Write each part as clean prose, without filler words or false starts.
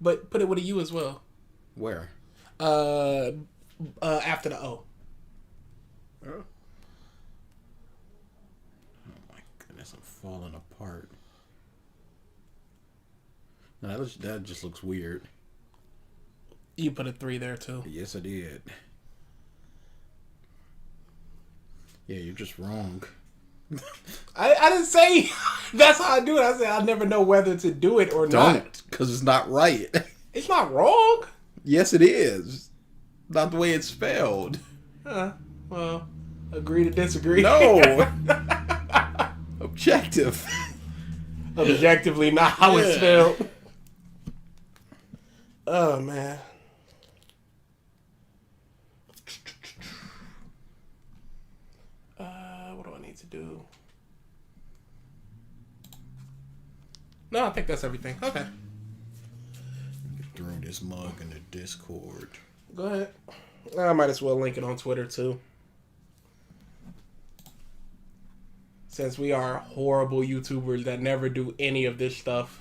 but put it with a U as well. Where? After the O. Oh my goodness, I'm falling apart. No, that just looks weird. You put a 3 there too. Yes, I did. Yeah, you're just wrong. I didn't say that's how I do it. I said I never know whether to do it or not. Because it's not right. It's not wrong. Yes, it is. Not the way it's spelled. Well, agree to disagree. No. Objective. Objectively not how it's spelled. Oh, man. What do I need to do? No, I think that's everything. Okay. Throw this mug in the Discord. Go ahead. I might as well link it on Twitter, too. Since we are horrible YouTubers that never do any of this stuff.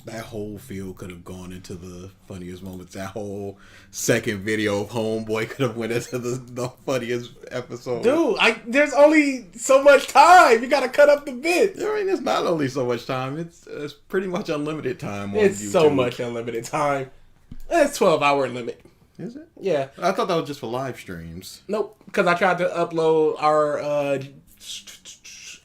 That whole field could have gone into the funniest moments. That whole second video of Homeboy could have went into the funniest episode. Dude, there's only so much time. You gotta cut up the bits. I mean, it's not only so much time. It's pretty much unlimited time on It's YouTube. so much unlimited time. It's 12-hour limit. Is it? Yeah. I thought that was just for live streams. Nope. Because I tried to upload our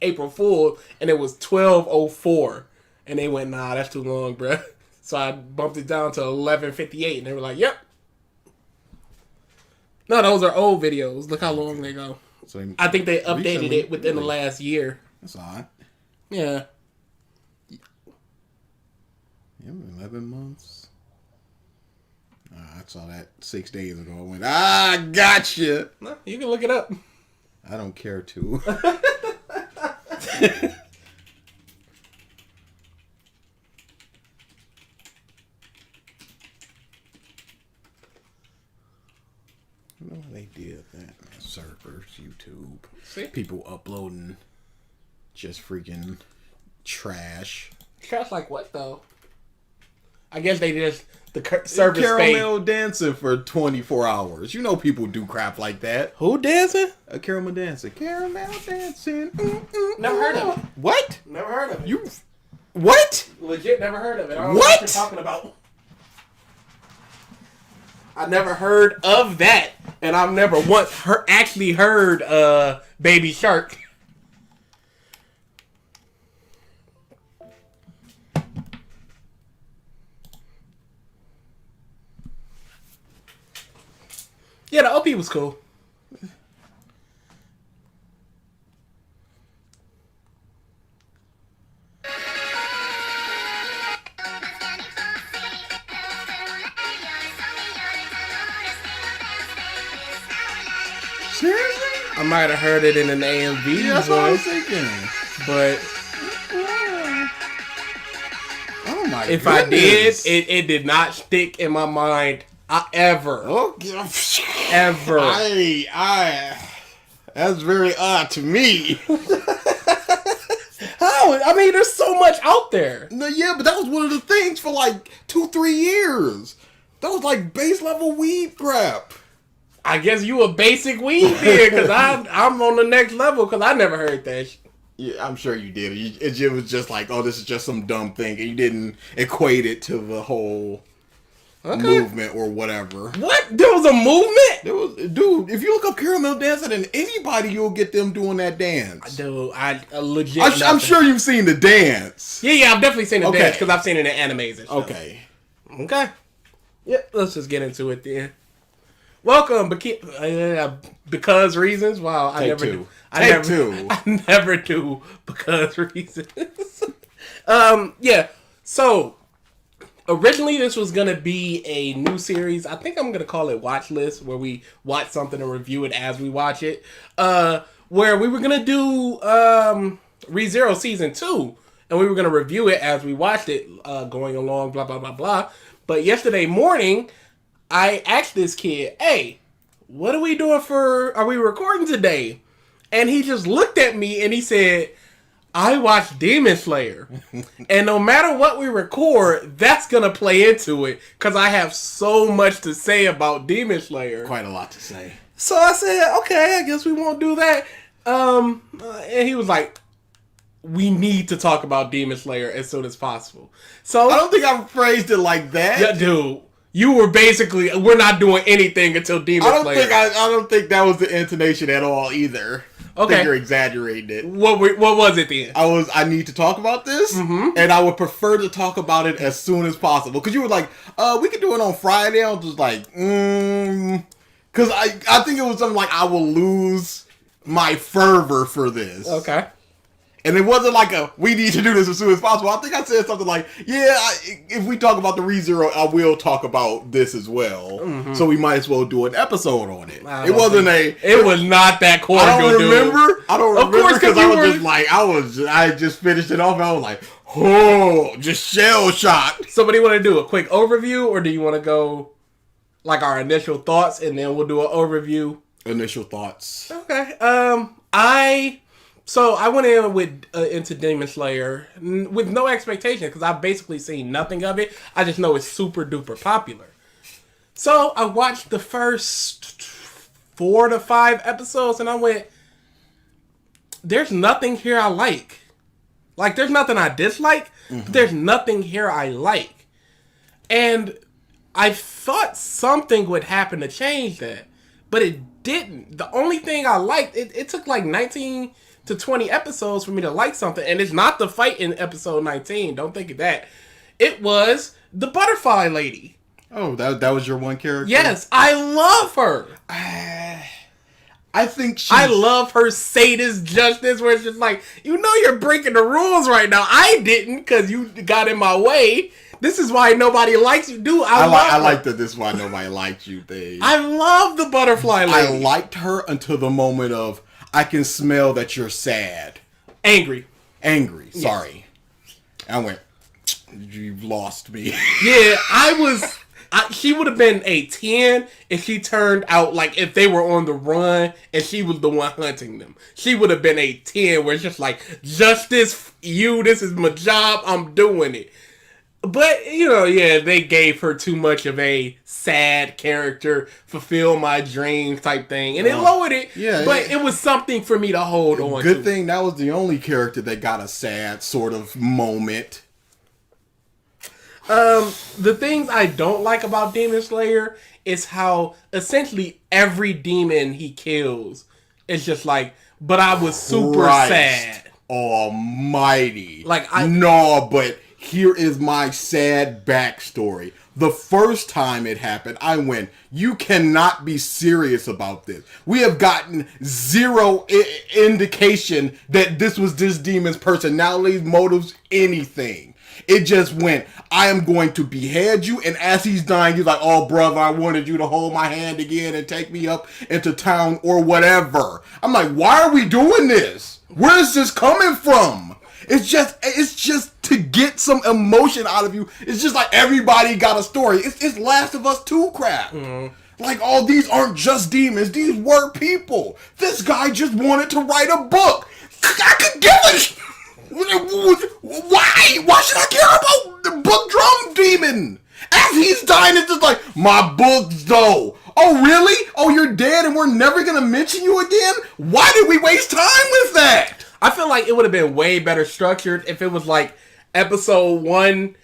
April Fool, and it was 12:04. And they went, nah, that's too long, bruh. So I bumped it down to 11:58, and they were like, yep. No, those are old videos. Look how long they go. So I think they updated it within the last year. That's odd. Yeah. 11 months. I saw that 6 days ago. I went, gotcha. No, you can look it up. I don't care to. I know they did that. Servers, YouTube. See? People uploading just freaking trash. Trash like what, though? I guess they just... The service Caramel dancing for 24 hours. You know people do crap like that. Who dancing? Caramel dancing. Caramel dancing. Never heard of it. What? Never heard of it. You... What? Legit never heard of it. I don't What? know what you're talking about. I never heard of that. And I've never once actually heard Baby Shark. Yeah, the OP was cool. Seriously? I might have heard it in an AMV. Yeah, that's what I was thinking. But oh my if goodness. I did, it did not stick in my mind ever. Oh, Ever. That's very odd to me. How? I mean, there's so much out there. No, yeah, but that was one of the things for like 2-3 years. That was like base level weed crap. I guess you a basic weed then, because I'm on the next level, because I never heard that shit. Yeah, I'm sure you did. It was just like, oh, this is just some dumb thing. And you didn't equate it to the whole movement or whatever. What? There was a movement? There was, dude, if you look up caramel dancing and anybody, you'll get them doing that dance. Dude, I legit... I'm sure you've seen the dance. Yeah, I've definitely seen the dance, because I've seen it in animes and stuff. Okay. Yeah, let's just get into it then. Welcome, because reasons. Wow, I never do. I never do because reasons. Yeah. So originally, this was gonna be a new series. I think I'm gonna call it Watch List, where we watch something and review it as we watch it. Where we were gonna do ReZero Season 2, and we were gonna review it as we watched it, going along. Blah blah blah blah. But yesterday morning, I asked this kid, hey, what are we doing are we recording today? And he just looked at me and he said, I watch Demon Slayer. And no matter what we record, that's going to play into it. Because I have so much to say about Demon Slayer. Quite a lot to say. So I said, okay, I guess we won't do that. And he was like, we need to talk about Demon Slayer as soon as possible. So I don't think I phrased it like that. Yeah, dude. You were basically, we're not doing anything until Demon Slayer. I don't think that was the intonation at all either. Okay. I think you're exaggerating it. What was it then? I need to talk about this, and I would prefer to talk about it as soon as possible. Because you were like, we could do it on Friday. I was just like, because I think it was something like, I will lose my fervor for this. Okay. And it wasn't like we need to do this as soon as possible. I think I said something like, if we talk about the ReZero, I will talk about this as well. Mm-hmm. So we might as well do an episode on it. It was not that cordial, I don't remember. I don't remember because I was just like, I just finished it off and I was like, oh, just shell shocked. So what do you want to do? A quick overview, or do you want to go like our initial thoughts and then we'll do an overview? Initial thoughts. Okay. So I went in into Demon Slayer with no expectation because I've basically seen nothing of it. I just know it's super duper popular. So I watched the first 4 to 5 episodes and I went, there's nothing here I like. Like, there's nothing I dislike, but there's nothing here I like. And I thought something would happen to change that, but it didn't. The only thing I liked, it took like 19 to 20 episodes for me to like something, and it's not the fight in episode 19. Don't think of that. It was the butterfly lady. Oh, that was your one character? Yes, I love her. I think I love her sadist justice, where it's just like, you're breaking the rules right now. I didn't, because you got in my way. This is why nobody likes you, dude. I like that this is why nobody likes you thing. I love the butterfly lady. I liked her until the moment of, I can smell that you're sad. Angry. Sorry. Yes. I went, you've lost me. Yeah, she would have been a 10 if she turned out like if they were on the run and she was the one hunting them. She would have been a 10 where it's just like, justice, this is my job, I'm doing it. But, they gave her too much of a sad character, fulfill my dreams type thing. And it lowered it, but it was something for me to hold on to. Good thing that was the only character that got a sad sort of moment. The things I don't like about Demon Slayer is how essentially every demon he kills is just like, but I was super sad. Almighty. But here is my sad backstory. The first time it happened, I went, you cannot be serious about this. We have gotten zero indication that this was this demon's personality, motives, anything. It just went, I am going to behead you. And as he's dying, he's like, oh, brother, I wanted you to hold my hand again and take me up into town or whatever. I'm like, why are we doing this? Where is this coming from? It's just to get some emotion out of you. It's just like everybody got a story. It's Last of Us 2 crap. Mm-hmm. Like, these aren't just demons. These were people. This guy just wanted to write a book. I could give a why? Why should I care about the book drum demon? As he's dying, it's just like, my books though. Oh, really? Oh, you're dead and we're never going to mention you again? Why did we waste time with that? I feel like it would have been way better structured if it was like episode 1.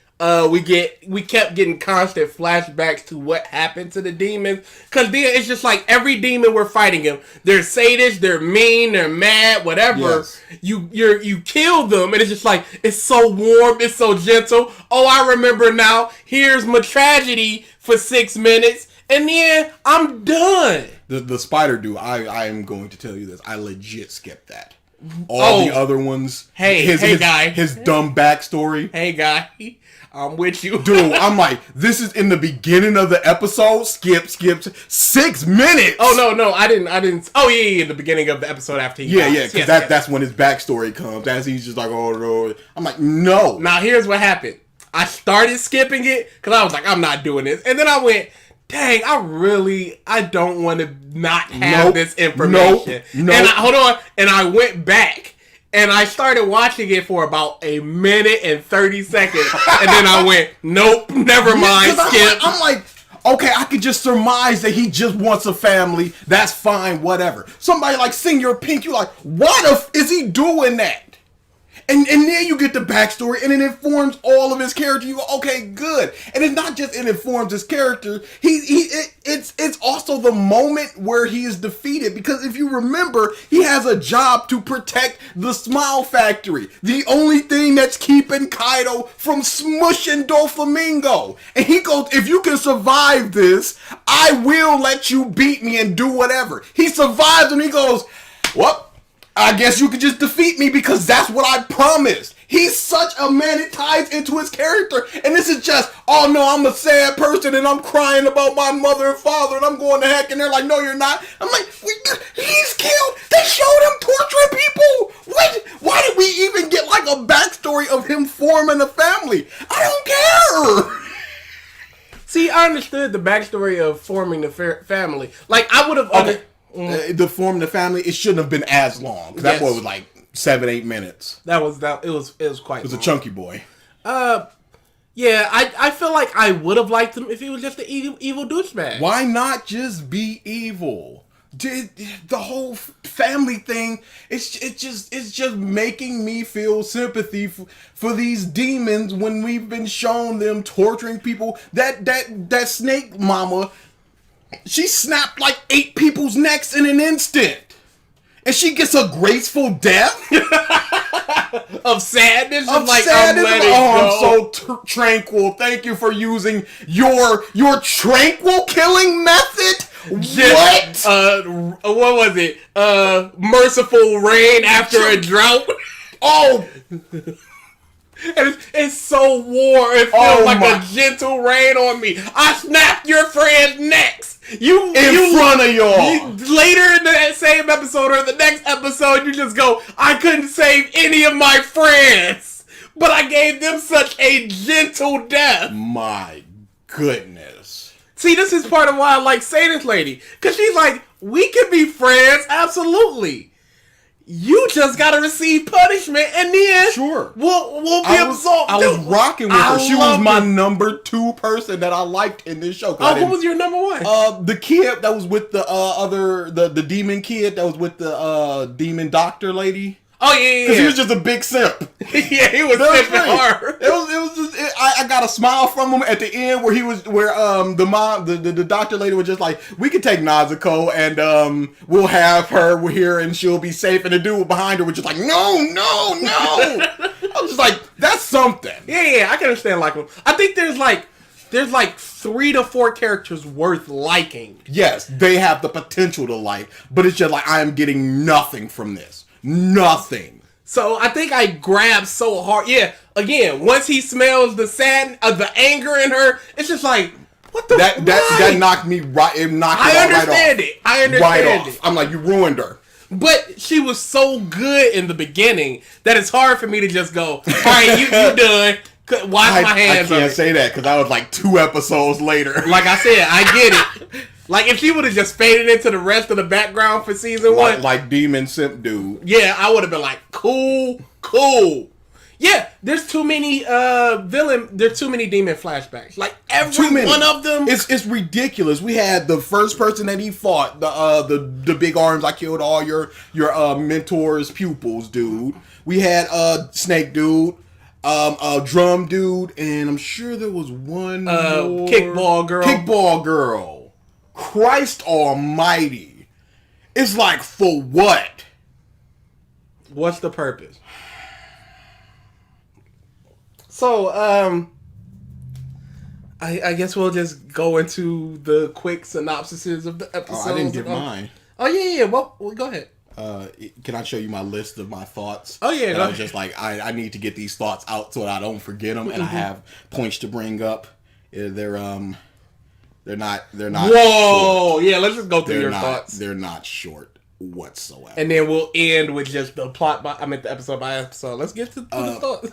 We kept getting constant flashbacks to what happened to the demons. Cause then it's just like every demon we're fighting them, they're sadists, they're mean, they're mad, whatever. Yes. You kill them, and it's just like, it's so warm, it's so gentle. Oh, I remember now. Here's my tragedy for 6 minutes, and then I'm done. The spider dude. I am going to tell you this. I legit skipped that. All the other ones. His dumb backstory. Hey, guy. I'm with you. Dude, I'm like, this is in the beginning of the episode. Skip. 6 minutes. Oh, no, I didn't. Oh, yeah, in the beginning of the episode after he dies. Because that's when his backstory comes. As he's just like, oh, no. I'm like, no. Now, here's what happened. I started skipping it because I was like, I'm not doing this. And then I went, dang, I don't want to not have this information. No. And hold on. And I went back. And I started watching it for about a minute and 30 seconds. And then I went, nope, never mind, skip. I'm like, okay, I could just surmise that he just wants a family. That's fine, whatever. Somebody like Senior Pink, you're like, what is he doing that? And then you get the backstory, and it informs all of his character. You go, okay, good. And it's not just it informs his character. It's also the moment where he is defeated. Because if you remember, he has a job to protect the Smile Factory. The only thing that's keeping Kaido from smushing Doflamingo. And he goes, if you can survive this, I will let you beat me and do whatever. He survives, and he goes, well, I guess you could just defeat me because that's what I promised. He's such a man, it ties into his character. And this is just, oh no, I'm a sad person and I'm crying about my mother and father and I'm going to heck. And they're like, no, you're not. I'm like, he's killed. They showed him torturing people. What? Why did we even get like a backstory of him forming a family? I don't care. See, I understood the backstory of forming the family. Like, I would have... The forming the family, it shouldn't have been as long. That boy was like 7-8 minutes. It was quite. It was long. A chunky boy. Yeah, I feel like I would have liked him if he was just an evil douchebag. Why not just be evil? The whole family thing, it's just making me feel sympathy for these demons when we've been shown them torturing people. That snake mama, she snapped like 8 people's necks in an instant. And she gets a graceful death? Of sadness? Of like, sadness? I'm so tranquil. Thank you for using your tranquil killing method? What? What was it? Merciful rain after a drought? Oh! And it's so warm. It feels like a gentle rain on me. I snapped your friend's necks. In front of y'all. Later in the same episode or the next episode, you just go, I couldn't save any of my friends, but I gave them such a gentle death. My goodness. See, this is part of why I like Say This Lady. Because she's like, we can be friends, absolutely. You just gotta receive punishment, and then we'll be absolved. I was rocking with her. She was my number 2 person that I liked in this show. Oh, who was your number 1? The kid that was with the the demon kid that was with the demon doctor lady. Oh yeah. Because he was just a big simp. Yeah, he was simping hard. It was just. I got a smile from him at the end where the mom, the doctor lady was just like, we can take Nazuko and we'll have her here and she'll be safe. And the dude behind her was just like, no. I was just like, that's something. Yeah, I can understand liking him. I think there's like 3 to 4 characters worth liking. Yes, they have the potential to like, but it's just like I am getting nothing from this. Nothing. So I think I grabbed so hard. Yeah, again, once he smells the the anger in her, it's just like, what the fuck? That knocked me right. It knocked it I understand it. I understand it. I'm like, you ruined her. But she was so good in the beginning that it's hard for me to just go, all right, you done. Wash my hands. I can't say that because I was like 2 episodes later. Like I said, I get it. Like, if she would have just faded into the rest of the background for season 1. Like Demon Simp Dude. Yeah, I would have been like, cool. Yeah, there's too many there's too many demon flashbacks. Like, every one of them. It's ridiculous. We had the first person that he fought, the big arms, I killed all your mentor's pupils, dude. We had Snake Dude. Drum Dude, and I'm sure there was one more. Kickball Girl. Christ almighty. It's like, for what? What's the purpose? So, I guess we'll just go into the quick synopsises of the episodes. Oh, I didn't get mine. Oh, yeah. Well, go ahead. Can I show you my list of my thoughts? Oh yeah, I was just like, I need to get these thoughts out so that I don't forget them, and I have points to bring up. They're not. Whoa! Short. Yeah, let's just go through thoughts. They're not short whatsoever. And then we'll end with just the plot. The episode by episode. Let's get to the thoughts.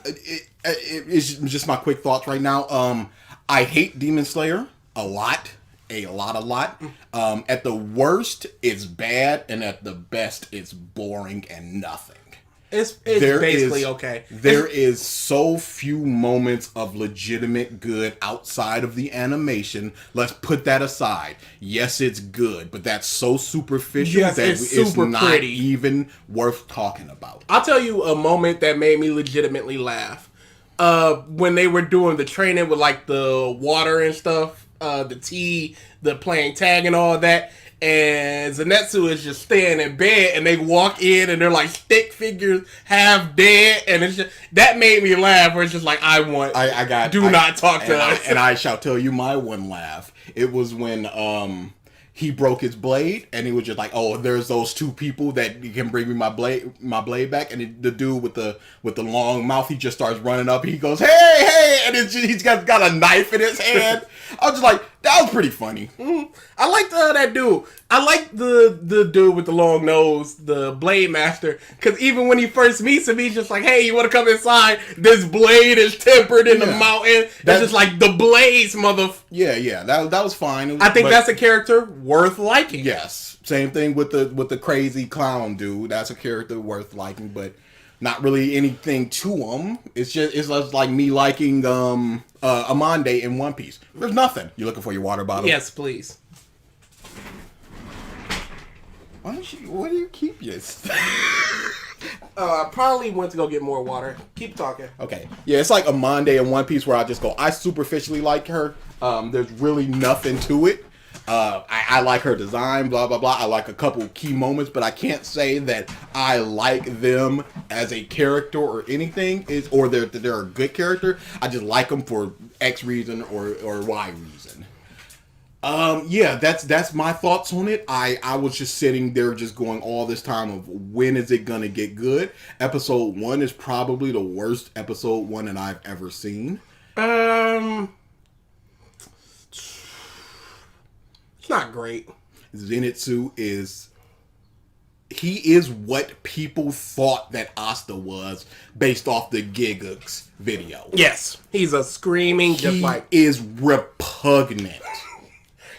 It's just my quick thoughts right now. I hate Demon Slayer a lot. A lot. At the worst, it's bad, and at the best, it's boring and nothing. It's basically okay. There is so few moments of legitimate good outside of the animation. Let's put that aside. Yes, it's good, but that's so superficial that it's not pretty. Even worth talking about. I'll tell you a moment that made me legitimately laugh. When they were doing the training with like the water and stuff, the tea, the playing tag and all that. And Zenitsu is just staying in bed, and they walk in, and they're like stick figures, half dead, and it's just that made me laugh. Where it's just like, not talk to us. And I shall tell you my one laugh. It was when he broke his blade, and he was just like, "Oh, there's those two people that can bring me my blade back." And the dude with the long mouth, he just starts running up. He goes, "Hey!" And he's got a knife in his hand. I was just like, that was pretty funny. Mm-hmm. I liked that dude. I like the dude with the long nose, the blade master, because even when he first meets him, he's just like, "Hey, you want to come inside? This blade is tempered in the mountain." That's just like the blades, Yeah. That was fine. I think that's a character worth liking. Yes, same thing with the crazy clown dude. That's a character worth liking, but not really anything to him. It's just like me liking Amande in One Piece. There's nothing. You looking for your water bottle? Yes, please. Where do you keep yours? I probably went to go get more water. Keep talking. Okay. Yeah, it's like Amande in One Piece where I just go, I superficially like her. There's really nothing to it. I like her design, blah, blah, blah. I like a couple key moments, but I can't say that I like them as a character or anything, or they're a good character. I just like them for X reason or Y reason. Yeah, that's my thoughts on it. I was just sitting there just going all this time of when is it gonna get good? Episode 1 is probably the worst episode 1 that I've ever seen. It's not great. Zenitsu is what people thought that Asta was based off the Gigux video. Yes, he's a screaming is repugnant.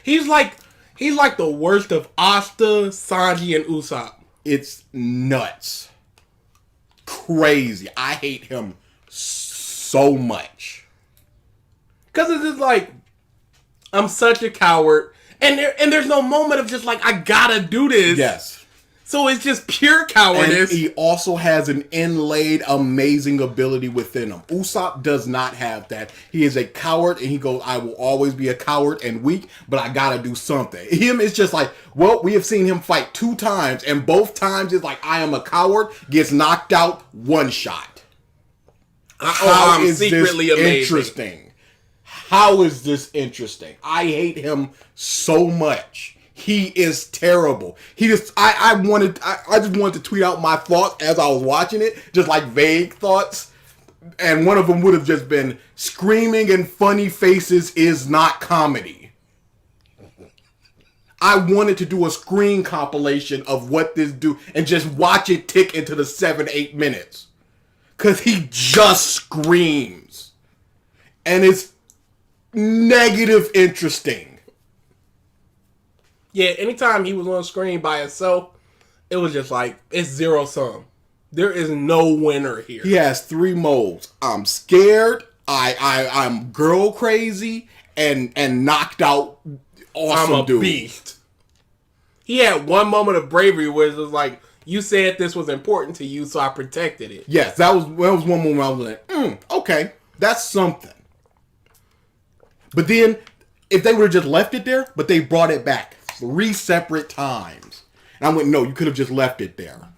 He's like the worst of Asta, Sanji, and Usopp. It's nuts. Crazy. I hate him so much. Cause it's just like, I'm such a coward. And there's no moment of just like, I gotta do this. Yes. So it's just pure cowardice. And he also has an inlaid, amazing ability within him. Usopp does not have that. He is a coward, and he goes, I will always be a coward and weak, but I gotta do something. Him is just like, well, we have seen him fight 2 times, and both times it's like, I am a coward, gets knocked out, one shot. How is secretly this amazing. Interesting? How is this interesting? I hate him so much. He is terrible. I just wanted to tweet out my thoughts as I was watching it, just like vague thoughts. And one of them would have just been, screaming and funny faces is not comedy. I wanted to do a screen compilation of what this dude, and just watch it tick into the 7-8 minutes. Because he just screams. And it's negative interesting. Yeah, anytime he was on screen by himself, it was just like, it's zero sum. There is no winner here. He has 3 modes. I'm scared, I'm girl crazy, and knocked out awesome I'm a beast. He had one moment of bravery where it was like, you said this was important to you, so I protected it. Yes, that was one moment I was like, okay, that's something. But then, if they would have just left it there, but they brought it back 3 separate times. And I went, no, you could have just left it there.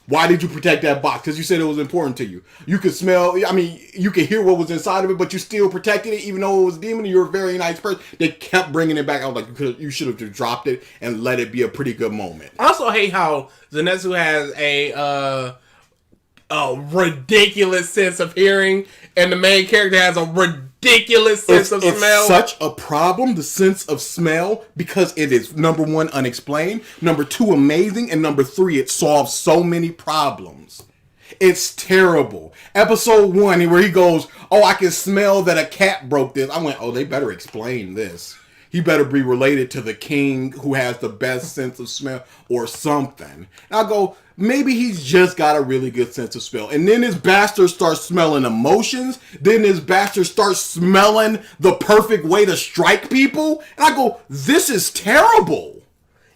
Why did you protect that box? Because you said it was important to you. You could smell, you could hear what was inside of it, but you still protected it, even though it was a demon and you're a very nice person. They kept bringing it back. I was like, you should have just dropped it and let it be a pretty good moment. I also hate how Zenitsu has a ridiculous sense of hearing, and the main character has a ridiculous sense of smell. It's such a problem, the sense of smell, because it is, number 1, unexplained, number 2, amazing, and number 3, it solves so many problems. It's terrible. Episode 1, where he goes, oh, I can smell that a cat broke this. I went, oh, they better explain this. He better be related to the king who has the best sense of smell or something. And I go, maybe he's just got a really good sense of smell. And then this bastard starts smelling emotions. Then this bastard starts smelling the perfect way to strike people. And I go, this is terrible.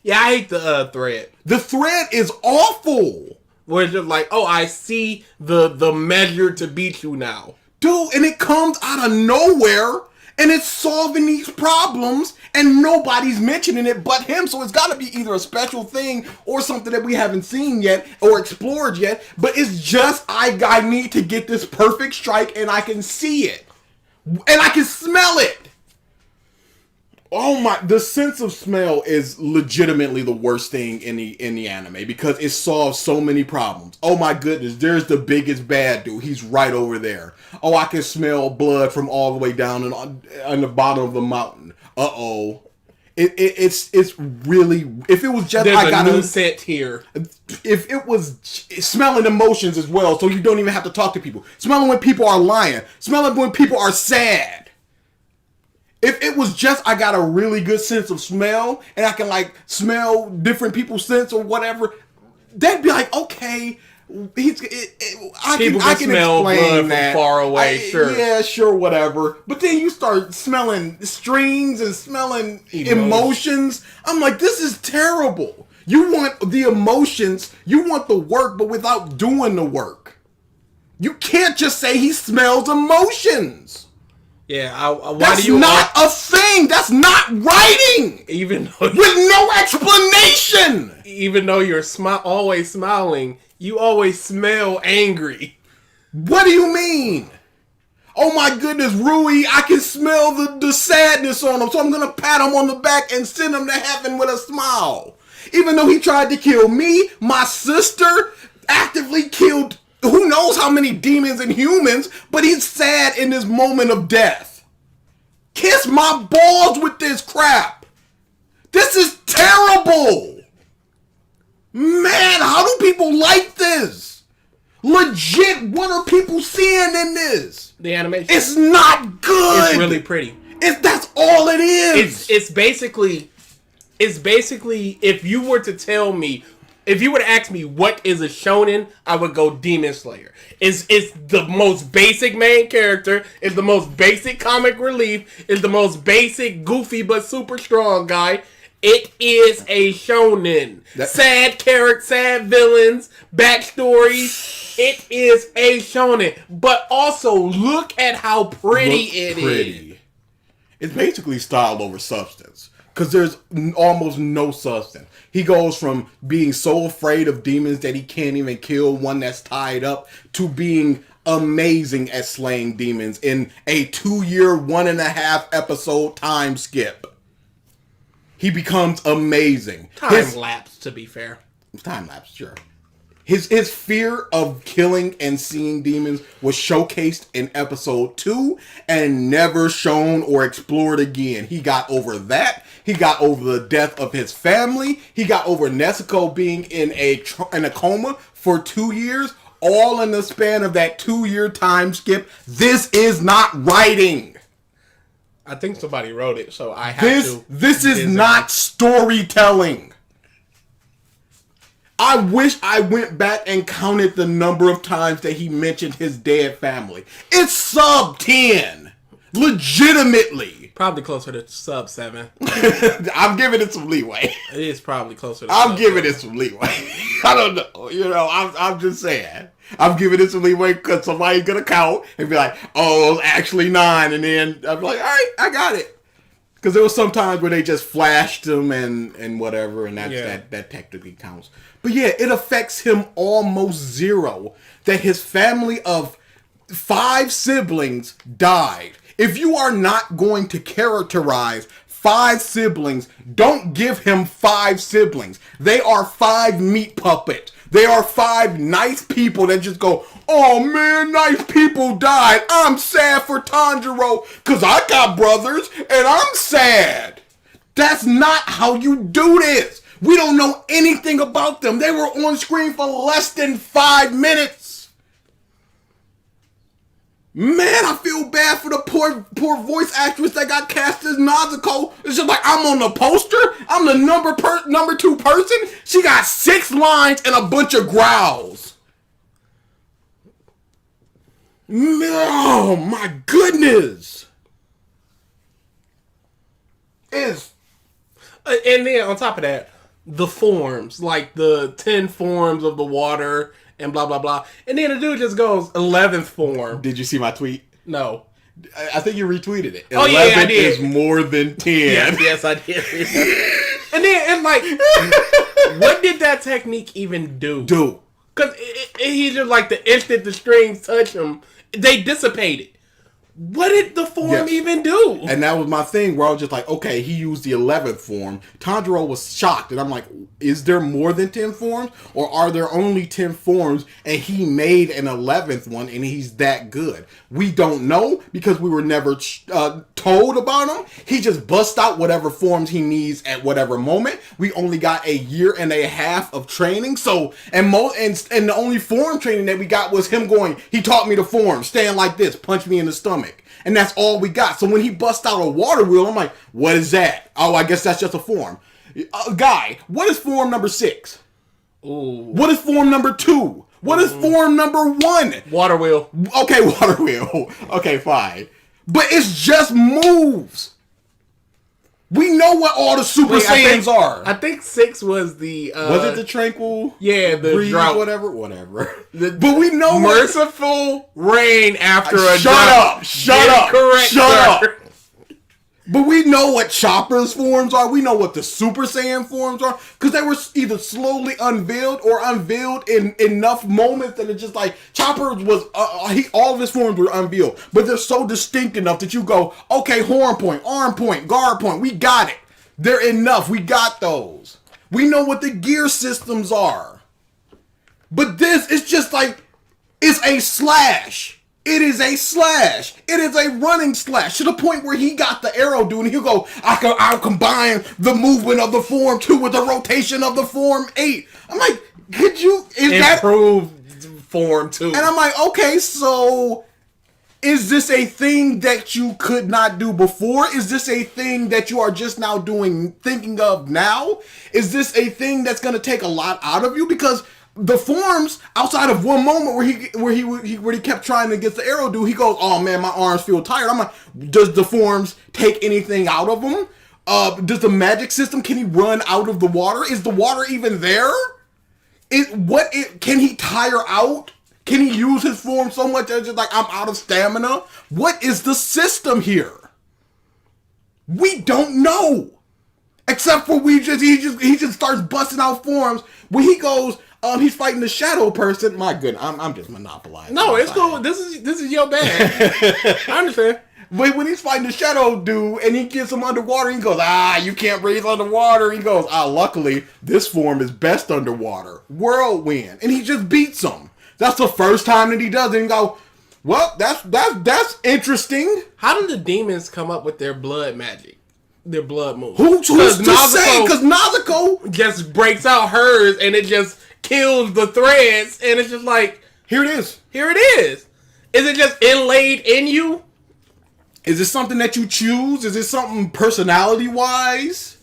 Yeah, I hate the thread. The thread is awful. Where it's just like, oh, I see the measure to beat you now. Dude, and it comes out of nowhere. And it's solving these problems, and nobody's mentioning it but him. So it's got to be either a special thing or something that we haven't seen yet or explored yet. But it's just, I need to get this perfect strike, and I can see it. And I can smell it. Oh my, the sense of smell is legitimately the worst thing in the anime because it solves so many problems. Oh my goodness, there's the biggest bad dude. He's right over there. Oh, I can smell blood from all the way down on the bottom of the mountain. Uh-oh. It's really, if it was just, there's I got a new scent here. If it was smelling emotions as well, so you don't even have to talk to people. Smelling when people are lying. Smelling when people are sad. If it was just, I got a really good sense of smell, and I can, like, smell different people's scents or whatever, that'd be like, okay, I can smell blood from far away, sure. Yeah, sure, whatever. But then you start smelling strings and smelling emotions. I'm like, this is terrible. You want the emotions, you want the work, but without doing the work. You can't just say he smells emotions. Yeah, that's not a thing. That's not writing. Even though with no explanation. Even though you're always smiling, you always smell angry. What do you mean? Oh my goodness, Rui, I can smell the sadness on him, so I'm gonna pat him on the back and send him to heaven with a smile. Even though he tried to kill me, my sister actively killed who knows how many demons and humans, but he's sad in this moment of death. Kiss my balls with this crap. This is terrible. Man, how do people like this? Legit, what are people seeing in this? The animation. It's not good. It's really pretty. That's all it is. It's basically, if you were to tell me, if you were to ask me what is a shonen, I would go Demon Slayer. It's the most basic main character. It's the most basic comic relief. It's the most basic goofy but super strong guy. It is a shonen. Sad character, sad villains, backstories. It is a shonen. But also, look at how pretty it is. It's basically style over substance. Because there's almost no substance. He goes from being so afraid of demons that he can't even kill one that's tied up to being amazing at slaying demons in a 2-year, 1.5 episode time skip. He becomes amazing. Time lapse, to be fair. Time lapse, sure. His fear of killing and seeing demons was showcased in episode 2 and never shown or explored again. He got over that. He got over the death of his family. He got over Nezuko being in a coma for 2 years. All in the span of that 2-year time skip. This is not writing. I think somebody wrote it, so I have to. This is not storytelling. I wish I went back and counted the number of times that he mentioned his dead family. It's sub 10. Legitimately. Probably closer to sub 7. I'm giving it some leeway. It is probably closer to I'm giving it some leeway. I don't know. You know, I'm just saying. I'm giving it some leeway because somebody's going to count and be like, oh, it's actually 9. And then I'm like, all right, I got it. Because there was some times where they just flashed him and whatever, and that technically counts. But yeah, it affects him almost zero that his family of 5 siblings died. If you are not going to characterize 5 siblings, don't give him 5 siblings. They are 5 meat puppets. They are 5 nice people that just go, oh man, nice people died. I'm sad for Tanjiro because I got brothers and I'm sad. That's not how you do this. We don't know anything about them. They were on screen for less than 5 minutes. Man, I feel bad for the poor voice actress that got cast as Nazuko. It's just like, I'm on the poster. I'm the number 2 person. She got 6 lines and a bunch of growls. Oh my goodness. And then on top of that, the forms, like the 10 forms of the water and blah, blah, blah. And then the dude just goes, 11th form. Did you see my tweet? No. I think you retweeted it. 11 I did. Is more than 10. Yes, I did. And then, like, what did that technique even do? Because he's just like, the instant the strings touch him, they dissipated. What did the form even do? And that was my thing where I was just like, okay, he used the 11th form. Tanjiro was shocked. And I'm like, is there more than 10 forms? Or are there only 10 forms and he made an 11th one and he's that good? We don't know because we were never told about him. He just busts out whatever forms he needs at whatever moment. We only got a year and a half of training. So, and the only form training that we got was him going, he taught me the form, stand like this, punch me in the stomach. And that's all we got. So when he busts out a water wheel, I'm like, what is that? Oh, I guess that's just a form. Guy, what is form number 6? Ooh. What is form number 2? What is form number 1? Water wheel. Okay, water wheel. Okay, fine. But it's just moves. We know what all the Super Saiyans are. I think 6 was the... was it the tranquil? Yeah, the breeze, drought. Whatever. But we know merciful rain after a Shut drought. up. Shut up. Correct, Shut up. But we know what Chopper's forms are. We know what the Super Saiyan forms are. Because they were either slowly unveiled or unveiled in enough moments that it's just like, Chopper was, all of his forms were unveiled. But they're so distinct enough that you go, okay, horn point, arm point, guard point, we got it. They're enough. We got those. We know what the gear systems are. But this is just like, it's a slash. It is a slash. It is a running slash to the point where he got the arrow dude and he'll go, I'll combine the movement of the form 2 with the rotation of the form 8. I'm like, could you improve form 2? And I'm like, okay, so is this a thing that you could not do before? Is this a thing that you are just now thinking of now? Is this a thing that's going to take a lot out of you? Because the forms, outside of one moment where he kept trying to get the arrow dude, he goes, oh man, my arms feel tired. I'm like, does the forms take anything out of him? Does the magic system, can he run out of the water? Is the water even there? Can he tire out? Can he use his form so much that it's just like, I'm out of stamina? What is the system here? We don't know. Except for he just starts busting out forms when he goes, he's fighting the shadow person. My goodness, I'm just monopolizing. No, it's cool. This is your bag. I understand. But when he's fighting the shadow dude and he gets him underwater, he goes, you can't breathe underwater. He goes, luckily this form is best underwater. Whirlwind. And he just beats him. That's the first time that he does it and go, well, that's interesting. How did the demons come up with their blood magic? Their blood moves? Who's to say? Because Nazuko just breaks out hers and it just kills the threads and it's just like, here it is. Here it is. Is it just inlaid in you? Is it something that you choose? Is it something personality-wise?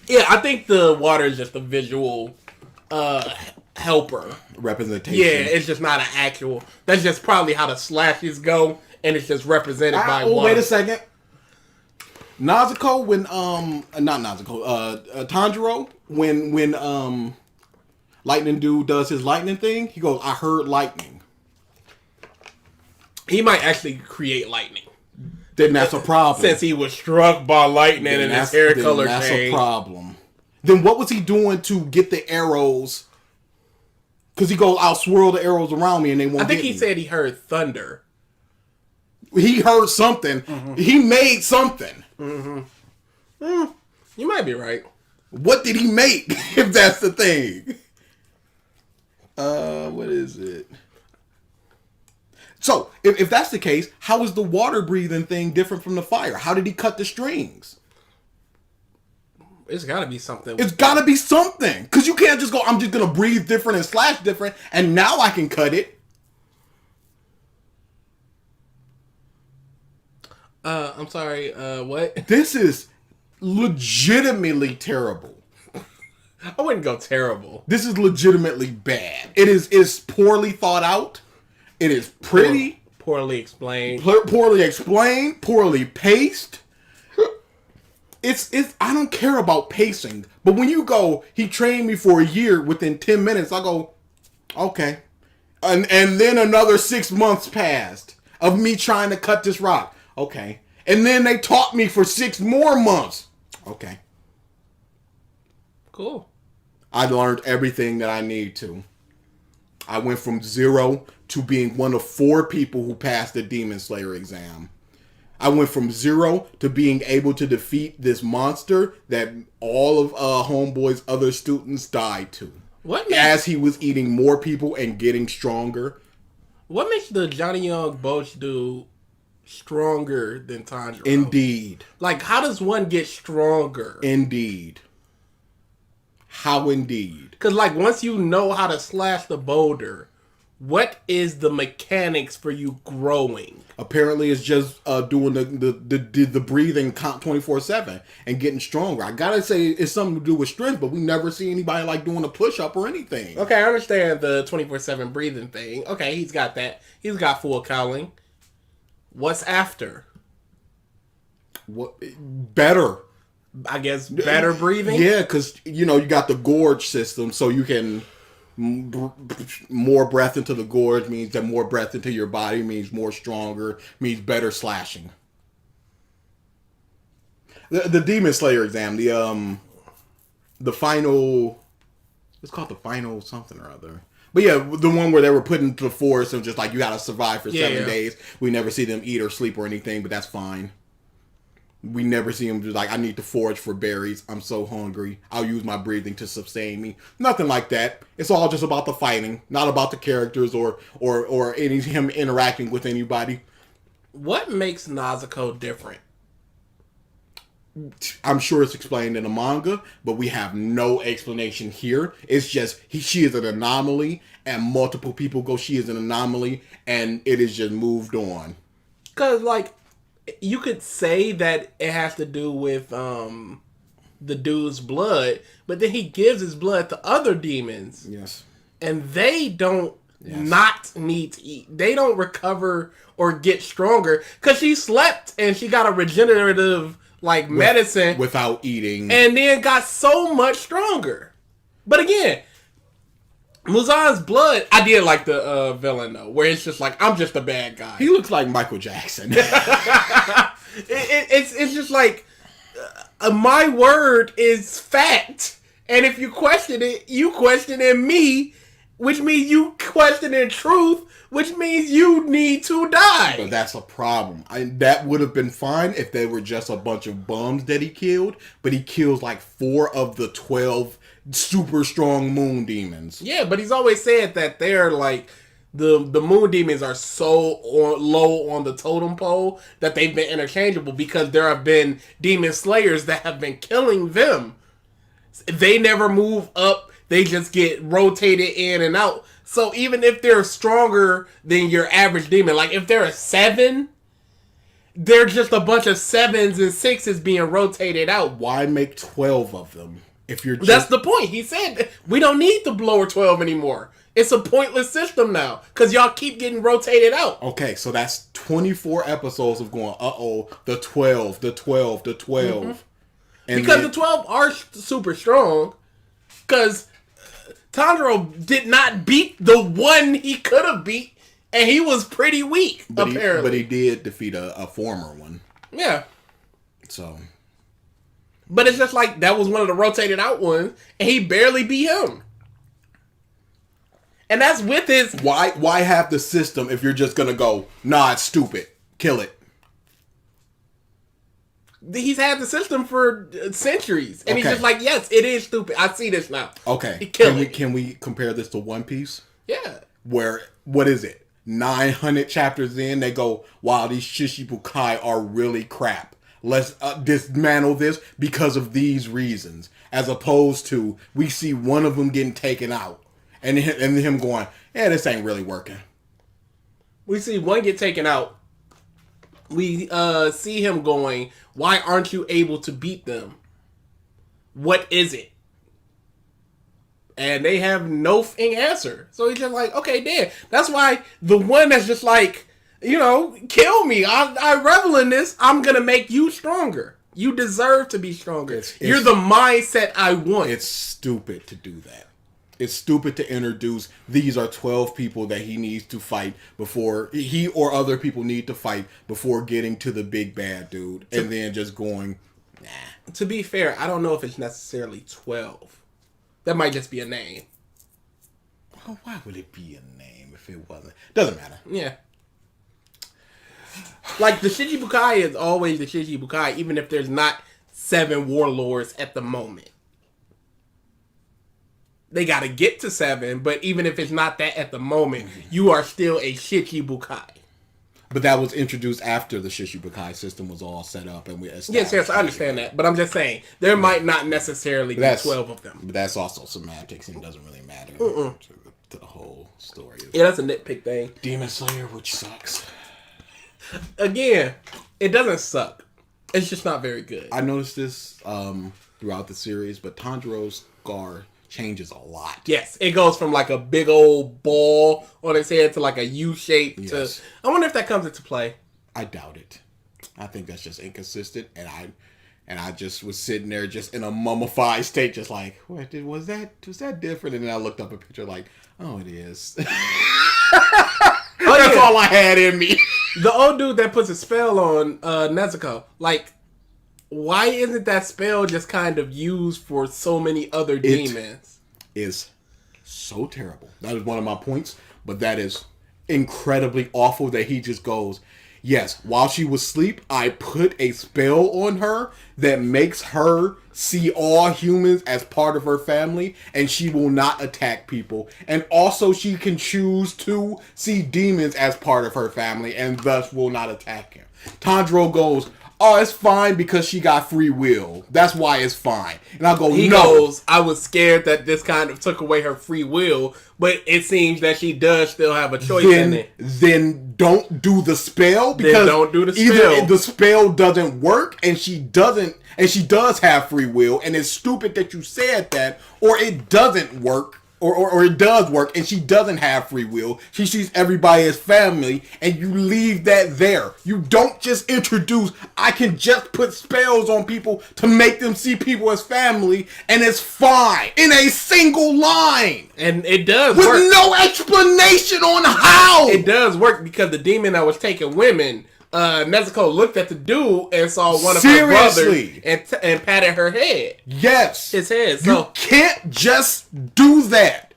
Yeah, I think the water is just a visual helper. Representation. Yeah, it's just not an actual. That's just probably how the slashes go, and it's just represented by water. Wait a second. Nazuko, not Nazuko, Tanjiro, when Lightning Dude does his lightning thing, he goes, I heard lightning. He might actually create lightning. Then that's a problem. Since he was struck by lightning and his hair color changed. That's a problem. Then what was he doing to get the arrows? Because he goes, I'll swirl the arrows around me and they won't I think he said he heard thunder. He heard something. Mm-hmm. He made something. Mm-hmm. You might be right. What did he make, if that's the thing? What is it? So, if that's the case, how is the water breathing thing different from the fire? How did he cut the strings? It's got to be something. It's got to be something. Because you can't just go, I'm just going to breathe different and slash different, and now I can cut it. I'm sorry, what? This is legitimately terrible. I wouldn't go terrible. This is legitimately bad. It's poorly thought out. It is pretty. Poorly explained. Poorly explained. Poorly paced. It's I don't care about pacing, but when you go, he trained me for a year within 10 minutes, I go, okay. And then another 6 months passed of me trying to cut this rock. Okay. And then they taught me for 6 more months. Okay. Cool. I learned everything that I need to. I went from 0 to being one of 4 people who passed the Demon Slayer exam. I went from 0 to being able to defeat this monster that all of Homeboy's other students died to. As he was eating more people and getting stronger. What makes the Johnny Young Bosch dude stronger than Tanjiro? Indeed. Like, how does one get stronger? Indeed. How indeed? Because, like, once you know how to slash the boulder, what is the mechanics for you growing? Apparently, it's just doing the breathing 24/7 and getting stronger. I gotta say, it's something to do with strength, but we never see anybody like doing a push up or anything. Okay, I understand the 24/7 breathing thing. Okay, he's got that. He's got full cowling. What's after? What better? I guess better breathing. Yeah, because you got the gorge system, so you can. More breath into the gorge means that more breath into your body means more stronger, means better slashing. The Demon Slayer exam, the final, it's called the final something or other. But yeah, the one where they were put into the forest and just like, you gotta survive for 7 days. We never see them eat or sleep or anything, but that's fine. We never see him just like, I need to forage for berries. I'm so hungry. I'll use my breathing to sustain me. Nothing like that. It's all just about the fighting, not about the characters or him interacting with anybody. What makes Nezuko different? I'm sure it's explained in the manga, but we have no explanation here. It's just she is an anomaly, and multiple people go, she is an anomaly, and it is just moved on. Because, like, you could say that it has to do with the dude's blood, but then he gives his blood to other demons. Yes. And they don't not need to eat. They don't recover or get stronger because she slept and she got a regenerative medicine without eating, and then got so much stronger. But again, Muzan's blood, I did like the villain though, where it's just like, I'm just a bad guy. He looks like Michael Jackson. It's just like, my word is fact, and if you question it, you questioning me, which means you questioning truth, which means you need to die. But that's a problem. That would have been fine if they were just a bunch of bums that he killed, but he kills like 4 of the 12 super strong moon demons. Yeah, but he's always said that they're like, the moon demons are so low on the totem pole that they've been interchangeable because there have been demon slayers that have been killing them. They never move up. They just get rotated in and out. So even if they're stronger than your average demon, like if they're a 7, they're just a bunch of 7s and 6s being rotated out. Why make 12 of them? If you're That's the point. He said we don't need the blower 12 anymore. It's a pointless system now because y'all keep getting rotated out. Okay, so that's 24 episodes of going, the 12, the 12, the 12. Mm-hmm. And because the 12 are super strong. Because Tanjiro did not beat the one he could have beat, and he was pretty weak, apparently. But he did defeat a former one. Yeah. So. But it's just like, that was one of the rotated out ones, and he barely beat him. And that's with his... Why have the system if you're just going to go, nah, it's stupid, kill it? He's had the system for centuries. And he's just like, yes, it is stupid. I see this now. Okay. Can we compare this to One Piece? Yeah. Where, what is it? 900 chapters in, they go, wow, these Shishibukai are really crap. Let's dismantle this because of these reasons. As opposed to, we see one of them getting taken out. And him going, yeah, this ain't really working. We see one get taken out. we see him going, why aren't you able to beat them? What is it? And they have no answer. So he's just like, okay, Dan. That's why the one that's just like, kill me. I revel in this. I'm going to make you stronger. You deserve to be stronger. You're the mindset I want. It's stupid to do that. It's stupid to introduce, these are 12 people that he needs to fight before, he or other people need to fight before getting to the big bad dude. And then just going, nah. To be fair, I don't know if it's necessarily 12. That might just be a name. Well, why would it be a name if it wasn't? Doesn't matter. Yeah. Like, the Shichibukai is always the Shichibukai, even if there's not 7 warlords at the moment. They gotta get to 7, but even if it's not that at the moment, you are still a Shichibukai. But that was introduced after the Shichibukai system was all set up and we established. Yes, I understand that. But I'm just saying, there might not necessarily be 12 of them. But that's also semantics and doesn't really matter to the whole story. Yeah, that's a nitpick thing. Demon Slayer, which sucks. Again, it doesn't suck. It's just not very good. I noticed this throughout the series, but Tanjiro's scar changes a lot. Yes, it goes from like a big old ball on his head to like a U shape. Yes. To I wonder if that comes into play. I doubt it. I think that's just inconsistent, and I just was sitting there just in a mummified state, just like, what was that different? And then I looked up a picture like, oh, it is. That's all I had in me. The old dude that puts a spell on Nezuko, like, why isn't that spell just kind of used for so many other demons? It is so terrible. That is one of my points, but that is incredibly awful that he just goes, yes, while she was asleep, I put a spell on her that makes her see all humans as part of her family, and she will not attack people. And also she can choose to see demons as part of her family, and thus will not attack him. Tanjiro goes, oh, it's fine because she got free will. That's why it's fine. And I go, he goes, I was scared that this kind of took away her free will, but it seems that she does still have a choice in it. Then don't do the spell, because then don't do the spell. Either the spell doesn't work and she does have free will, and it's stupid that you said that, or it doesn't work. Or it does work, and she doesn't have free will. She sees everybody as family, and you leave that there. You don't just introduce, I can just put spells on people to make them see people as family, and it's fine. In a single line. And it does work. With no explanation on how. It does work, because the demon that was taking women, Nezuko looked at the dude and saw one of her brothers and patted her head. Yes. His head. So you can't just do that.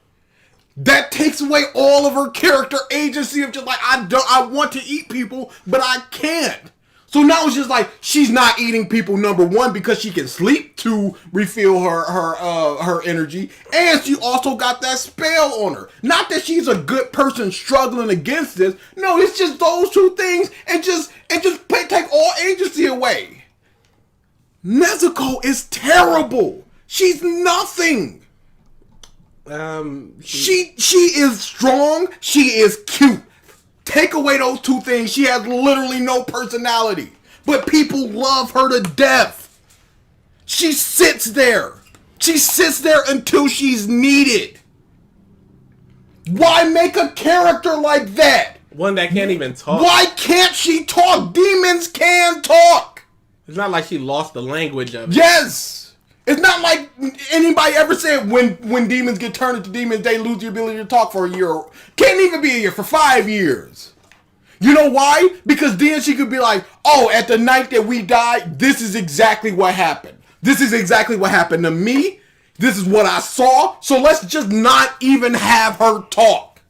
That takes away all of her character agency of just like, I want to eat people, but I can't. So now it's just like, she's not eating people, number one, because she can sleep to refill her energy, and she also got that spell on her. Not that she's a good person struggling against this. No, it's just those two things, and just take all agency away. Nezuko is terrible. She's nothing. She is strong. She is cute. Take away those two things, she has literally no personality. But people love her to death. She sits there. She sits there until she's needed. Why make a character like that? One that can't even talk. Why can't she talk? Demons can talk. It's not like she lost the language of it. Yes. It's not like anybody ever said when demons get turned into demons, they lose the ability to talk for a year. Can't even be a year, for 5 years. You know why? Because then she could be like, oh, at the night that we died, this is exactly what happened. This is exactly what happened to me. This is what I saw. So let's just not even have her talk.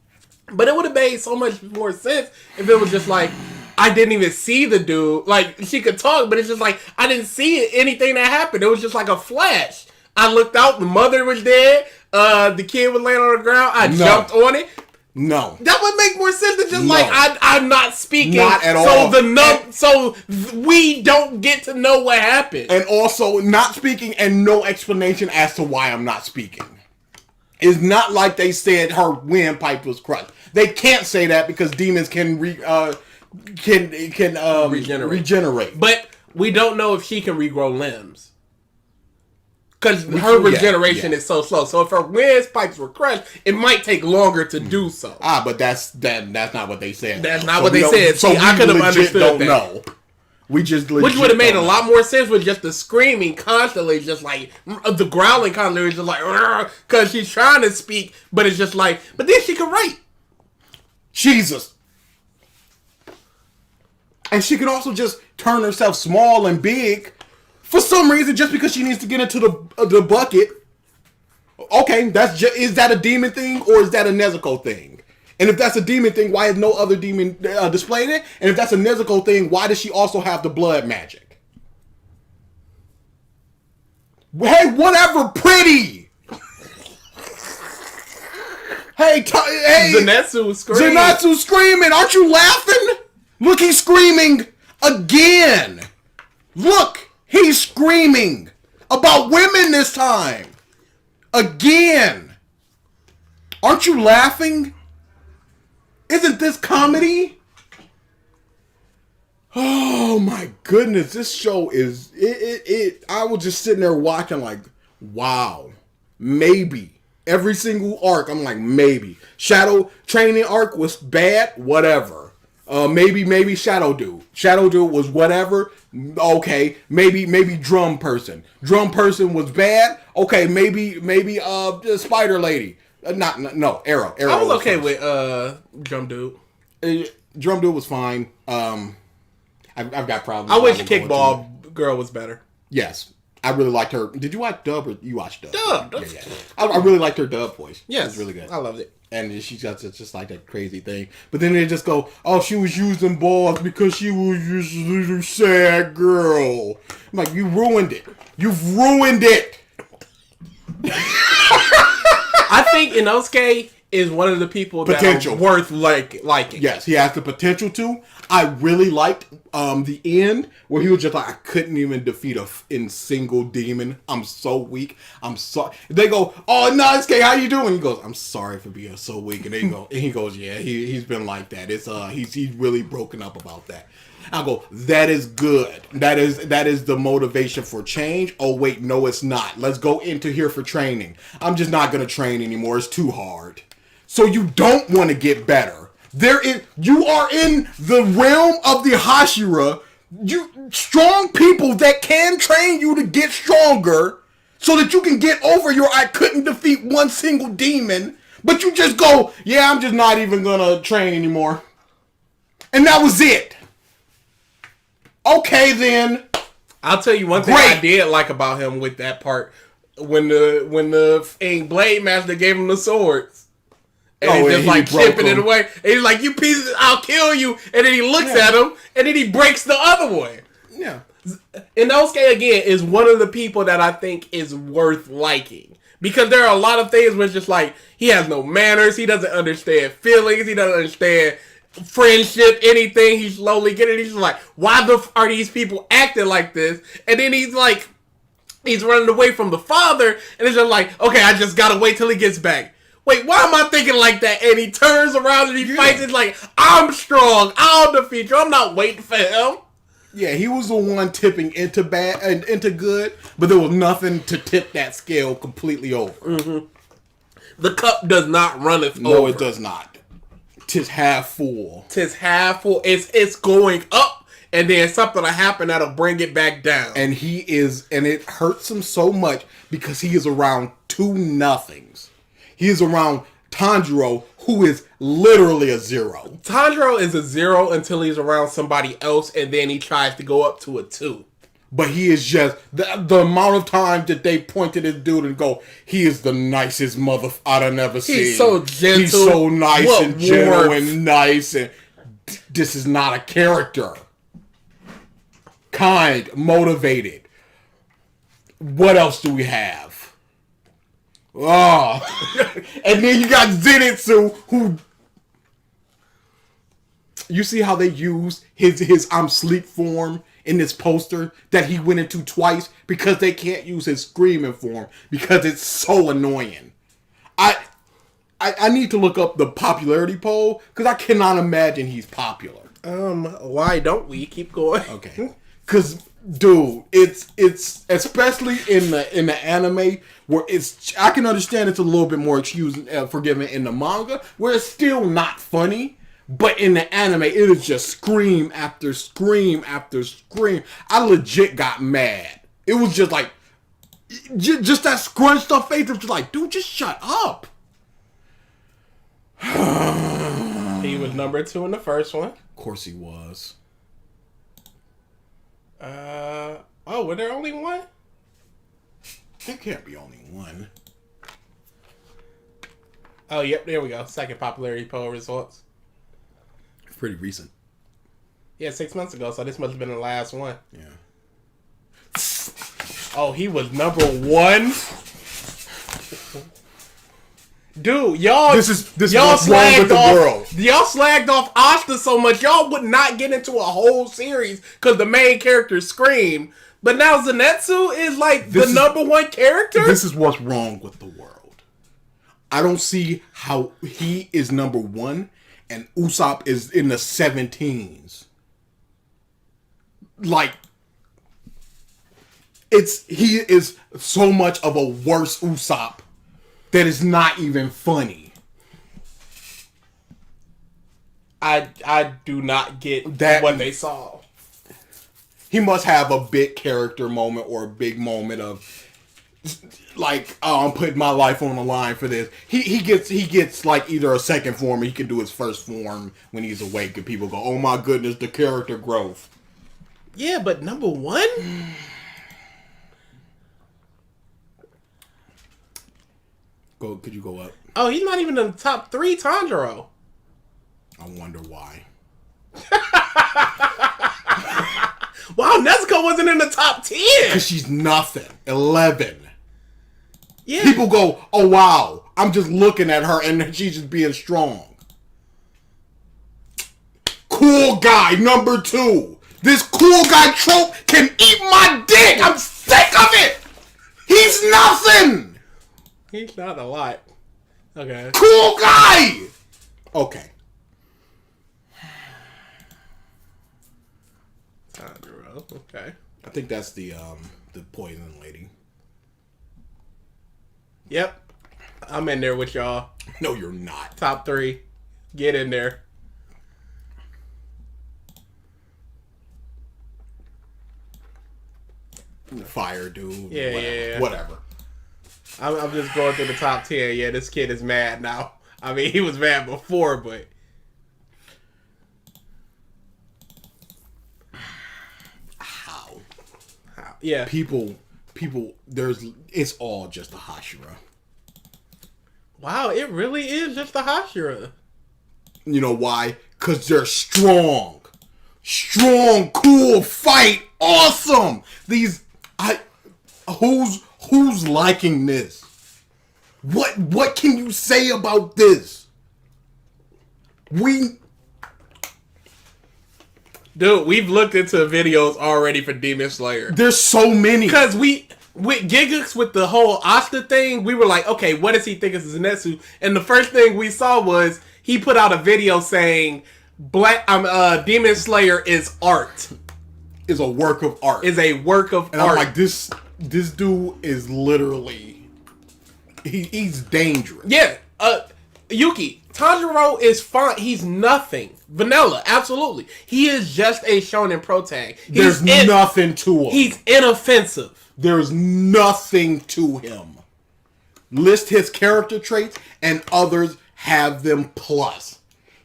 But it would have made so much more sense if it was just like, I didn't even see the dude. Like, she could talk, but it's just like, I didn't see anything that happened. It was just like a flash. I looked out, the mother was dead, the kid was laying on the ground, I jumped on it. No. That would make more sense than just like, I'm not speaking. Not at all. So we don't get to know what happened. And also, not speaking and no explanation as to why I'm not speaking. It's not like they said her windpipe was crushed. They can't say that because demons can can regenerate. But we don't know if she can regrow limbs. Because her regeneration is so slow. So if her windpipes were crushed, it might take longer to do so. But that's not what they said. That's not what they said. So I could have understood don't that. Know. We just which would have made a lot more sense with just the screaming constantly, just like the growling constantly, just like because she's trying to speak, but it's just like, but then she can write. Jesus. And she can also just turn herself small and big for some reason, just because she needs to get into the bucket. Okay, is that a demon thing or is that a Nezuko thing? And if that's a demon thing, why is no other demon displaying it? And if that's a Nezuko thing, why does she also have the blood magic? Hey, whatever, pretty. hey, Zenitsu screaming. Zenitsu screaming. Aren't you laughing? Look, he's screaming again. Look, he's screaming about women this time. Again. Aren't you laughing? Isn't this comedy? Oh my goodness, this show is I was just sitting there watching like, wow, maybe. Every single arc, I'm like, maybe. Shadow training arc was bad, whatever. Maybe Shadow Dude. Shadow Dude was whatever. Okay, maybe Drum Person. Drum Person was bad. Okay, maybe Spider Lady. Arrow. I was okay with Drum Dude. Drum Dude was fine. I've got problems. I wish Kickball Girl was better. Yes, I really liked her. Did you watch dub or you watched dub? Dub. Yeah. I really liked her dub voice. Yes, it was really good. I loved it. And she got just like that crazy thing. But then they just go, oh, she was using balls because she was just a little sad girl. I'm like, you ruined it. You've ruined it. I think Inosuke is one of the people that are worth liking. Yes, he has the potential to. I really liked the end where he was just like, I couldn't even defeat a single demon. I'm so weak. I'm sorry. They go, oh, Inosuke, how you doing? He goes, I'm sorry for being so weak. And he goes, yeah, he's been like that. It's he's really broken up about that. I go, that is good. That is the motivation for change. Oh wait, no, it's not. Let's go into here for training. I'm just not gonna train anymore. It's too hard. So you don't want to get better. You are in the realm of the Hashira. You strong people that can train you to get stronger, so that you can get over your I couldn't defeat one single demon. But you just go, yeah, I'm just not even gonna train anymore. And that was it. Okay, then. I'll tell you one thing I did like about him with that part. When the Blade Master gave him the swords. And he's just like chipping it away. And he's like, you pieces, I'll kill you. And then he looks at him. And then he breaks the other one. Yeah. Inosuke, again, is one of the people that I think is worth liking. Because there are a lot of things where it's just like, he has no manners. He doesn't understand feelings. He doesn't understand friendship, anything. He's slowly getting. He's like, why are these people acting like this? And then he's like, he's running away from the father, and it's just like, okay, I just gotta wait till he gets back. Wait, why am I thinking like that? And he turns around and he fights. It's like, I'm strong. I'll defeat you. I'm not waiting for him. Yeah, he was the one tipping into bad and into good, but there was nothing to tip that scale completely over. Mm-hmm. The cup does not runneth over. No, it does not. 'Tis half full. 'Tis half full. It's going up, and then something will happen that'll bring it back down. And it hurts him so much because he is around two nothings. He is around Tanjiro, who is literally a zero. Tanjiro is a zero until he's around somebody else, and then he tries to go up to a 2. But he is just, the amount of time that they point to this dude and go, he is the nicest mother I've ever seen. He's so gentle. He's so nice and gentle and nice. And this is not a character. Kind, motivated. What else do we have? Oh. And then you got Zenitsu, who... You see how they use his I'm sleep form in this poster that he went into twice because they can't use his screaming form because it's so annoying. I need to look up the popularity poll because I cannot imagine he's popular. Why don't we keep going? Okay. Because, dude, it's especially in the anime where I can understand it's a little bit more forgiving in the manga where it's still not funny, but in the anime it is just scream after scream after scream. I legit got mad. It was just like, just that scrunched up face. It was just like, dude, just shut up. He was number 2 in the first one. Of course he was. Were there only one? There can't be only one. Oh, yep, there we go. Second popularity poll results. Pretty recent. Yeah, 6 months ago, so this must have been the last one. Yeah. Oh, he was number 1? Dude, y'all what's wrong with the world. Y'all slagged off Asta so much, y'all would not get into a whole series because the main character screamed. But now Zenitsu is like the number 1 character? This is what's wrong with the world. I don't see how he is number 1 and Usopp is in the 17s. Like, he is so much of a worse Usopp that is not even funny. I do not get what they saw. He must have a big character moment or a big moment of like, oh, I'm putting my life on the line for this. He gets like either a second form or he can do his first form when he's awake and people go, oh my goodness, the character growth. Yeah, but number 1? Could you go up? Oh, he's not even in the top 3, Tanjiro. I wonder why. Wow, Nezuko wasn't in the top 10. Because she's nothing. 11. Yeah. People go, oh wow, I'm just looking at her and she's just being strong. Cool guy, number 2. This cool guy trope can eat my dick. I'm sick of it. He's nothing. He's not a lot. Okay. Cool guy. Okay. Okay. I think that's the poison lady. Yep. I'm in there with y'all. No, you're not. Top 3. Get in there. Fire dude. Yeah, whatever. yeah. Whatever. I'm just going through the top 10. Yeah, this kid is mad now. I mean, he was mad before, but... How? Yeah. People, it's all just a Hashira. Wow, it really is just a Hashira. You know why? Because they're strong. Strong, cool, fight, awesome. Who's liking this? What can you say about this? Dude, we've looked into videos already for Demon Slayer. There's so many. Because with Gigax, with the whole Asta thing, we were like, okay, what does he think is Zenitsu? And the first thing we saw was he put out a video saying Demon Slayer is art. Is a work of art. Is a work of art. And I'm like, this dude is literally he's dangerous. Yeah. Yuki, Tanjiro is fine. He's nothing. Vanilla, absolutely. He is just a shonen protag. There's nothing to him. He's inoffensive. There's nothing to him. List his character traits and others have them plus.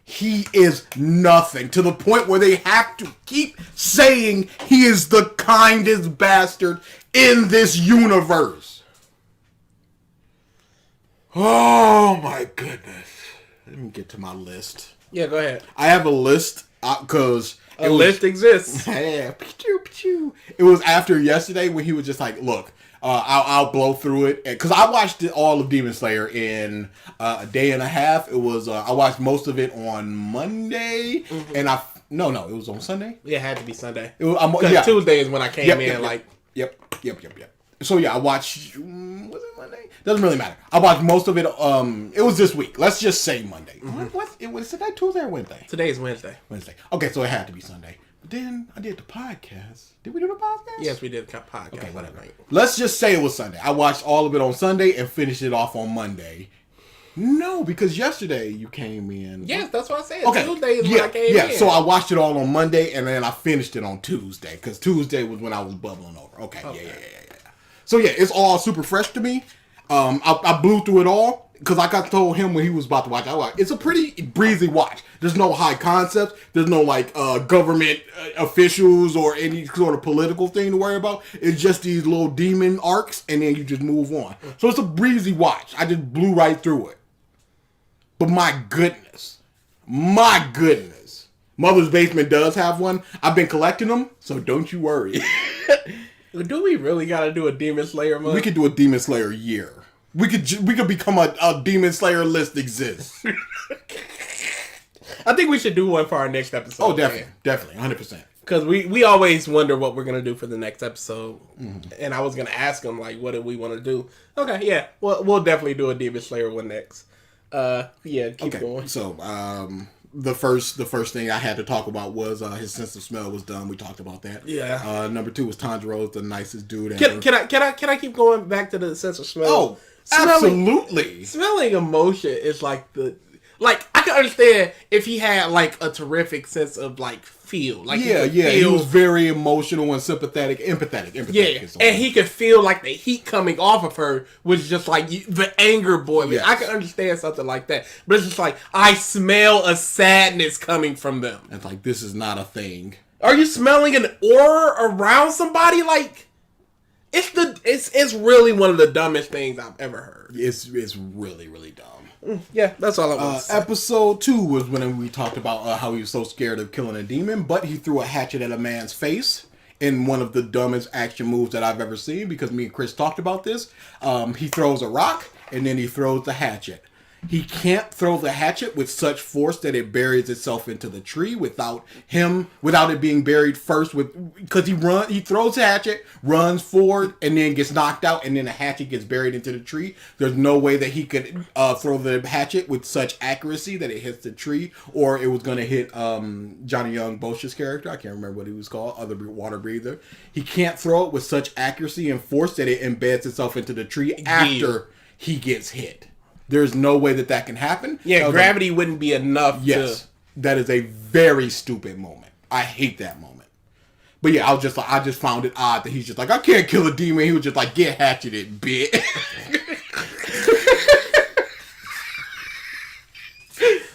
He is nothing to the point where they have to keep saying he is the kindest bastard in this universe. Oh my goodness. Let me get to my list. Yeah, go ahead. I have a list because a list exists. Yeah, it was after yesterday when he was just like, look, I'll blow through it. Because I watched all of Demon Slayer in a day and a half. It was, I watched most of it on Monday. Mm-hmm. And it was on Sunday? Yeah, it had to be Sunday. Because Tuesday is when I came in. Yep. So yeah, I watched. Was it Monday? Doesn't really matter. I watched most of it. It was this week. Let's just say Monday. Was today Tuesday or Wednesday? Today is Wednesday. Wednesday. Okay, so it had to be Sunday. But then I did the podcast. Did we do the podcast? Yes, we did the podcast. Okay, whatever. Let's just say it was Sunday. I watched all of it on Sunday and finished it off on Monday. No, because yesterday you came in. Yes, that's what I said. Okay. Tuesday is when I came in. Yeah, so I watched it all on Monday and then I finished it on Tuesday because Tuesday was when I was bubbling over. Okay. Yeah. So yeah, it's all super fresh to me. I blew through it all. Because like I told him when he was about to watch, it's a pretty breezy watch. There's no high concepts. There's no like government officials or any sort of political thing to worry about. It's just these little demon arcs, and then you just move on. So it's a breezy watch. I just blew right through it. But my goodness, Mother's Basement does have one. I've been collecting them, so don't you worry. Do we really gotta do a Demon Slayer month? We could do a Demon Slayer year. We could become a Demon Slayer list exists. I think we should do one for our next episode. Oh, definitely, 100%. Because we always wonder what we're gonna do for the next episode, and I was gonna ask him like, what do we want to do? Okay, yeah, we'll definitely do a Demon Slayer one next. Keep going. So, the first thing I had to talk about was his sense of smell was done. We talked about that. Yeah. Number 2 was Tanjiro's the nicest dude ever. Can I keep going back to the sense of smell? Oh, absolutely. Smelling emotion is like I can understand if he had like a terrific sense of like feel. Like he was very emotional and sympathetic, empathetic. Yeah, and he could feel like the heat coming off of her was just like the anger boiling. Yes. I can understand something like that, but it's just like I smell a sadness coming from them. It's like this is not a thing. Are you smelling an aura around somebody? Like it's really one of the dumbest things I've ever heard. It's really really dumb. Yeah, that's all I want to say. Episode 2 was when we talked about how he was so scared of killing a demon, but he threw a hatchet at a man's face in one of the dumbest action moves that I've ever seen, because me and Chris talked about this. He throws a rock, and then he throws the hatchet. He can't throw the hatchet with such force that it buries itself into the tree without it being buried first because he throws the hatchet, runs forward, and then gets knocked out, and then the hatchet gets buried into the tree. There's no way that he could throw the hatchet with such accuracy that it hits the tree, or it was going to hit Johnny Young Bosch's character. I can't remember what he was called, other water breather. He can't throw it with such accuracy and force that it embeds itself into the tree after he gets hit. There's no way that can happen. Yeah, gravity wouldn't be enough. Yes, that is a very stupid moment. I hate that moment. But yeah, I just found it odd that he's just like, I can't kill a demon. He was just like, get hatcheted, bitch.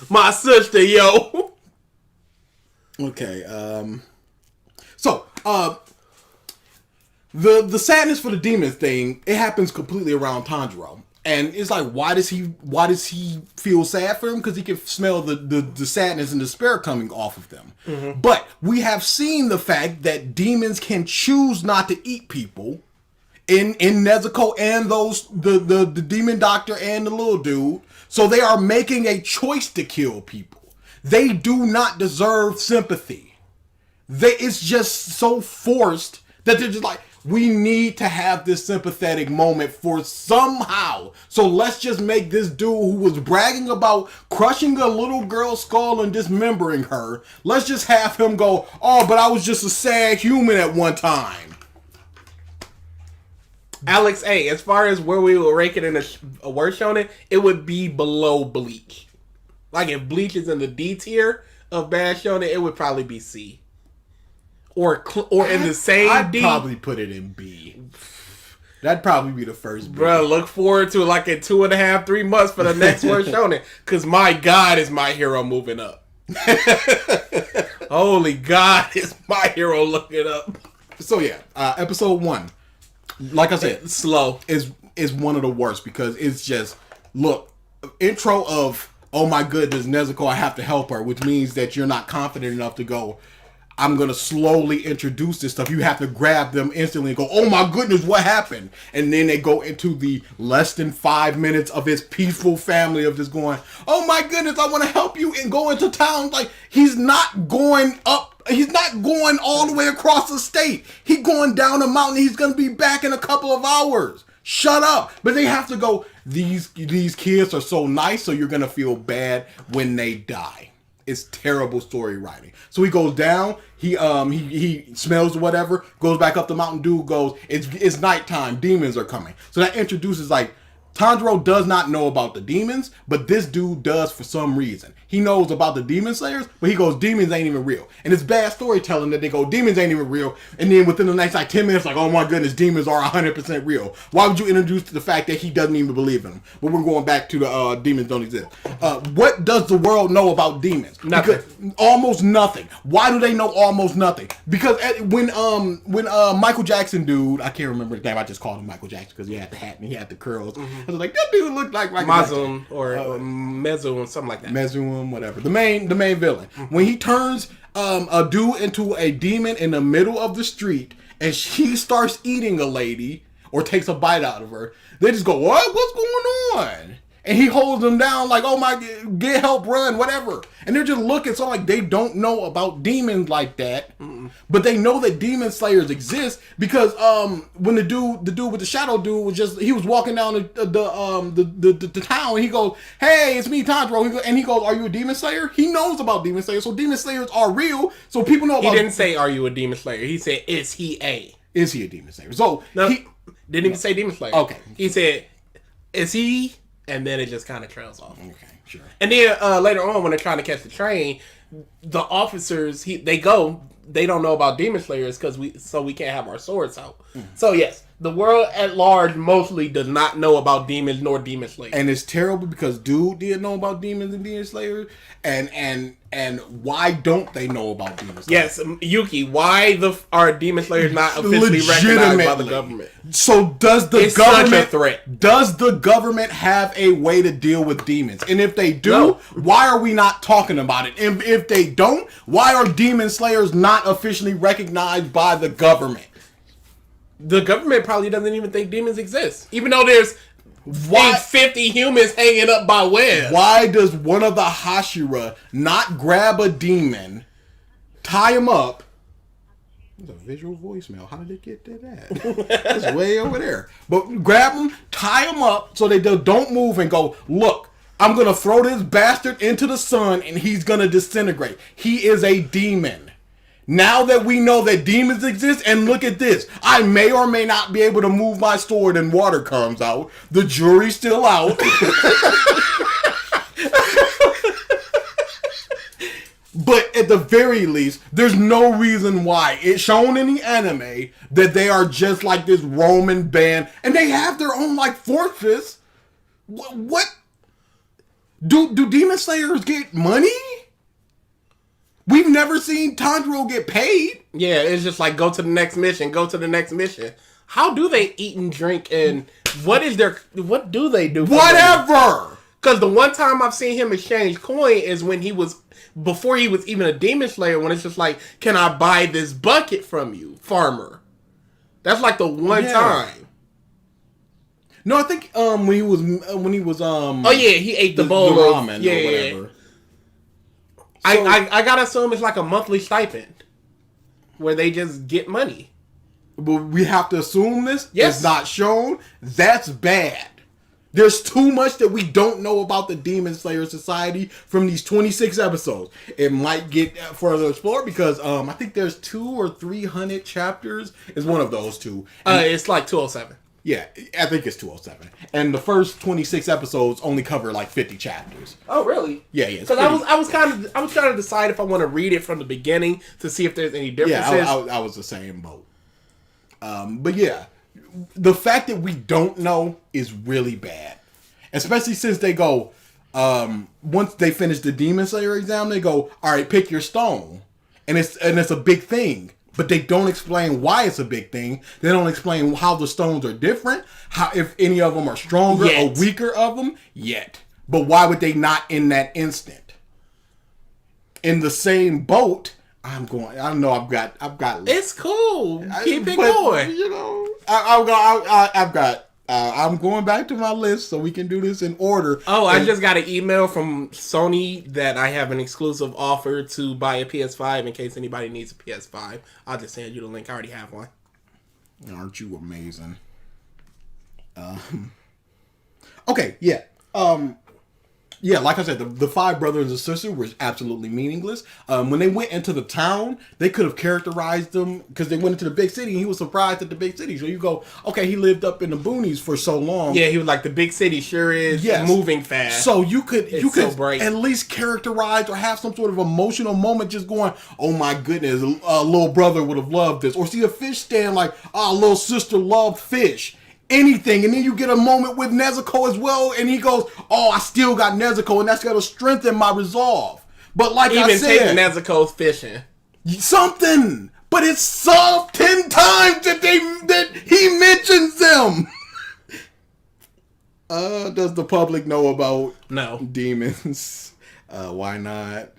My sister, yo. Okay. So, the sadness for the demon thing, it happens completely around Tanjiro. And it's like, why does he feel sad for him? Because he can smell the sadness and despair coming off of them. Mm-hmm. But we have seen the fact that demons can choose not to eat people. In Nezuko and the demon doctor and the little dude. So they are making a choice to kill people. They do not deserve sympathy. It's just so forced that they're just like, we need to have this sympathetic moment for somehow. So let's just make this dude who was bragging about crushing a little girl's skull and dismembering her, let's just have him go, oh, but I was just a sad human at one time. Alex A., as far as where we will rank it in a word shonen, it would be below Bleach. Like if Bleach is in the D tier of bad shonen, it would probably be C. Or in the same I'd D. I'd probably put it in B. That'd probably be the first B. Bro, look forward to like in 2.5, 3 months for the next word shonen. Because my God, is My Hero moving up. Holy God, is My Hero looking up. So yeah, episode 1. Like I said, it's slow. Is one of the worst because it's just, look, intro of, oh my goodness, Nezuko, I have to help her, which means that you're not confident enough to go, I'm going to slowly introduce this stuff. You have to grab them instantly and go, oh my goodness, what happened? And then they go into the less than 5 minutes of his peaceful family of just going, oh my goodness, I want to help you, and go into town. Like, he's not going up. He's not going all the way across the state. He's going down a mountain. He's going to be back in a couple of hours. Shut up. But they have to go, these kids are so nice, so you're going to feel bad when they die. It's terrible story writing. So he goes down, he smells whatever, goes back up the mountain. Dude goes, it's nighttime, demons are coming. So that introduces, like, Tanjiro does not know about the demons, but this dude does for some reason. He knows about the demon slayers, but he goes, demons ain't even real. And it's bad storytelling that they go, demons ain't even real. And then within the next, like, 10 minutes, like, oh my goodness, demons are 100% real. Why would you introduce the fact that he doesn't even believe in them? But we're going back to the demons don't exist. What does the world know about demons? Nothing. Because, almost nothing. Why do they know almost nothing? Because when Michael Jackson dude, I can't remember his name, I just called him Michael Jackson because he had the hat and he had the curls. Mm-hmm. I was like, that dude looked like Mazum or Mezun, something like that. Mezun, whatever. The main villain. Mm-hmm. When he turns a dude into a demon in the middle of the street and she starts eating a lady or takes a bite out of her, they just go, what? What's going on? And he holds them down like, oh my, get help, run, whatever. And they're just looking, so like they don't know about demons like that. Mm-mm. But they know that demon slayers exist because when the dude with the shadow dude he was walking down the town, and he goes, hey, it's me, Tanjiro. And he goes, are you a demon slayer? He knows about demon slayers, so demon slayers are real. So people know about. He didn't say, are you a demon slayer? He said, is he a demon slayer? So no, he didn't even say demon slayer. Okay. He said, is he? And then it just kind of trails off. Okay, sure. And then later on, when they're trying to catch the train, the officers they don't know about demon slayers because we can't have our swords out. Mm. So yes, the world at large mostly does not know about demons nor demon slayers. And it's terrible because dude didn't know about demons and demon slayers, and why don't they know about demon slayers? Yes, Yuki, why are demon slayers not officially recognized by the government? So does the government have a way to deal with demons? And if they do, no. Why are we not talking about it? And if they don't, why are demon slayers not officially recognized by the government? The government probably doesn't even think demons exist, even though there's 50 humans hanging up by webs. Why does one of the Hashira not grab a demon, tie him up? There's a visual voicemail. How did it get to that? It's way over there. But grab him, tie him up so they don't move and go, look, I'm going to throw this bastard into the sun and he's going to disintegrate. He is a demon. Now that we know that demons exist, and look at this, I may or may not be able to move my sword and water comes out. The jury's still out. But at the very least, there's no reason why it's shown in the anime that they are just like this Roman band, and they have their own like fortress. What? Do demon slayers get money? We've never seen Tanjiro get paid. Yeah, it's just like go to the next mission, go to the next mission. How do they eat and drink, and what do they do? Whatever. Because the one time I've seen him exchange coin is when before he was even a demon slayer, when it's just like, can I buy this bucket from you, farmer? That's like the one time. No, I think when he was oh yeah, he ate the bowl of ramen or whatever. So, I gotta assume it's like a monthly stipend where they just get money. But we have to assume this. Yes. It's not shown. That's bad. There's too much that we don't know about the Demon Slayer Society from these 26 episodes. It might get further explored because I think there's 200 or 300 chapters. It's one of those two. It's like 207. Yeah, I think it's 207. And the first 26 episodes only cover like 50 chapters. Oh, really? Yeah. Because I was trying to decide if I want to read it from the beginning to see if there's any differences. Yeah, I was the same boat. But yeah, the fact that we don't know is really bad. Especially since they go, once they finish the Demon Slayer exam, they go, all right, pick your stone. And it's a big thing. But they don't explain why it's a big thing. They don't explain how the stones are different, how if any of them are stronger or weaker of them yet. But why would they not in that instant? In the same boat, I'm going. I know I've got. It's cool. Keep it going. You know, I've got. I'm going back to my list so we can do this in order. Oh, I just got an email from Sony that I have an exclusive offer to buy a PS5 in case anybody needs a PS5. I'll just send you the link. I already have one. Aren't you amazing? Okay, yeah. Yeah, like I said, the five brothers and sisters were absolutely meaningless. When they went into the town, they could have characterized them because they went into the big city and he was surprised at the big city. So you go, okay, he lived up in the boonies for so long. Yeah, he was like, the big city sure is moving fast. So you could at least characterize or have some sort of emotional moment just going, oh my goodness, a little brother would have loved this. Or see a fish stand like, oh, little sister loved fish. Anything, and then you get a moment with Nezuko as well, and he goes, "Oh, I still got Nezuko, and that's got to strengthen my resolve." But like I said, even take Nezuko's fishing, something. But it's solved 10 times that he mentions them. Does the public know about demons? Why not?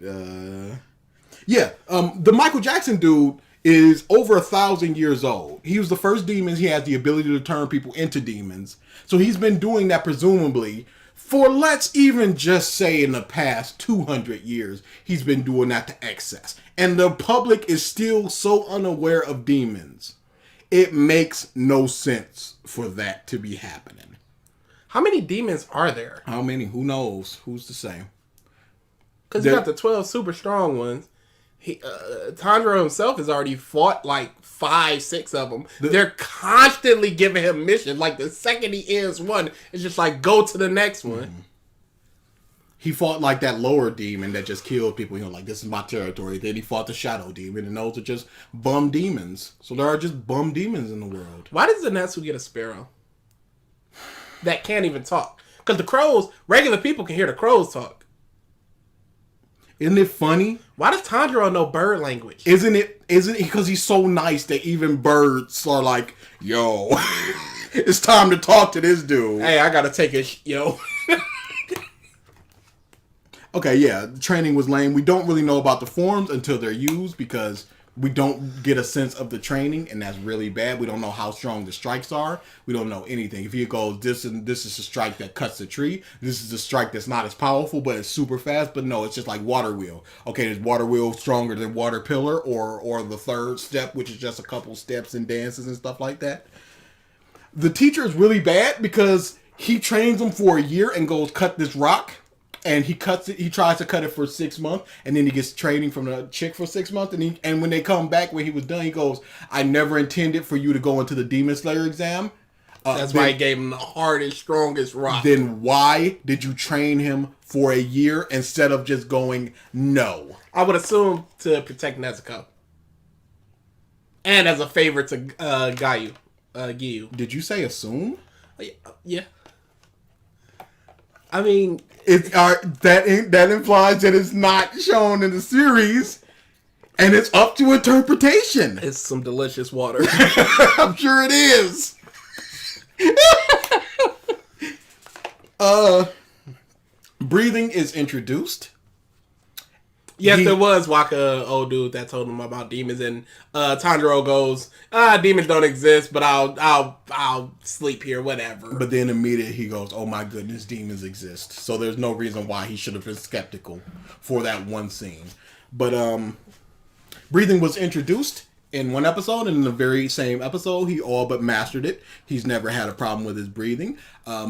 Yeah, the Michael Jackson dude is over 1,000 years old. He was the first demon. He has the ability to turn people into demons. So he's been doing that presumably for, let's even just say, in the past 200 years, he's been doing that to excess. And the public is still so unaware of demons. It makes no sense for that to be happening. How many demons are there? How many? Who knows? Who's to say? Because you got the 12 super strong ones. Tanjiro himself has already fought like 5, 6 of them. They're constantly giving him missions. Like the second he ends one, it's just like go to the next one. Mm-hmm. He fought like that lower demon that just killed people. You know, like this is my territory. Then he fought the shadow demon, and those are just bum demons. So there are just bum demons in the world. Why does Zenitsu get a sparrow that can't even talk? Because the crows, regular people can hear the crows talk. Isn't it funny? Why does Tanjiro know bird language? Isn't it because he's so nice that even birds are like, yo, it's time to talk to this dude. Hey, I gotta take it, yo. Okay, yeah, the training was lame. We don't really know about the forms until they're used because we don't get a sense of the training, and that's really bad. We don't know how strong the strikes are. We don't know anything. If he goes, this is a strike that cuts the tree. This is a strike that's not as powerful, but it's super fast. But no, it's just like water wheel. Okay, is water wheel stronger than water pillar or the third step, which is just a couple steps and dances and stuff like that? The teacher is really bad because he trains them for a year and goes, cut this rock. And he cuts it. He tries to cut it for 6 months, and then he gets training from the chick for 6 months. And when they come back, when he was done, he goes, "I never intended for you to go into the Demon Slayer exam." That's why he gave him the hardest, strongest rock. Then why did you train him for a year instead of just going no? I would assume to protect Nezuko, and as a favor to Giyu. Did you say assume? Yeah. I mean, that implies that it's not shown in the series, and it's up to interpretation. It's some delicious water. I'm sure it is. Breathing is introduced. Yes, there was Waka, old dude, that told him about demons, and Tanjiro goes, demons don't exist, but I'll sleep here, whatever. But then immediately he goes, oh my goodness, demons exist. So there's no reason why he should have been skeptical for that one scene. But breathing was introduced in one episode, and in the very same episode, he all but mastered it. He's never had a problem with his breathing.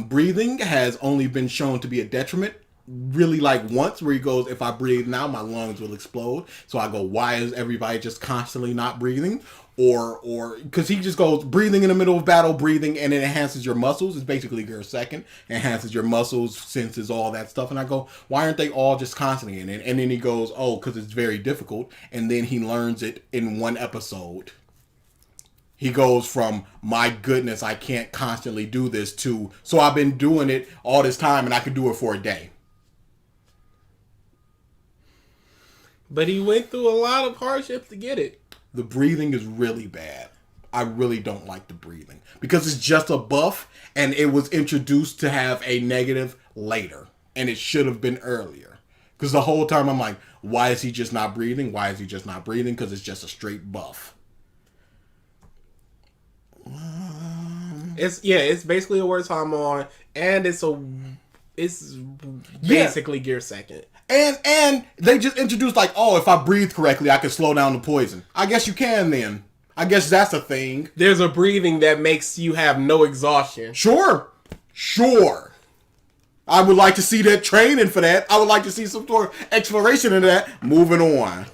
Breathing has only been shown to be a detriment really like once, where he goes, if I breathe now, my lungs will explode. So I go, why is everybody just constantly not breathing? Or because he just goes, breathing in the middle of battle, breathing, and it enhances your muscles. It's basically your second, enhances your muscles, senses, all that stuff. And I go, why aren't they all just constantly in it? And then he goes, oh, because it's very difficult. And then he learns it in one episode. He goes from, my goodness, I can't constantly do this, to, so I've been doing it all this time and I could do it for a day. But he went through a lot of hardships to get it. The breathing is really bad. I really don't like the breathing. Because it's just a buff, and it was introduced to have a negative later. And it should have been earlier. Because the whole time I'm like, Why is he just not breathing? Why is he just not breathing? Because it's just a straight buff. It's basically a word hormone, and it's basically gear second. And they just introduced like, oh, if I breathe correctly, I can slow down the poison. I guess you can then. I guess that's a thing. There's a breathing that makes you have no exhaustion. Sure. I would like to see that training for that. I would like to see some sort of exploration of that. Moving on.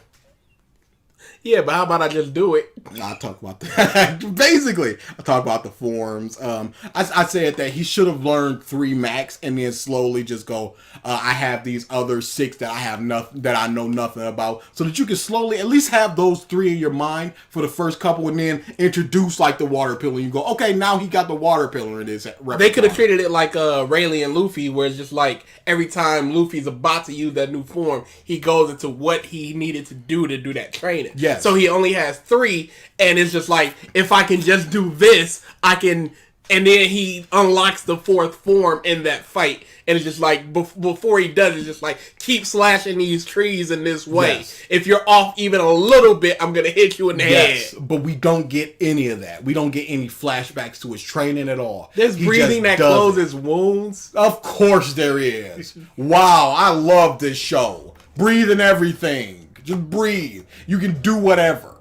Yeah, but how about I just do it? I talk about that. Basically, I talk about the forms. I said that he should have learned 3 max and then slowly just go, I have these other 6 that I have nothing, that I know nothing about, so that you can slowly at least have those 3 in your mind for the first couple, and then introduce like the water pillar. And you go, okay, now he got the water pillar in his repertoire. They could have treated it like Rayleigh and Luffy, where it's just like every time Luffy's about to use that new form, he goes into what he needed to do that training. Yes. So he only has 3, and it's just like, if I can just do this, I can... And then he unlocks the 4th form in that fight. And it's just like, before he does, it's just like, keep slashing these trees in this way. Yes. If you're off even a little bit, I'm going to hit you in the head. But we don't get any of that. We don't get any flashbacks to his training at all. There's breathing that closes wounds. Of course there is. Wow, I love this show. Breathing everything. Just breathe. You can do whatever.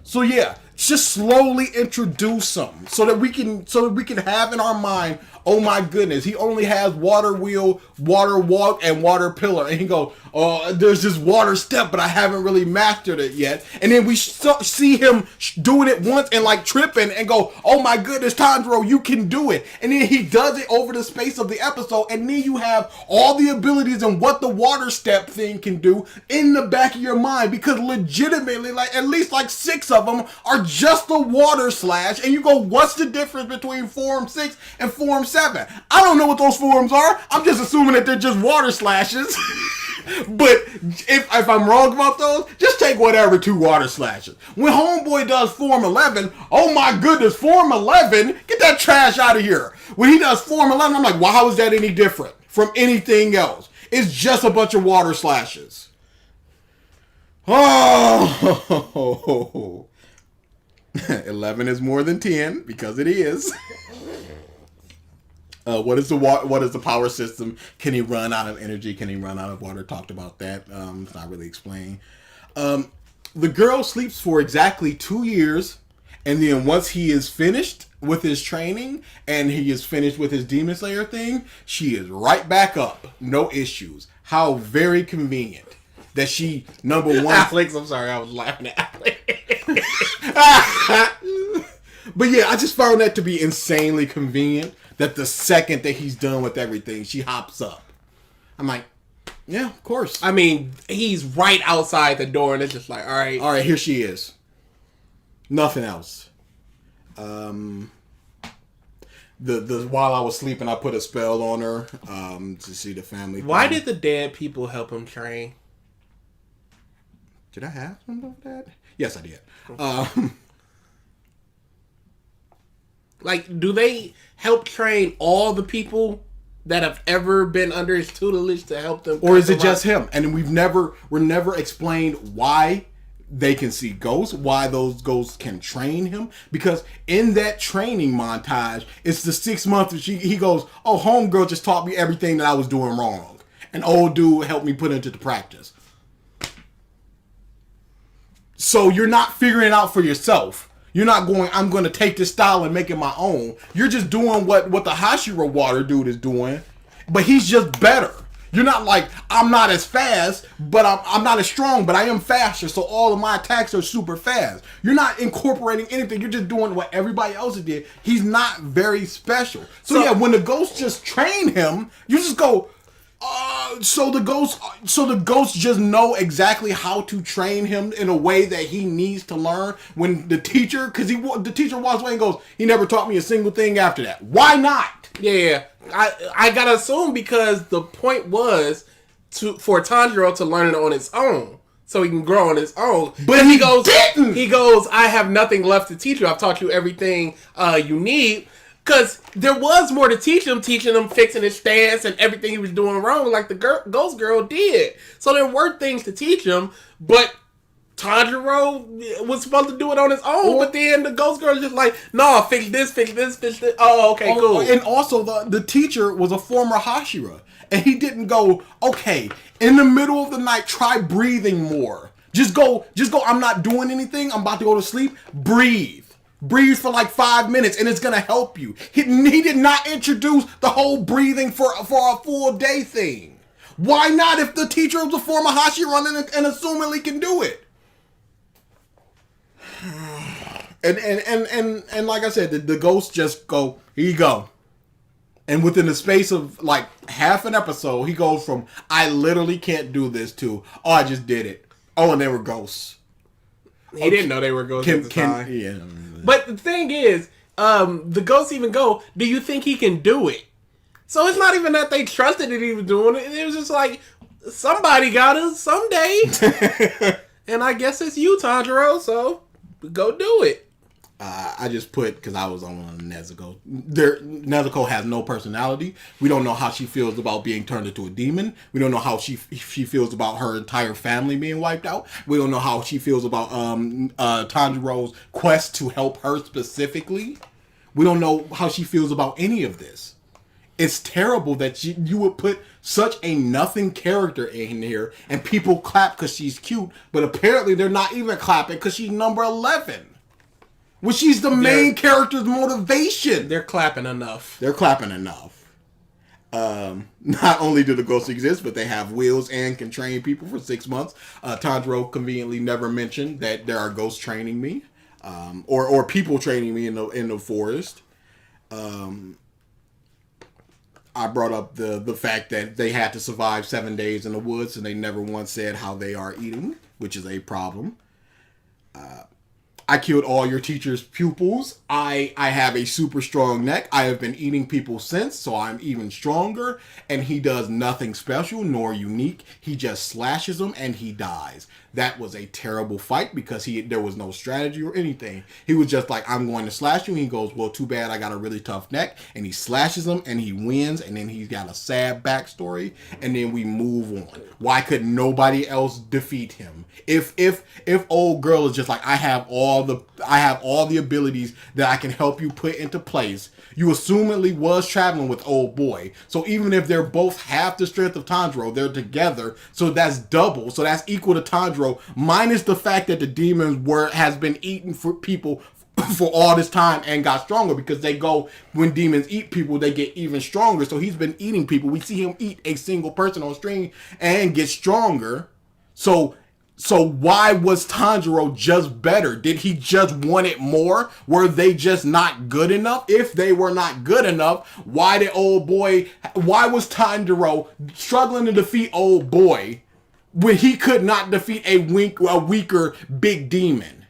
So yeah, just slowly introduce them so that we can have in our mind, oh my goodness, he only has water wheel, water walk, and water pillar. And he goes, oh, there's this water step, but I haven't really mastered it yet. And then we see him doing it once and like tripping and go, oh my goodness, Tanjiro, you can do it. And then he does it over the space of the episode. And then you have all the abilities and what the water step thing can do in the back of your mind. Because legitimately, like at least like 6 of them are just the water slash. And you go, what's the difference between Form 6 and Form 7? I don't know what those forms are. I'm just assuming that they're just water slashes. But if I'm wrong about those, just take whatever 2 water slashes. When Homeboy does Form 11, oh my goodness, Form 11, get that trash out of here. When he does Form 11, I'm like, wow, how is that any different from anything else? It's just a bunch of water slashes. Oh, 11 is more than 10 because it is. What is the power system? Can he run out of energy? Can he run out of water? Talked about that. It's not really explained. The girl sleeps for exactly 2 years, and then once he is finished with his training and he is finished with his Demon Slayer thing, she is right back up. No issues. How very convenient that she, number one... Alex, I'm sorry, I was laughing at Alex. But yeah, I just found that to be insanely convenient. That the second that he's done with everything, she hops up. I'm like, yeah, of course. I mean, he's right outside the door, and it's just like, all right, here she is. Nothing else. While I was sleeping, I put a spell on her to see the family. Why did the dead people help him train? Did I have some of that? Yes, I did. Like, do they help train all the people that have ever been under his tutelage to help them? Or is it just him? And we're never explained why they can see ghosts, why those ghosts can train him. Because in that training montage, it's the 6 months that he goes, oh, homegirl just taught me everything that I was doing wrong. An old dude helped me put into the practice. So you're not figuring it out for yourself. You're not going, I'm going to take this style and make it my own. You're just doing what the Hashira water dude is doing, but he's just better. You're not like, I'm not as fast, but I'm not as strong, but I am faster, so all of my attacks are super fast. You're not incorporating anything. You're just doing what everybody else did. He's not very special. So yeah, when the ghosts just train him, you just go... So the ghosts just know exactly how to train him in a way that he needs to learn. When the teacher, the teacher walks away and goes, he never taught me a single thing after that. Why not? Yeah, I gotta assume because the point was for Tanjiro to learn it on his own, so he can grow on his own. But he goes, didn't. He goes, I have nothing left to teach you. I've taught you everything you need. Because there was more to teaching him fixing his stance and everything he was doing wrong, like the Ghost Girl did. So there were things to teach him, but Tanjiro was supposed to do it on his own, but then the Ghost Girl is just like, no, fix this. Oh, okay, cool. And also, the teacher was a former Hashira. And he didn't go, okay, in the middle of the night, try breathing more. Just go, I'm not doing anything. I'm about to go to sleep. Breathe for like 5 minutes and it's going to help you. He did not introduce the whole breathing for a full day thing. Why not if the teacher was a former Hashira and assumingly can do it? And like I said, the ghosts just go, here you go. And within the space of like half an episode, he goes from, I literally can't do this to, oh, I just did it. Oh, and they were ghosts. He didn't know they were ghosts at the time. Yeah. But the thing is, the ghosts even go, do you think he can do it? So it's not even that they trusted that he was doing it. It was just like, somebody got us someday. And I guess it's you, Tanjiro, so go do it. I just put, because I was on Nezuko. Nezuko has no personality. We don't know how she feels about being turned into a demon. We don't know how she feels about her entire family being wiped out. We don't know how she feels about Tanjiro's quest to help her specifically. We don't know how she feels about any of this. It's terrible that you would put such a nothing character in here and people clap because she's cute, but apparently they're not even clapping because she's number 11. Well, she's the main character's motivation. They're clapping enough. Not only do the ghosts exist, but they have wheels and can train people for 6 months. Tanjiro conveniently never mentioned that there are ghosts training me, or people training me in the forest. I brought up the fact that they had to survive 7 days in the woods, and they never once said how they are eating, which is a problem. I killed all your teacher's pupils. I have a super strong neck. I have been eating people since, so I'm even stronger. And he does nothing special nor unique. He just slashes them and he dies. That was a terrible fight because there was no strategy or anything. He was just like, I'm going to slash you. And he goes, well, too bad, I got a really tough neck. And he slashes him and he wins. And then he's got a sad backstory. And then we move on. Why could nobody else defeat him? If old girl is just like, I have all the abilities that I can help you put into place. You assumedly was traveling with old boy. So even if they're both half the strength of Tanjiro, they're together. So that's double. So that's equal to Tanjiro, minus the fact that the demons has been eating for people for all this time and got stronger, because they go, when demons eat people, they get even stronger. So he's been eating people. We see him eat a single person on screen and get stronger. So why was Tanjiro just better? Did he just want it more? Were they just not good enough? If they were not good enough, why was Tanjiro struggling to defeat old boy when he could not defeat a weaker big demon?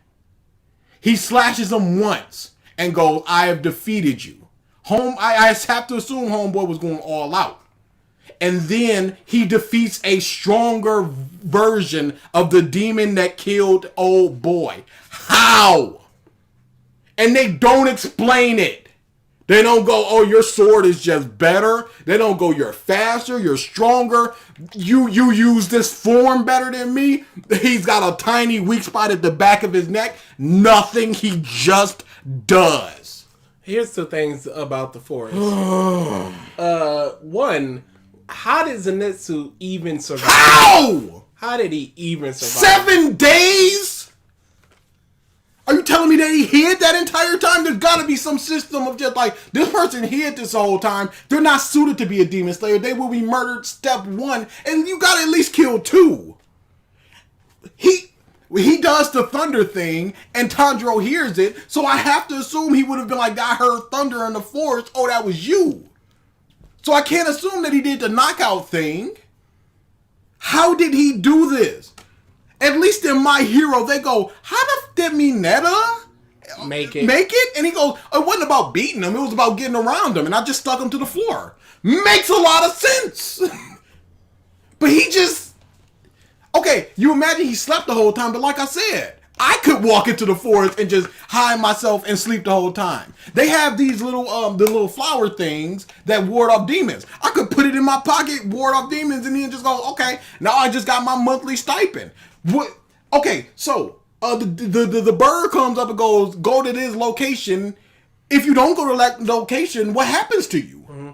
He slashes him once and goes, I have defeated you. I have to assume homeboy was going all out. And then he defeats a stronger version of the demon that killed old boy. How? And they don't explain it. They don't go, oh, your sword is just better. They don't go, you're faster, you're stronger. You use this form better than me. He's got a tiny weak spot at the back of his neck. Nothing, he just does. Here's the things about the forest. One, how did Zenitsu even survive? How? How did he even survive? 7 days? Are you telling me that he hid that entire time? There's got to be some system of just like, this person hid this whole time. They're not suited to be a demon slayer. They will be murdered step 1. And you got to at least kill 2. He does the thunder thing, and Tanjiro hears it. So I have to assume he would have been like, I heard thunder in the forest. Oh, that was you. So I can't assume that he did the knockout thing. How did he do this? At least in My Hero, they go, how did Mineta make it? And he goes, it wasn't about beating him. It was about getting around him. And I just stuck him to the floor. Makes a lot of sense. But he just... Okay, you imagine he slept the whole time. But like I said, I could walk into the forest and just hide myself and sleep the whole time. They have these little the little flower things that ward off demons. I could put it in my pocket, ward off demons, and then just go, okay, now I just got my monthly stipend. What? Okay, so the bird comes up and goes, go to this location. If you don't go to that location, what happens to you? Mm-hmm.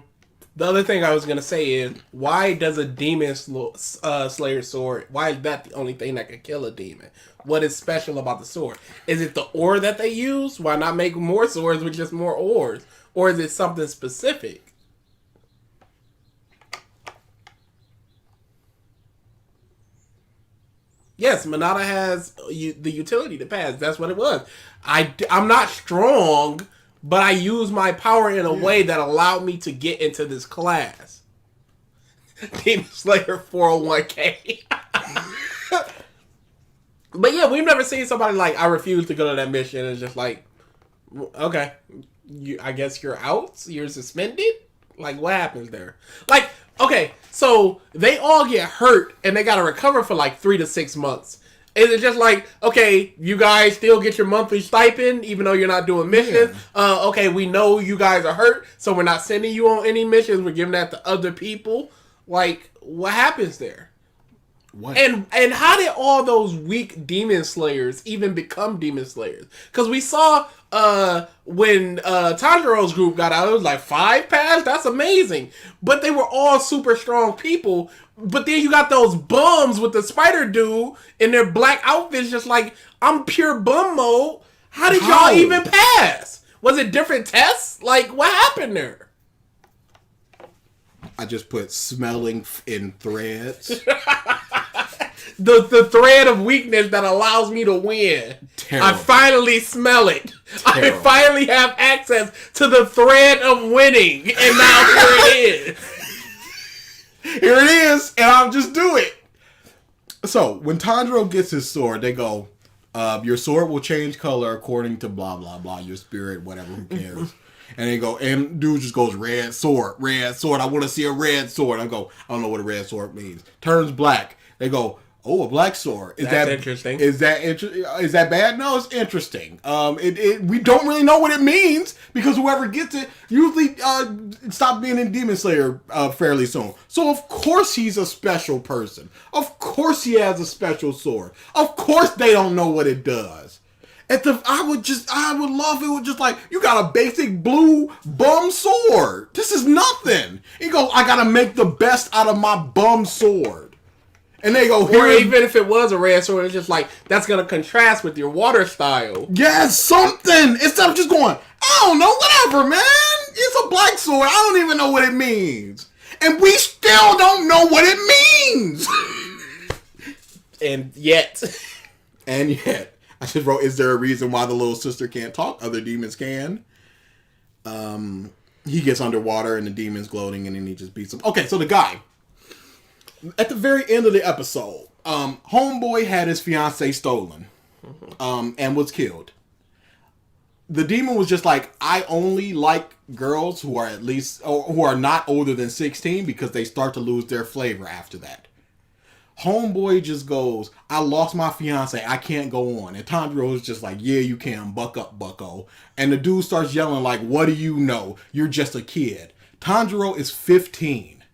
The other thing I was going to say is, why does a demon slayer sword, why is that the only thing that can kill a demon? What is special about the sword? Is it the ore that they use? Why not make more swords with just more ores? Or is it something specific? Yes, Minata has the utility to pass. That's what it was. I'm not strong, but I use my power in a way that allowed me to get into this class. Demon Slayer 401k. But yeah, we've never seen somebody like, I refuse to go to that mission. It's just like, okay, I guess you're out? You're suspended? Like, what happens there? Like, okay, so they all get hurt and they gotta recover for like 3 to 6 months. Is it just like, okay, you guys still get your monthly stipend even though you're not doing missions? Yeah. Okay, we know you guys are hurt, so we're not sending you on any missions. We're giving that to other people. Like, what happens there? What? And how did all those weak demon slayers even become demon slayers? Because we saw when Tanjiro's group got out, it was like 5 passed. That's amazing. But they were all super strong people. But then you got those bums with the spider dude in their black outfits, just like, I'm pure bum mode. How did y'all even pass? Was it different tests? Like, what happened there? I just put smelling in threads. The thread of weakness that allows me to win. Terrible. I finally smell it. Terrible. I finally have access to the thread of winning. And now here it is. Here it is. And I'll just do it. So, when Tanjiro gets his sword, they go, your sword will change color according to blah, blah, blah. Your spirit, whatever, who cares. And they go, and dude just goes, red sword. I want to see a red sword. I go, I don't know what a red sword means. Turns black. They go, oh, a black sword. That's interesting. Is that bad? No, it's interesting. We don't really know what it means because whoever gets it usually stop being in Demon Slayer fairly soon. So of course he's a special person. Of course he has a special sword. Of course they don't know what it does. I would love it with just like, you got a basic blue bum sword. This is nothing. You go, I gotta make the best out of my bum sword. And they go, or even if it was a red sword, it's just like, that's gonna contrast with your water style. Yes, something. Instead of just going, I don't know, whatever, man. It's a black sword. I don't even know what it means. And we still don't know what it means. And yet. I just wrote, is there a reason why the little sister can't talk? Other demons can. He gets underwater and the demon's gloating and then he just beats him. Okay, so the guy. At the very end of the episode, homeboy had his fiancée stolen and was killed. The demon was just like, I only like girls who are at least, or who are not older than 16 because they start to lose their flavor after that. Homeboy just goes, I lost my fiance, I can't go on. And Tanjiro is just like, yeah, you can, buck up, bucko. And the dude starts yelling like, what do you know? You're just a kid. Tanjiro is 15.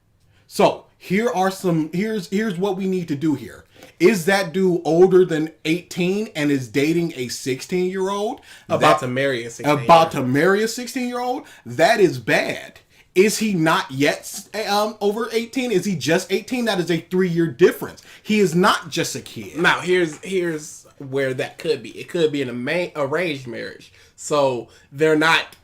So, here's what we need to do here. Is that dude older than 18 and is dating a 16-year-old? About to marry a 16-year-old? That is bad. Is he not yet over 18? Is he just 18? That is a 3-year difference. He is not just a kid. Now, here's where that could be. It could be an arranged marriage. So, they're not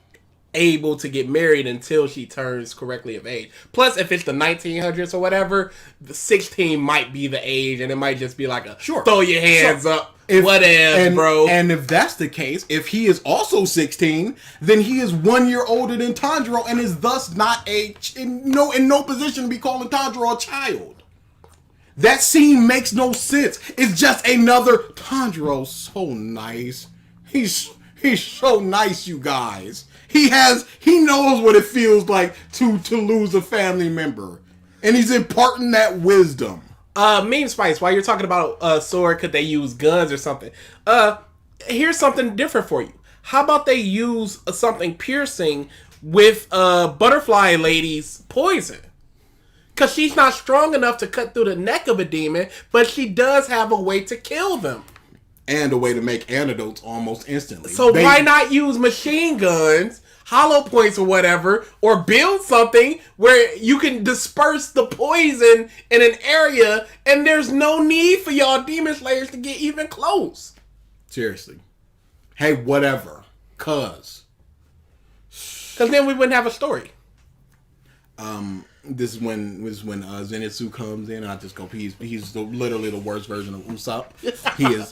able to get married until she turns correctly of age. Plus, if it's the 1900s or whatever, the 16 might be the age, and it might just be like a throw your hands up. Whatever, bro. And if that's the case, if he is also 16, then he is 1 year older than Tanjiro and is thus not in no position to be calling Tanjiro a child. That scene makes no sense. It's just another Tanjiro's so nice. He's so nice, you guys. He knows what it feels like to lose a family member. And he's imparting that wisdom. Meme Spice, while you're talking about sword, could they use guns or something? Here's something different for you. How about they use something piercing with Butterfly Lady's poison? Because she's not strong enough to cut through the neck of a demon, but she does have a way to kill them. And a way to make antidotes almost instantly. So why not use machine guns, hollow points or whatever, or build something where you can disperse the poison in an area and there's no need for y'all demon slayers to get even close? Seriously. Hey, whatever. Because then we wouldn't have a story. This is when Zenitsu comes in, and I just go, he's literally the worst version of Usopp.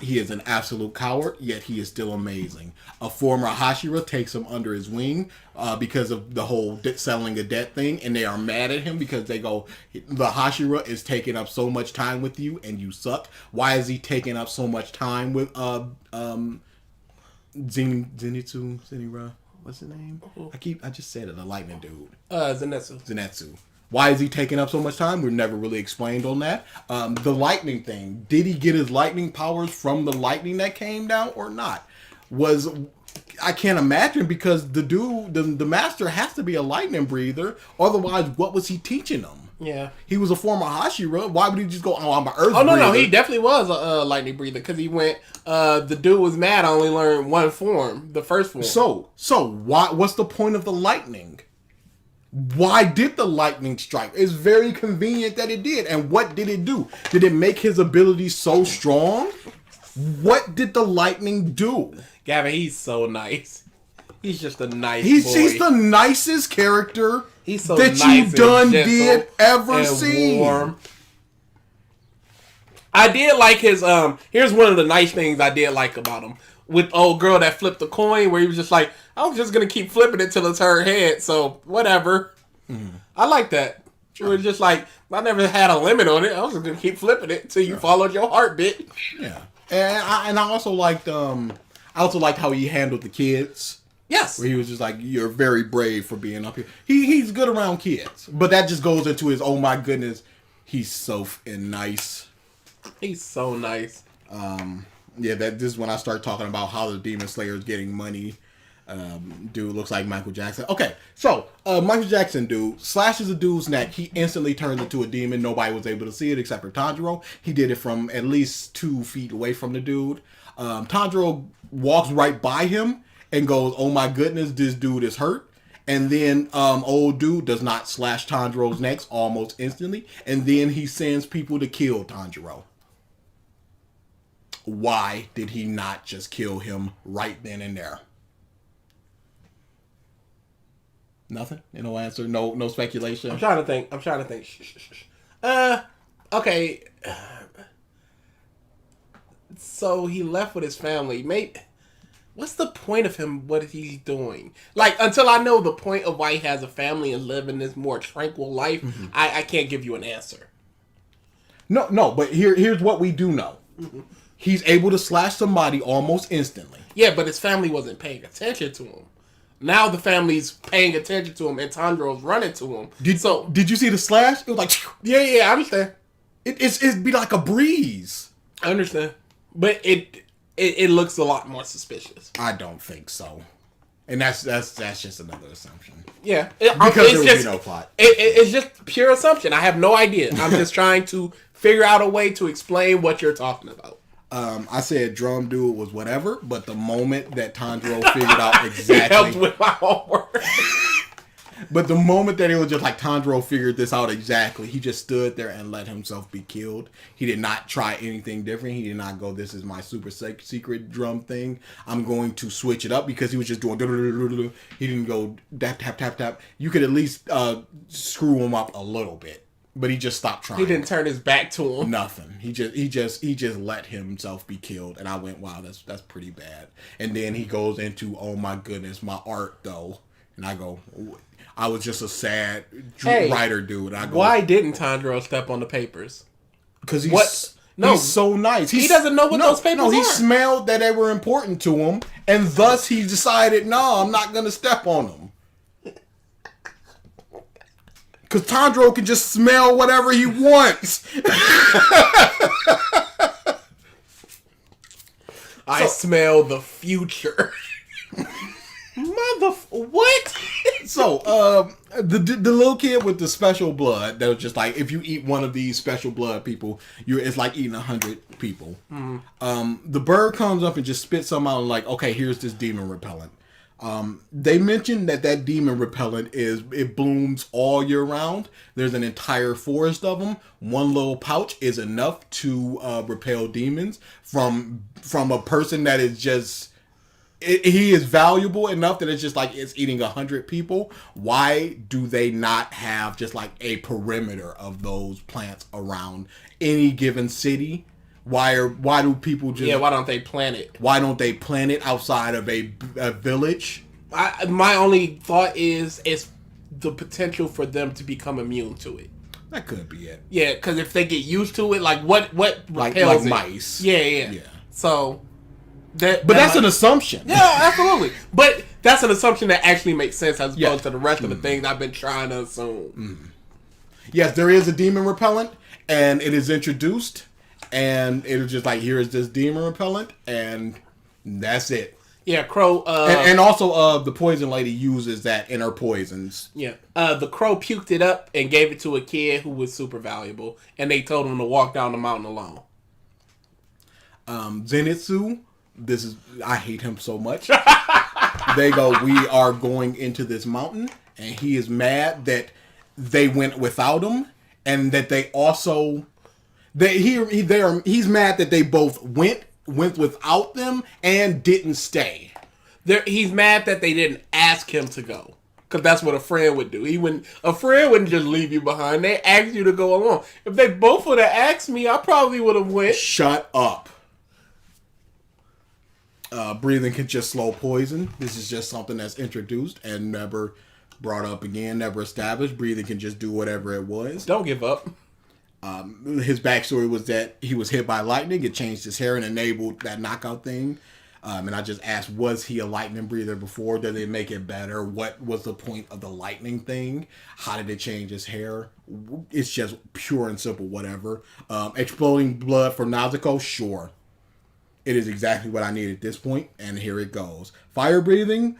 He is an absolute coward, yet he is still amazing. A former Hashira takes him under his wing because of the whole settling a debt thing, and they are mad at him because they go, the Hashira is taking up so much time with you, and you suck. Why is he taking up so much time with Zenitsu? What's his name? I just said it. The lightning dude. Zenitsu. Why is he taking up so much time? We're never really explained on that. The lightning thing. Did he get his lightning powers from the lightning that came down or not? I can't imagine, because the dude, the master has to be a lightning breather. Otherwise, what was he teaching them? Yeah. He was a former Hashira. Why would he just go, I'm an earth breather? Oh, no, he definitely was a lightning breather, because he went, the dude was mad I only learned one form, the first form. So what's the point of the lightning? Why did the lightning strike? It's very convenient that it did. And what did it do? Did it make his ability so strong? What did the lightning do? Gavin, he's so nice. He's just a nice boy. He's the nicest character he's so that nice you done did ever see. Warm. I did like his, here's one of the nice things I did like about him. With old girl that flipped the coin, where he was just like, I was just going to keep flipping it till it's her head, so whatever. I like that. It was just like, I never had a limit on it. I was just going to keep flipping it until you followed your heartbeat. Yeah. And I also liked how he handled the kids. Yes. Where he was just like, you're very brave for being up here. He's good around kids. But that just goes into his, oh my goodness, he's so nice. He's so nice. Yeah, this is when I start talking about how the Demon Slayer is getting money. Dude looks like Michael Jackson. Okay, so Michael Jackson dude slashes a dude's neck. He instantly turns into a demon. Nobody was able to see it except for Tanjiro. He did it from at least 2 feet away from the dude. Tanjiro walks right by him and goes, oh my goodness, this dude is hurt. And then old dude does not slash Tanjiro's neck almost instantly. And then he sends people to kill Tanjiro. Why did he not just kill him right then and there? Nothing? No answer? No speculation? I'm trying to think. Okay. So he left with his family. What's the point of him? What is he doing? Like, until I know the point of why he has a family and living this more tranquil life, I can't give you an answer. No, but here's what we do know. He's able to slash somebody almost instantly. Yeah, but his family wasn't paying attention to him. Now the family's paying attention to him, and Tanjiro's running to him. Did you see the slash? It was like... Yeah, I understand. It'd be like a breeze. I understand. But it looks a lot more suspicious. I don't think so. And that's just another assumption. Yeah. Because there would be no plot. It's just pure assumption. I have no idea. I'm just trying to figure out a way to explain what you're talking about. I said drum dude was whatever, but the moment that Tanjiro figured out exactly... He helped with my homework. But the moment that it was just like Tanjiro figured this out exactly, he just stood there and let himself be killed. He did not try anything different. He did not go, this is my super secret drum thing. I'm going to switch it up, because he was just doing... He didn't go tap, tap, tap, tap. You could at least screw him up a little bit. But he just stopped trying. He didn't turn his back to him. Nothing. He just let himself be killed. And I went, wow, that's pretty bad. And then he goes into, oh my goodness, my art though. And I go, I was just a sad writer dude. I go, why didn't Tanjiro step on the papers? Because he's so nice. He doesn't know what those papers are. He smelled that they were important to him, and thus he decided, no, I'm not going to step on them. Because Tanjiro can just smell whatever he wants. I smell the future. What? So, the little kid with the special blood that was just like, if you eat one of these special blood people, it's like eating 100 people. The bird comes up and just spits some out and like, okay, here's this demon repellent. They mentioned that demon repellent it blooms all year round. There's an entire forest of them. One little pouch is enough to repel demons from a person that is just... he is valuable enough that it's just like it's eating 100 people. Why do they not have just like a perimeter of those plants around any given city? Why do people just... why don't they plant it? Why don't they plant it outside of a village? My only thought is it's the potential for them to become immune to it. That could be it. Yeah, because if they get used to it, like what like repels mice. Yeah. So... that's an assumption. Yeah, absolutely. But that's an assumption that actually makes sense as opposed to the rest of the things I've been trying to assume. Yes, there is a demon repellent, and it is introduced, and it is just like, here is this demon repellent, and that's it. Yeah, Crow... and also, the poison lady uses that in her poisons. Yeah. The Crow puked it up and gave it to a kid who was super valuable, and they told him to walk down the mountain alone. Zenitsu... I hate him so much. They go, we are going into this mountain, and he is mad that they went without him, and that they also, he's mad that they both went without them and didn't stay. He's mad that they didn't ask him to go, because that's what a friend would do. A friend wouldn't just leave you behind. They asked you to go along. If they both would have asked me, I probably would have went. Shut up. Breathing can just slow poison. This is just something that's introduced and never brought up again, never established. Breathing can just do whatever it was. Don't give up. His backstory was that he was hit by lightning. It changed his hair and enabled that knockout thing. And I just asked, was he a lightning breather before? Did it make it better? What was the point of the lightning thing? How did it change his hair? It's just pure and simple whatever. Exploding blood for Nezuko? Sure. It is exactly what I need at this point, and here it goes. Fire breathing.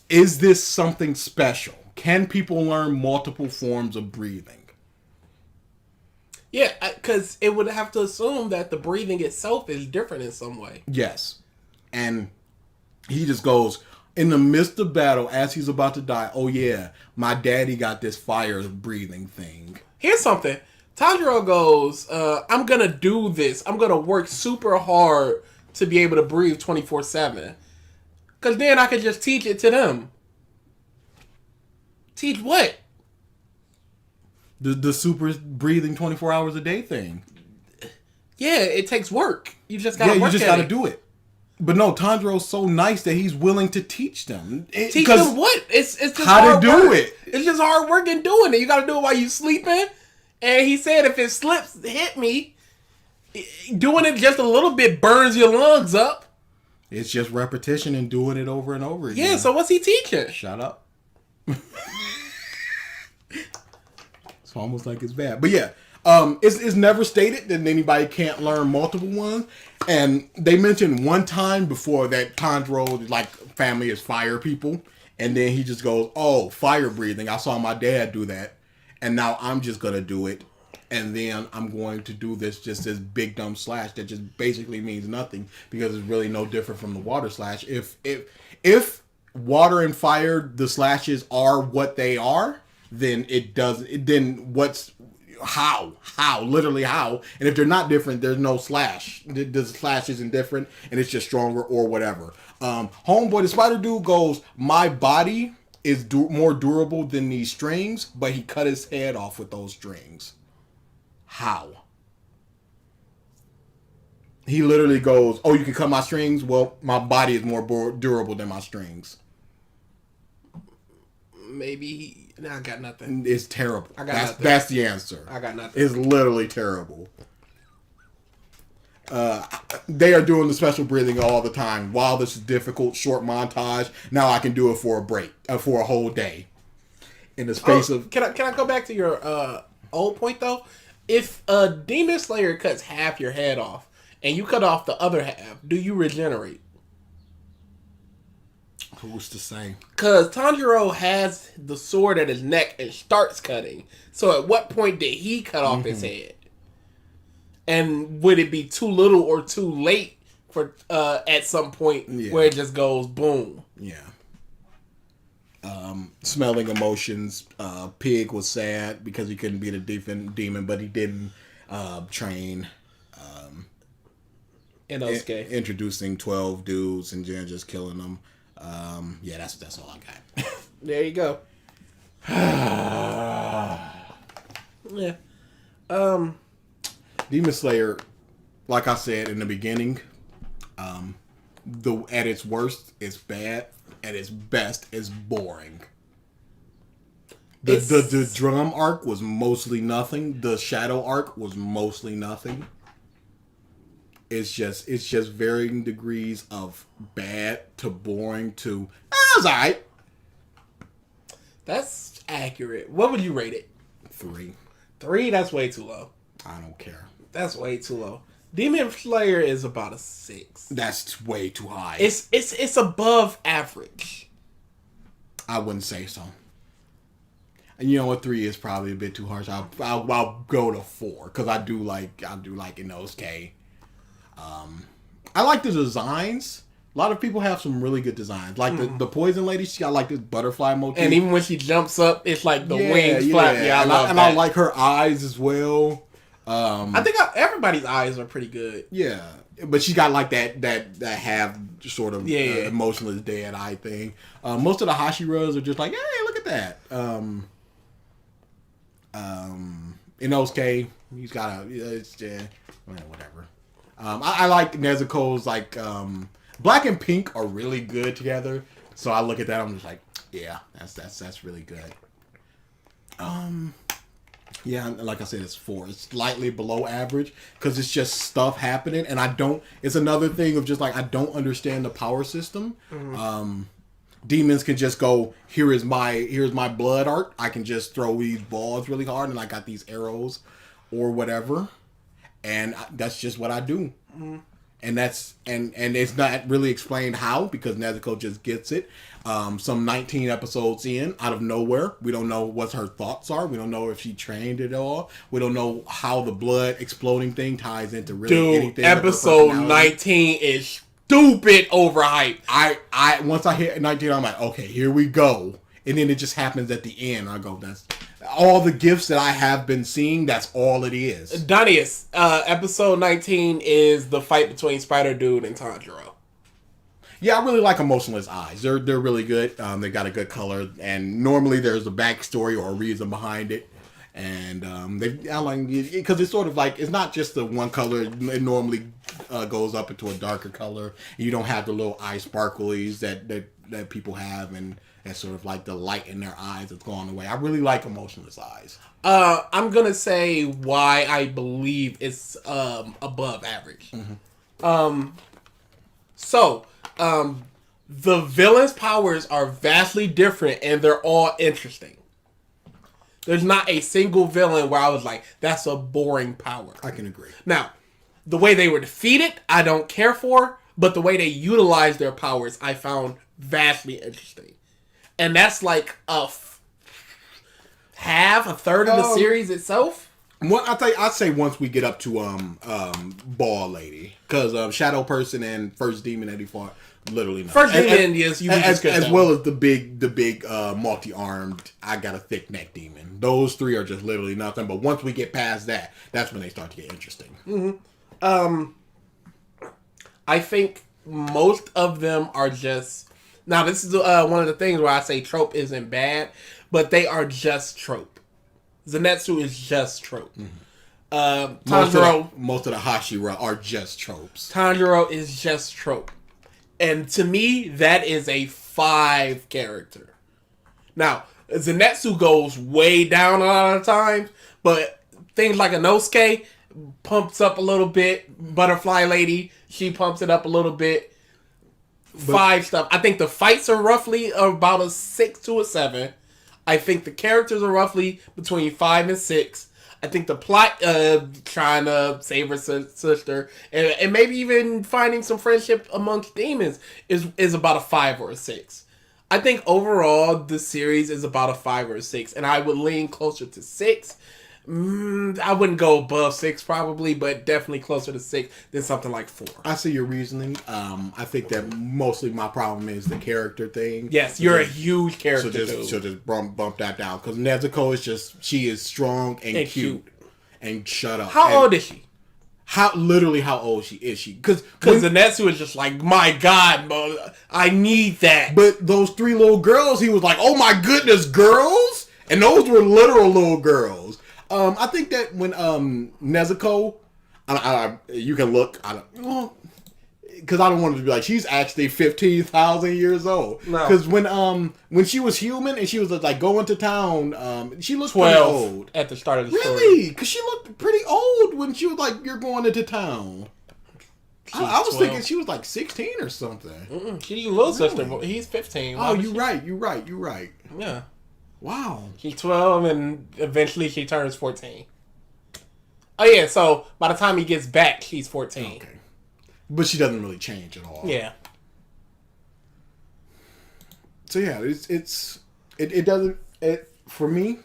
Is this something special? Can people learn multiple forms of breathing? Yeah, because it would have to assume that the breathing itself is different in some way. Yes. And he just goes, in the midst of battle, as he's about to die, oh yeah, my daddy got this fire breathing thing. Here's something. Tanjiro goes, I'm going to do this. I'm going to work super hard to be able to breathe 24/7. Because then I could just teach it to them. Teach what? The super breathing 24 hours a day thing. Yeah, it takes work. You just got to work you just got to it. do it. But no, Tanjiro's so nice that he's willing to teach them. Teach them what? It's just how hard to do work. it. It's just hard work in doing it. You got to do it while you sleeping. And he said if it slips, hit me. Doing it just a little bit burns your lungs up. It's just repetition and doing it over and over again. Yeah, so what's he teaching? Shut up. It's almost like it's bad. But yeah, it's never stated that anybody can't learn multiple ones. And they mentioned one time before that Tanjiro, like, family is fire people. And then he just goes, oh, fire breathing. I saw my dad do that. And now I'm just going to do it. And then I'm going to do this big dumb slash that just basically means nothing because it's really no different from the water slash. If water and fire, the slashes are what they are, then it does. Then literally how? And if they're not different, there's no slash. The slash isn't different and it's just stronger or whatever. Homeboy, the spider dude goes, my body is more durable than these strings, but he cut his head off with those strings. How? He literally goes, oh, you can cut my strings? Well, my body is more durable than my strings. Maybe I got nothing. It's terrible. Nothing. That's the answer. I got nothing. It's literally terrible. They are doing the special breathing all the time. While this is difficult, short montage, now I can do it for a break, for a whole day. in the space of. Can I go back to your old point though? If a Demon Slayer cuts half your head off and you cut off the other half, do you regenerate? Who's to say? Because Tanjiro has the sword at his neck and starts cutting. So at what point did he cut off his head? And would it be too little or too late for at some point where it just goes boom? Yeah. Smelling emotions. Pig was sad because he couldn't beat a demon, but he didn't train. Introducing 12 dudes and then just killing them. Yeah, that's all I got. There you go. Yeah. Demon Slayer, like I said in the beginning, at its worst, it's bad. At its best, it's boring. The drum arc was mostly nothing. The shadow arc was mostly nothing. It's just varying degrees of bad to boring to that's alright. That's accurate. What would you rate it? 3. 3? That's way too low. I don't care. That's way too low. Demon Slayer is about a 6. That's way too high. It's above average. I wouldn't say so. And you know what? 3 is probably a bit too harsh. I'll go to 4 because I do like Inosuke. I like the designs. A lot of people have some really good designs. Like the poison lady, she got like this butterfly motif. And even when she jumps up, it's like the wings flap. Yeah, I love that. I like her eyes as well. I think everybody's eyes are pretty good. Yeah, but she got like that half sort of emotionless dead eye thing. Most of the Hashiras are just like, hey, look at that. Inosuke, he's got whatever. I like Nezuko's like black and pink are really good together. So I look at that, I'm just like, yeah, that's really good. Yeah, like I said, it's 4. It's slightly below average because it's just stuff happening, and it's another thing of just like I don't understand the power system. Demons can just go, here's my blood art. I can just throw these balls really hard, and I got these arrows or whatever, and that's just what I do. And that's and it's not really explained how because Nezuko just gets it. Some 19 episodes in, out of nowhere, we don't know what her thoughts are. We don't know if she trained at all. We don't know how the blood exploding thing ties into really anything. Episode 19 is stupid overhyped. I once I hit 19, I'm like, okay, here we go. And then it just happens at the end. I go, that's all the gifts that I have been seeing. That's all it is. Danius, episode 19 is the fight between Spider Dude and Tanjiro. Yeah, I really like Emotionless Eyes. They're really good. They got a good color, and normally there's a backstory or a reason behind it. And I like because it's sort of like it's not just the one color. It normally goes up into a darker color. You don't have the little eye sparklies that people have, and that's sort of like the light in their eyes that's gone away. I really like Emotionless Eyes. I'm gonna say why I believe it's above average. The villain's powers are vastly different, and they're all interesting. There's not a single villain where I was like, that's a boring power. I can agree. Now, the way they were defeated, I don't care for, but the way they utilized their powers, I found vastly interesting. And that's like a third of the series itself. I'd say once we get up to Ball Lady, because Shadow Person and First Demon that he fought, literally nothing. First Demon, yes, as well as the big multi-armed, I got a thick neck demon. Those 3 are just literally nothing. But once we get past that, that's when they start to get interesting. I think most of them are just. Now, this is one of the things where I say trope isn't bad, but they are just trope. Zenitsu is just trope. Tanjiro, most of the Hashira are just tropes. Tanjiro is just trope. And to me, that is a 5 character. Now, Zenitsu goes way down a lot of times, but things like Inosuke pumps up a little bit. Butterfly Lady, she pumps it up a little bit. 5 stuff. I think the fights are roughly about a 6 to a 7. I think the characters are roughly between 5 and 6. I think the plot, trying to save her sister, and maybe even finding some friendship amongst demons, is about a 5 or a 6. I think overall the series is about a 5 or a 6, and I would lean closer to 6. I wouldn't go above 6 probably, but definitely closer to 6 than something like 4. I see your reasoning. I think that mostly my problem is the character thing. Yes, you're a huge character. So just bump that down, because Nezuko is she is strong and cute. And shut up. How old is she? How old is she? Because Zenitsu is just like, my God, I need that. But those 3 little girls, he was like, oh my goodness, girls, and those were literal little girls. I think that when Nezuko, you can look, because I don't want it to be like she's actually 15,000 years old. Because when she was human and she was like going to town, she looked 12 old at the start of the story. Really? Because she looked pretty old when she was like, "You're going into town." I was thinking she was like 16 or something. She's your little sister. He's 15. Oh, you're right. Yeah. Wow. She's 12, and eventually she turns 14. Oh yeah. So by the time he gets back, she's 14. Okay. But she doesn't really change at all. Yeah. So yeah, it doesn't for me.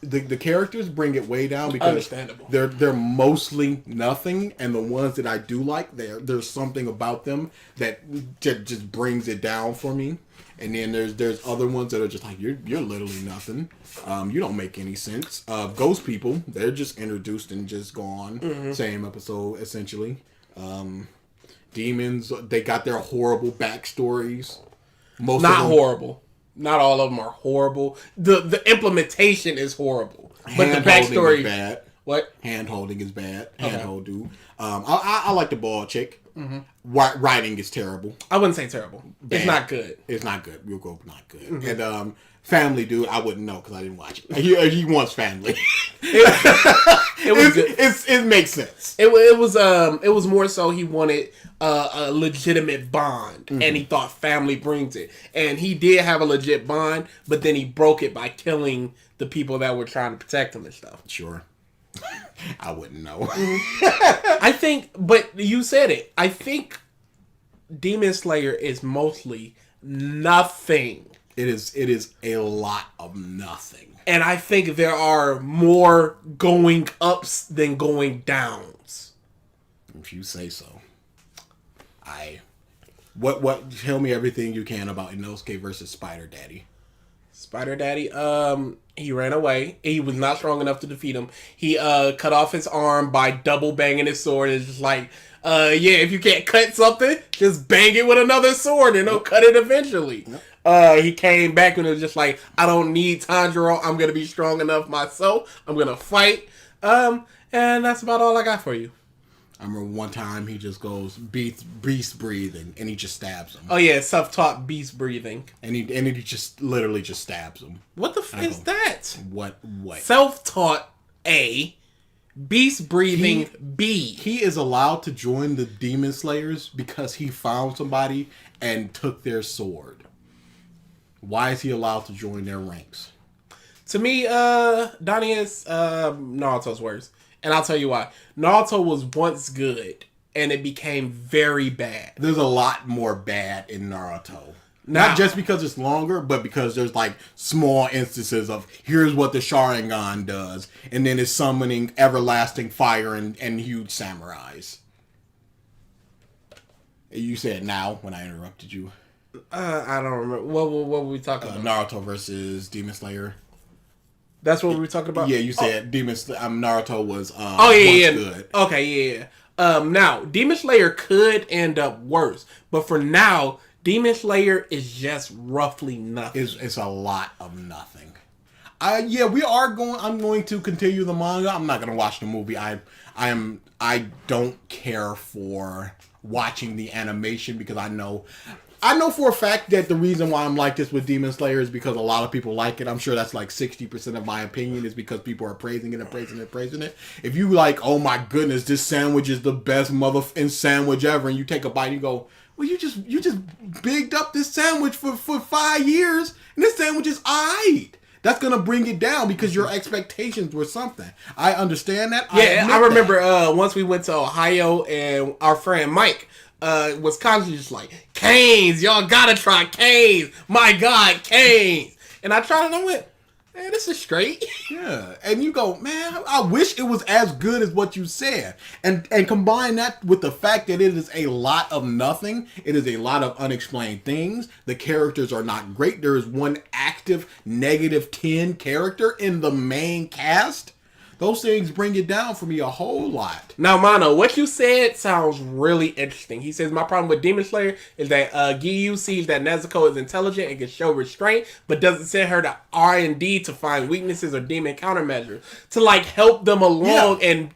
The characters bring it way down because understandable. They're mostly nothing, and the ones that I do like, there's something about them that just brings it down for me. And then there's other ones that are just like you're literally nothing. You don't make any sense. Ghost people, they're just introduced and just gone. Mm-hmm. Same episode essentially. Demons, they got their horrible backstories. Most not of them, horrible. Not all of them are horrible. The implementation is horrible, but the backstory is bad. What? Hand holding is bad. Handhold dude. I like the bald chick. Mm-hmm. Writing is terrible. I wouldn't say terrible. Bad. It's not good. It's not good. We'll go not good. Mm-hmm. And family dude, I wouldn't know because I didn't watch it. He wants family. It was good. It makes sense. It was more so he wanted a legitimate bond, mm-hmm. and he thought family brings it, and he did have a legit bond, but then he broke it by killing the people that were trying to protect him and stuff. Sure. I wouldn't know. I think, but you said it. I think Demon Slayer is mostly nothing. It is a lot of nothing. And I think there are more going ups than going downs. If you say so. What tell me everything you can about Inosuke versus Spider Daddy. Spider Daddy, he ran away. He was not strong enough to defeat him. He cut off his arm by double banging his sword. It's just like, if you can't cut something, just bang it with another sword and it'll cut it eventually. Yep. He came back and it was just like, I don't need Tanjiro. I'm going to be strong enough myself. I'm going to fight. And that's about all I got for you. I remember one time he just goes beast breathing and he just stabs him. Oh yeah, self-taught beast breathing. And he just literally just stabs him. What the f is that? What? Self-taught A, beast breathing B. He is allowed to join the Demon Slayers because he found somebody and took their sword. Why is he allowed to join their ranks? To me, Donnie is Naruto's worse. And I'll tell you why. Naruto was once good, and it became very bad. There's a lot more bad in Naruto. Not just because it's longer, but because there's like small instances of here's what the Sharingan does, and then it's summoning everlasting fire and huge samurais. You said now when I interrupted you. I don't remember. What were we talking about? Naruto versus Demon Slayer. That's what we were talking about? Yeah, you said Demon Slayer. Naruto was good. Okay, yeah. Now, Demon Slayer could end up worse. But for now, Demon Slayer is just roughly nothing. It's a lot of nothing. We are going. I'm going to continue the manga. I'm not going to watch the movie. I don't care for watching the animation because I know for a fact that the reason why I'm like this with Demon Slayer is because a lot of people like it. I'm sure that's like 60% of my opinion is because people are praising it and praising it and praising it. If you like, oh my goodness, this sandwich is the best motherfucking sandwich ever, and you take a bite and you go, well, you just bigged up this sandwich for 5 years, and this sandwich is aight. That's going to bring it down because your expectations were something. I understand that. Yeah, I remember once we went to Ohio and our friend Mike was constantly just like, Canes, y'all gotta try Canes. My God, Canes. And I tried it and I went, man, this is straight. Yeah. And you go, man, I wish it was as good as what you said. And combine that with the fact that it is a lot of nothing. It is a lot of unexplained things. The characters are not great. There is one active -10 character in the main cast. Those things bring it down for me a whole lot. Now, Mono, what you said sounds really interesting. He says, my problem with Demon Slayer is that Giyu sees that Nezuko is intelligent and can show restraint, but doesn't send her to R&D to find weaknesses or demon countermeasures. To, like, help them along and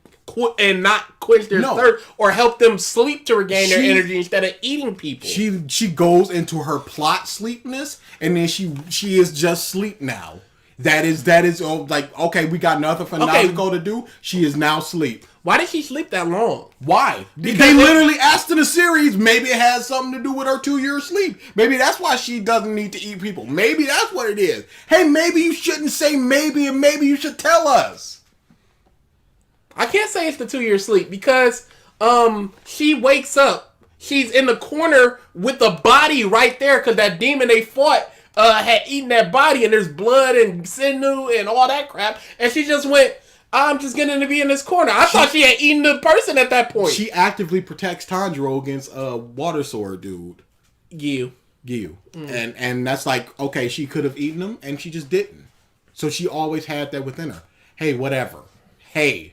not quench their thirst or help them sleep to regain their energy instead of eating people. She goes into her plot sleepness, and then she is just sleep now. That is like, okay, we got nothing for Nezuko to do. She is now asleep. Why did she sleep that long? Why? Because they literally asked in the series, maybe it has something to do with her 2-year sleep. Maybe that's why she doesn't need to eat people. Maybe that's what it is. Hey, maybe you shouldn't say maybe, and maybe you should tell us. I can't say it's the 2-year sleep because she wakes up. She's in the corner with the body right there because that demon they fought had eaten that body and there's blood and sinew and all that crap. And she just went, I'm just getting to be in this corner. I thought she had eaten the person at that point. She actively protects Tanjiro against a water sword dude. Giyu. And that's like, okay, she could have eaten him and she just didn't. So she always had that within her. Hey, whatever. Yeah,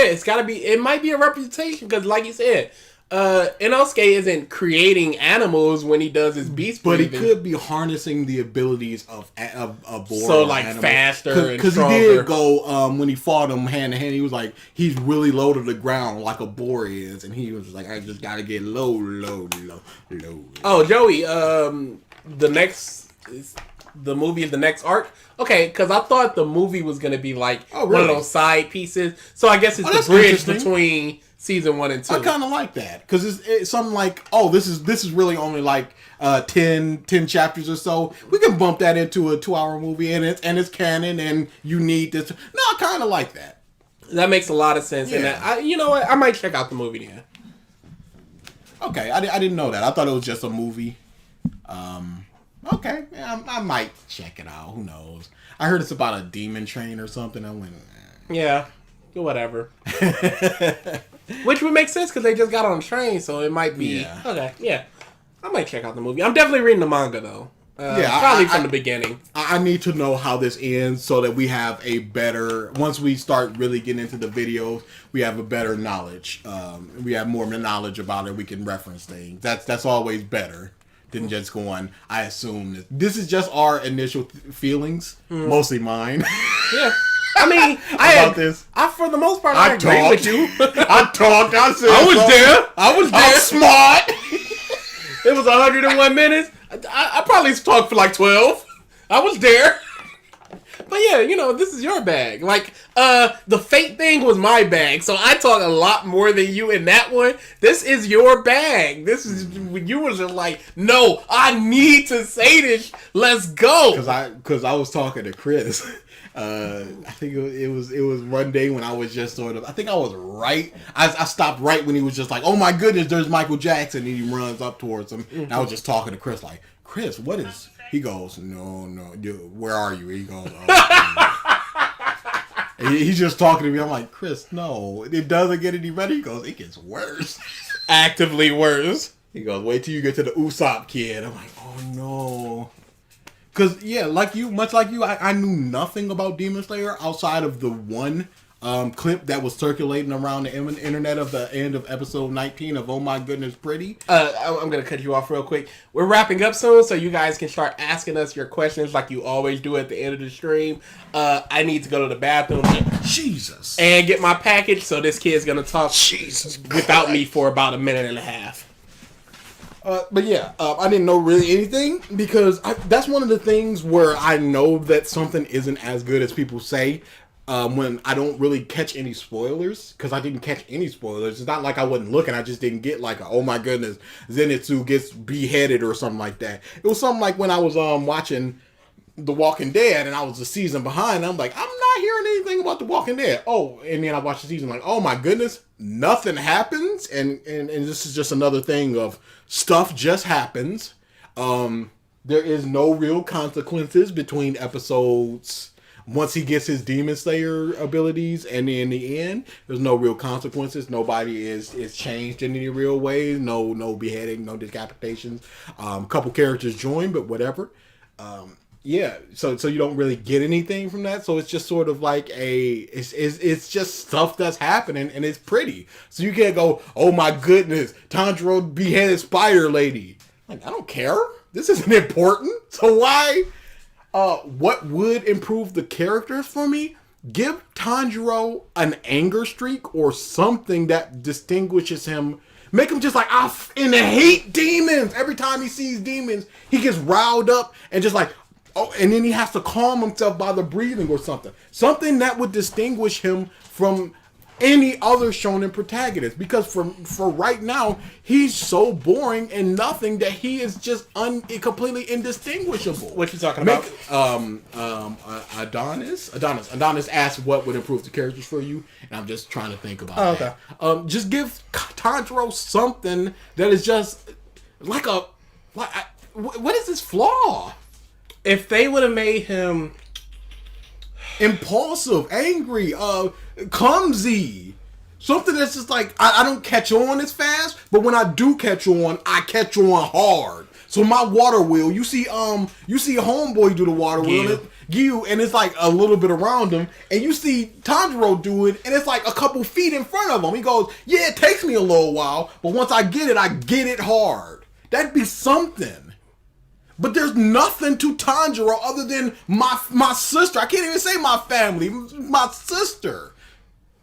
it might be a reputation because like you said, Inosuke isn't creating animals when he does his beast breathing. But he could be harnessing the abilities of Bora. So like animals. Faster and stronger. Because he did go, when he fought him hand to hand, he was like, he's really low to the ground like a boar is. And he was like, I just gotta get low. Oh, Joey, the movie is the next arc? Okay, because I thought the movie was going to be like one of those side pieces. So I guess it's the bridge between season 1 and 2. I kind of like that because it's something like, this is really only like 10 chapters or so. We can bump that into a 2-hour movie and it's canon and you need this. No, I kind of like that. That makes a lot of sense. Yeah. And you know what? I might check out the movie then. Okay, I didn't know that. I thought it was just a movie. Okay, yeah, I might check it out. Who knows? I heard it's about a demon train or something. I went, yeah, whatever. Which would make sense because they just got on a train, so it might be okay. Yeah, I might check out the movie. I'm definitely reading the manga though. Probably from the beginning. I need to know how this ends so that we have a better. Once we start really getting into the videos, we have a better knowledge. We have more knowledge about it. We can reference things. That's always better than just going, I assume this is just our initial feelings, mostly mine. Yeah. I mean, for the most part, I agree with you. I talked. I said, I was there. I'm smart. It was 101 minutes. I probably talked for like 12. I was there. But yeah, this is your bag. Like, the fate thing was my bag, so I talk a lot more than you in that one. This is your bag. This is you was just like, no, I need to say this. Let's go. Because I was talking to Chris. I think it was one day when I was just sort of. I think I was right. I stopped right when he was just like, oh my goodness, there's Michael Jackson, and he runs up towards him. Mm-hmm. And I was just talking to Chris like, Chris, what is? He goes, no, dude, where are you? He goes, he's just talking to me. I'm like, Chris, no, it doesn't get any better. He goes, it gets worse. Actively worse. He goes, wait till you get to the Usopp kid. I'm like, oh no. Because, yeah, much like you, I knew nothing about Demon Slayer outside of the one clip that was circulating around the internet of the end of episode 19 of Oh My Goodness Pretty. I'm going to cut you off real quick. We're wrapping up soon, so you guys can start asking us your questions like you always do at the end of the stream. I need to go to the bathroom. Jesus. And get my package, so this kid's going to talk without me for about a minute and a half. But yeah, I didn't know really anything because that's one of the things where I know that something isn't as good as people say. when I don't really catch any spoilers, because I didn't catch any spoilers. It's not like I wasn't looking. I just didn't get like, oh my goodness, Zenitsu gets beheaded or something like that. It was something like when I was watching The Walking Dead and I was a season behind. I'm like, I'm not hearing anything about The Walking Dead. Oh, and then I watched the season like, oh my goodness, nothing happens, and this is just another thing of stuff just happens. There is no real consequences between episodes. Once he gets his Demon Slayer abilities, and in the end, there's no real consequences. Nobody is changed in any real way. No beheading, no decapitations. Couple characters join, but whatever. Yeah, so you don't really get anything from that. So it's just sort of like it's just stuff that's happening, and it's pretty. So you can't go, oh my goodness, Tanjiro beheaded Spider Lady. Like, I don't care. This isn't important. So why? What would improve the characters for me? Give Tanjiro an anger streak or something that distinguishes him. Make him just like, I hate demons. Every time he sees demons, he gets riled up and just like, oh, and then he has to calm himself by the breathing or something. Something that would distinguish him from any other shonen protagonist, because for right now he's so boring and nothing that he is just completely indistinguishable. What you talking about? Adonis asked what would improve the characters for you, and I'm just trying to think about that. Just give Tanjiro something that is just like what is this flaw? If they would have made him impulsive, angry, clumsy, something that's just like I don't catch on as fast, but when I do catch on, I catch on hard. So my water wheel, you see a homeboy do the water wheel, and it's like a little bit around him, and you see Tanjiro do it, and it's like a couple feet in front of him. He goes, yeah, it takes me a little while, but once I get it hard. That'd be something. But there's nothing to Tanjiro other than my sister. I can't even say my family. My sister.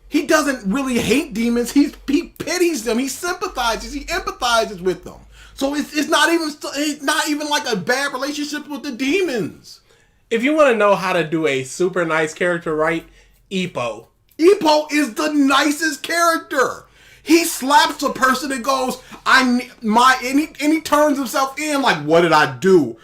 He doesn't really hate demons. He pities them. He sympathizes. He empathizes with them. So it's not even like a bad relationship with the demons. If you want to know how to do a super nice character right, Ippo. Ippo is the nicest character. He slaps a person and goes, and he turns himself in like, what did I do?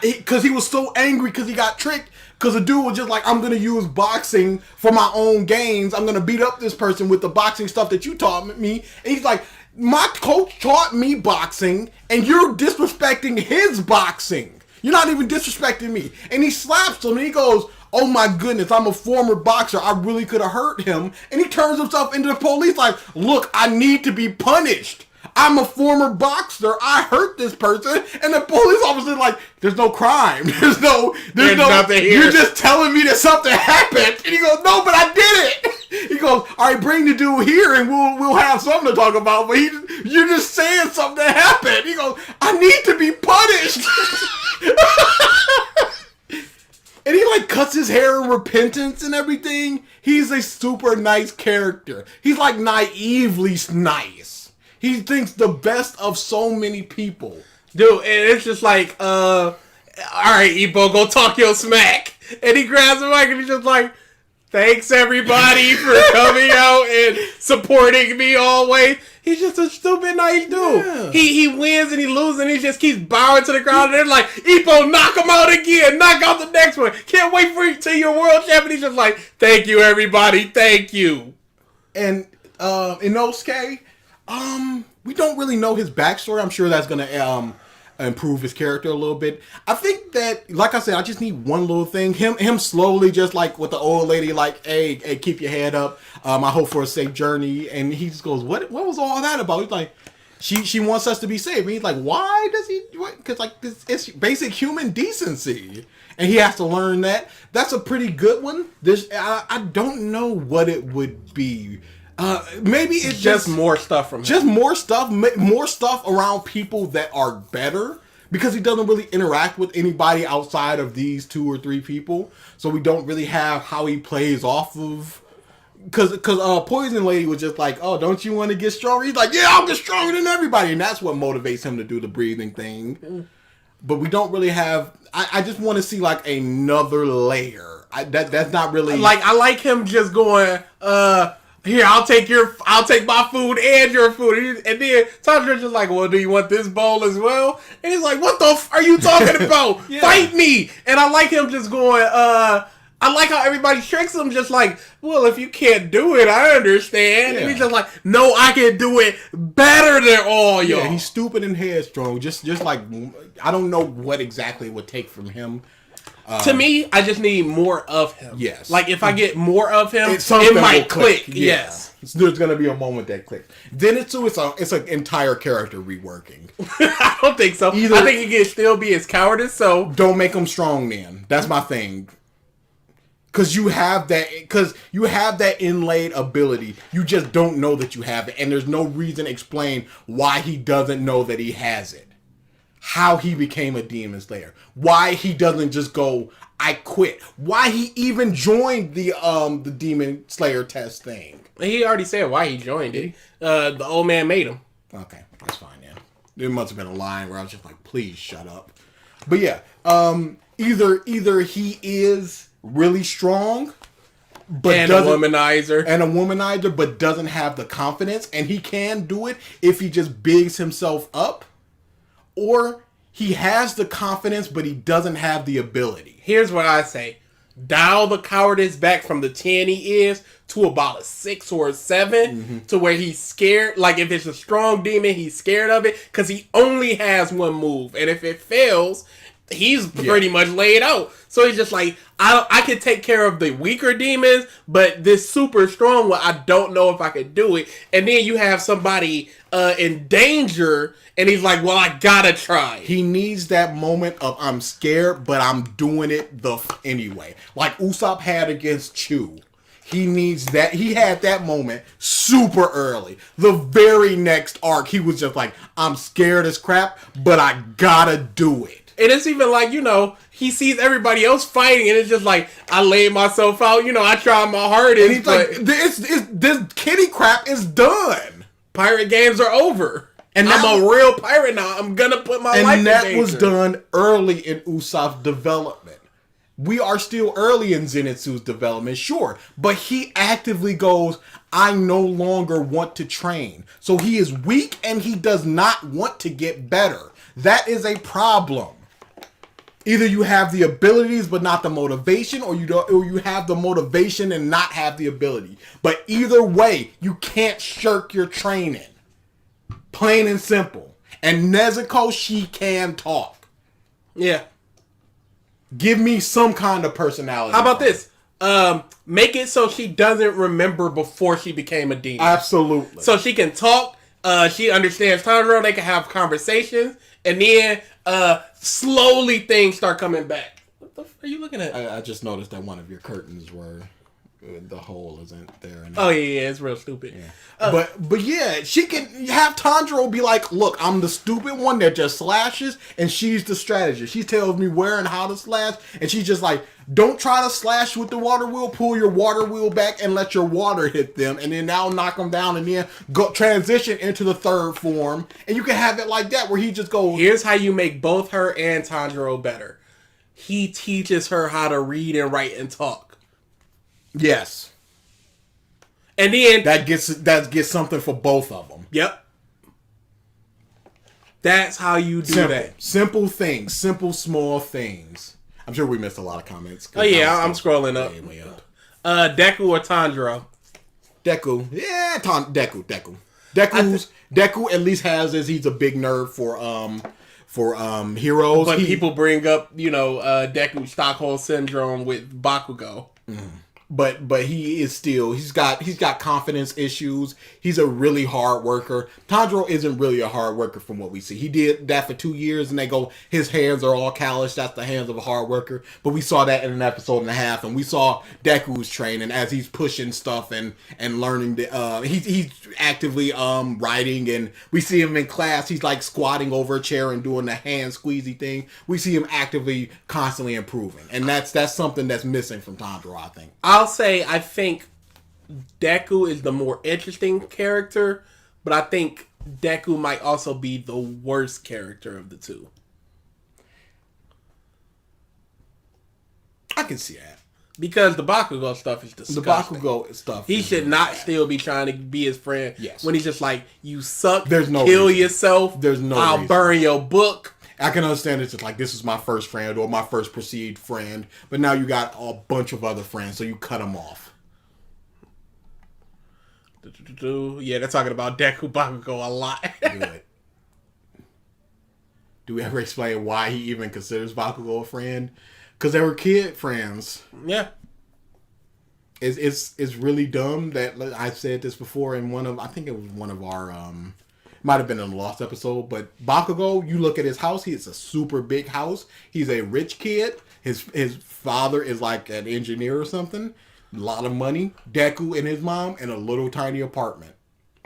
Because he was so angry because he got tricked. Because the dude was just like, I'm going to use boxing for my own gains. I'm going to beat up this person with the boxing stuff that you taught me. And he's like, my coach taught me boxing and you're disrespecting his boxing. You're not even disrespecting me. And he slaps him and he goes, oh my goodness, I'm a former boxer. I really could have hurt him. And he turns himself into the police like, look, I need to be punished. I'm a former boxer. I hurt this person. And the police officer is like, there's no crime. There's nothing here. You're just telling me that something happened. And he goes, no, but I did it. He goes, all right, bring the dude here and we'll have something to talk about. But you're just saying something that happened. He goes, I need to be punished. And he like cuts his hair in repentance and everything. He's a super nice character. He's like naively nice. He thinks the best of so many people. Dude, and it's just like, all right, Ippo, go talk your smack. And he grabs the mic and he's just like, thanks everybody for coming out and supporting me always. He's just a stupid nice dude. Yeah. He wins and he loses and he just keeps bowing to the ground. And they're like, Ippo, knock him out again. Knock out the next one. Can't wait for you till you're world champion. He's just like, thank you everybody. Thank you. And Inosuke, we don't really know his backstory. I'm sure that's going to improve his character a little bit. I think that, like I said, I just need one little thing. Him slowly, just like with the old lady, like, hey, keep your head up. I hope for a safe journey. And he just goes, what was all that about? He's like, she wants us to be safe. And he's like, why does he? Because like it's basic human decency, and he has to learn that. That's a pretty good one. I don't know what it would be. Maybe it's just more stuff from him. Just more stuff around people that are better, because he doesn't really interact with anybody outside of these 2 or 3 people. So we don't really have how he plays off of. Because Poison Lady was just like, oh, don't you want to get stronger? He's like, yeah, I'll get stronger than everybody. And that's what motivates him to do the breathing thing. but we don't really have. I just want to see like another layer. That's not really like. I like him just going. Here, I'll take my food and your food. And then Tanjiro's just like, well, do you want this bowl as well? And he's like, what the are you talking about? Yeah. Fight me! And I like him just going, I like how everybody tricks him just like, well, if you can't do it, I understand. Yeah. And he's just like, no, I can do it better than all y'all. Yeah, he's stupid and headstrong. Just like, I don't know what exactly it would take from him. To me, I just need more of him. Yes. Like, if I get more of him, it might click. Yeah. Yes. There's going to be a moment that clicks. Zenitsu, it's an entire character reworking. I don't think so. I think he can still be his cowardice, so... Don't make him strong, then. That's my thing. Because you have that inlaid ability. You just don't know that you have it. And there's no reason to explain why he doesn't know that he has it. How he became a demon slayer. Why he doesn't just go, I quit. Why he even joined the demon slayer test thing. He already said why he joined it. The old man made him. Okay, that's fine, yeah. There must have been a line where I was just like, please shut up. But yeah, either he is really strong, but and a womanizer, but doesn't have the confidence, and he can do it if he just bigs himself up. Or he has the confidence, but he doesn't have the ability. Here's what I say. Dial the cowardice back from the 10 he is to about a 6 or a 7 to where he's scared. Like, if it's a strong demon, he's scared of it because he only has one move. And if it fails, he's pretty much laid out. So he's just like, I can take care of the weaker demons, but this super strong one, I don't know if I could do it. And then you have somebody in danger, and he's like, well, I gotta try. He needs that moment of, I'm scared, but I'm doing it anyway. Like Usopp had against Chu. He needs that. He had that moment super early. The very next arc, he was just like, I'm scared as crap, but I gotta do it. And it's even like, he sees everybody else fighting, and it's just like, I laid myself out. I tried my hardest. And he's like, this kitty crap is done. Pirate games are over. And I'm a real pirate now. I'm going to put my life in danger. And that was done early in Usopp's development. We are still early in Zenitsu's development, sure. But he actively goes, I no longer want to train. So he is weak, and he does not want to get better. That is a problem. Either you have the abilities but not the motivation, or you have the motivation and not have the ability. But either way, you can't shirk your training. Plain and simple. And Nezuko, she can talk. Yeah. Give me some kind of personality. How about this? Make it so she doesn't remember before she became a demon. Absolutely. So she can talk. She understands Tanjiro. They can have conversations. And then slowly things start coming back. What the f are you looking at? I just noticed that one of your curtains were... the hole isn't there. Oh, yeah, it's real stupid. Yeah. But yeah, she can have Tanjiro be like, look, I'm the stupid one that just slashes, and she's the strategist. She tells me where and how to slash, and she's just like, don't try to slash with the water wheel, pull your water wheel back and let your water hit them, and then that'll knock them down, and then go transition into the third form, and you can have it like that, where he just goes... Here's how you make both her and Tanjiro better. He teaches her how to read and write and talk. Yes. And then that gets something for both of them. Yep. That's how you do that. Simple things. Simple, small things. I'm sure we missed a lot of comments. Oh, yeah. I'm scrolling up. Way up. Deku or Tanjiro? Deku. Yeah, Deku. Deku at least has this. He's a big nerd for heroes. But people bring up, Deku Stockholm Syndrome with Bakugo. But he is still, he's got confidence issues. He's a really hard worker. Tanjiro isn't really a hard worker from what we see. He did that for 2 years, and they go, his hands are all calloused. That's the hands of a hard worker. But we saw that in an episode and a half, and we saw Deku's training as he's pushing stuff and learning. He's actively writing, and we see him in class. He's like squatting over a chair and doing the hand squeezy thing. We see him actively, constantly improving, and that's something that's missing from Tanjiro, I think. I'll say I think Deku is the more interesting character, but I think Deku might also be the worst character of the two. I can see that. Because the Bakugo stuff is disgusting. The Bakugo stuff. He should not still be trying to be his friend. Yes. When he's just like, you suck. There's no kill reason. yourself. There's no I'll reason. burn your book. I can understand it's just like, this is my first friend or my first perceived friend. But now you got a bunch of other friends, so you cut them off. Yeah, they're talking about Deku Bakugo a lot. Good. Do we ever explain why he even considers Bakugo a friend? Because they were kid friends. Yeah. It's really dumb that I said this before in I think it was one of our, might have been in the Lost episode, but Bakugo, you look at his house, it's a super big house. He's a rich kid. His father is like an engineer or something. A lot of money. Deku and his mom in a little tiny apartment.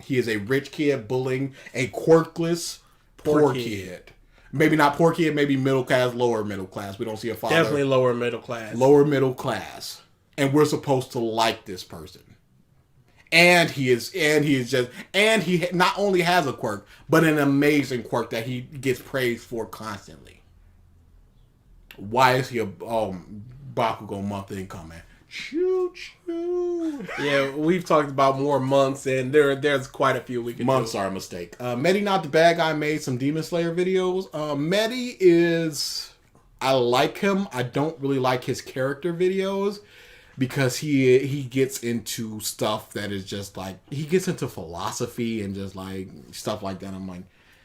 He is a rich kid bullying a quirkless poor kid. Maybe not poor kid, maybe middle class, lower middle class. We don't see a father. Definitely lower middle class. Lower middle class. And we're supposed to like this person. And he not only has a quirk, but an amazing quirk that he gets praised for constantly. Why is he a Bakugo month incoming? Choo choo. Yeah, we've talked about more months, and there's quite a few we can Months are a mistake. Medi Not the Bad Guy made some Demon Slayer videos. Medi is... I like him. I don't really like his character videos because he gets into stuff that is just like... He gets into philosophy and just like stuff like that. I'm like,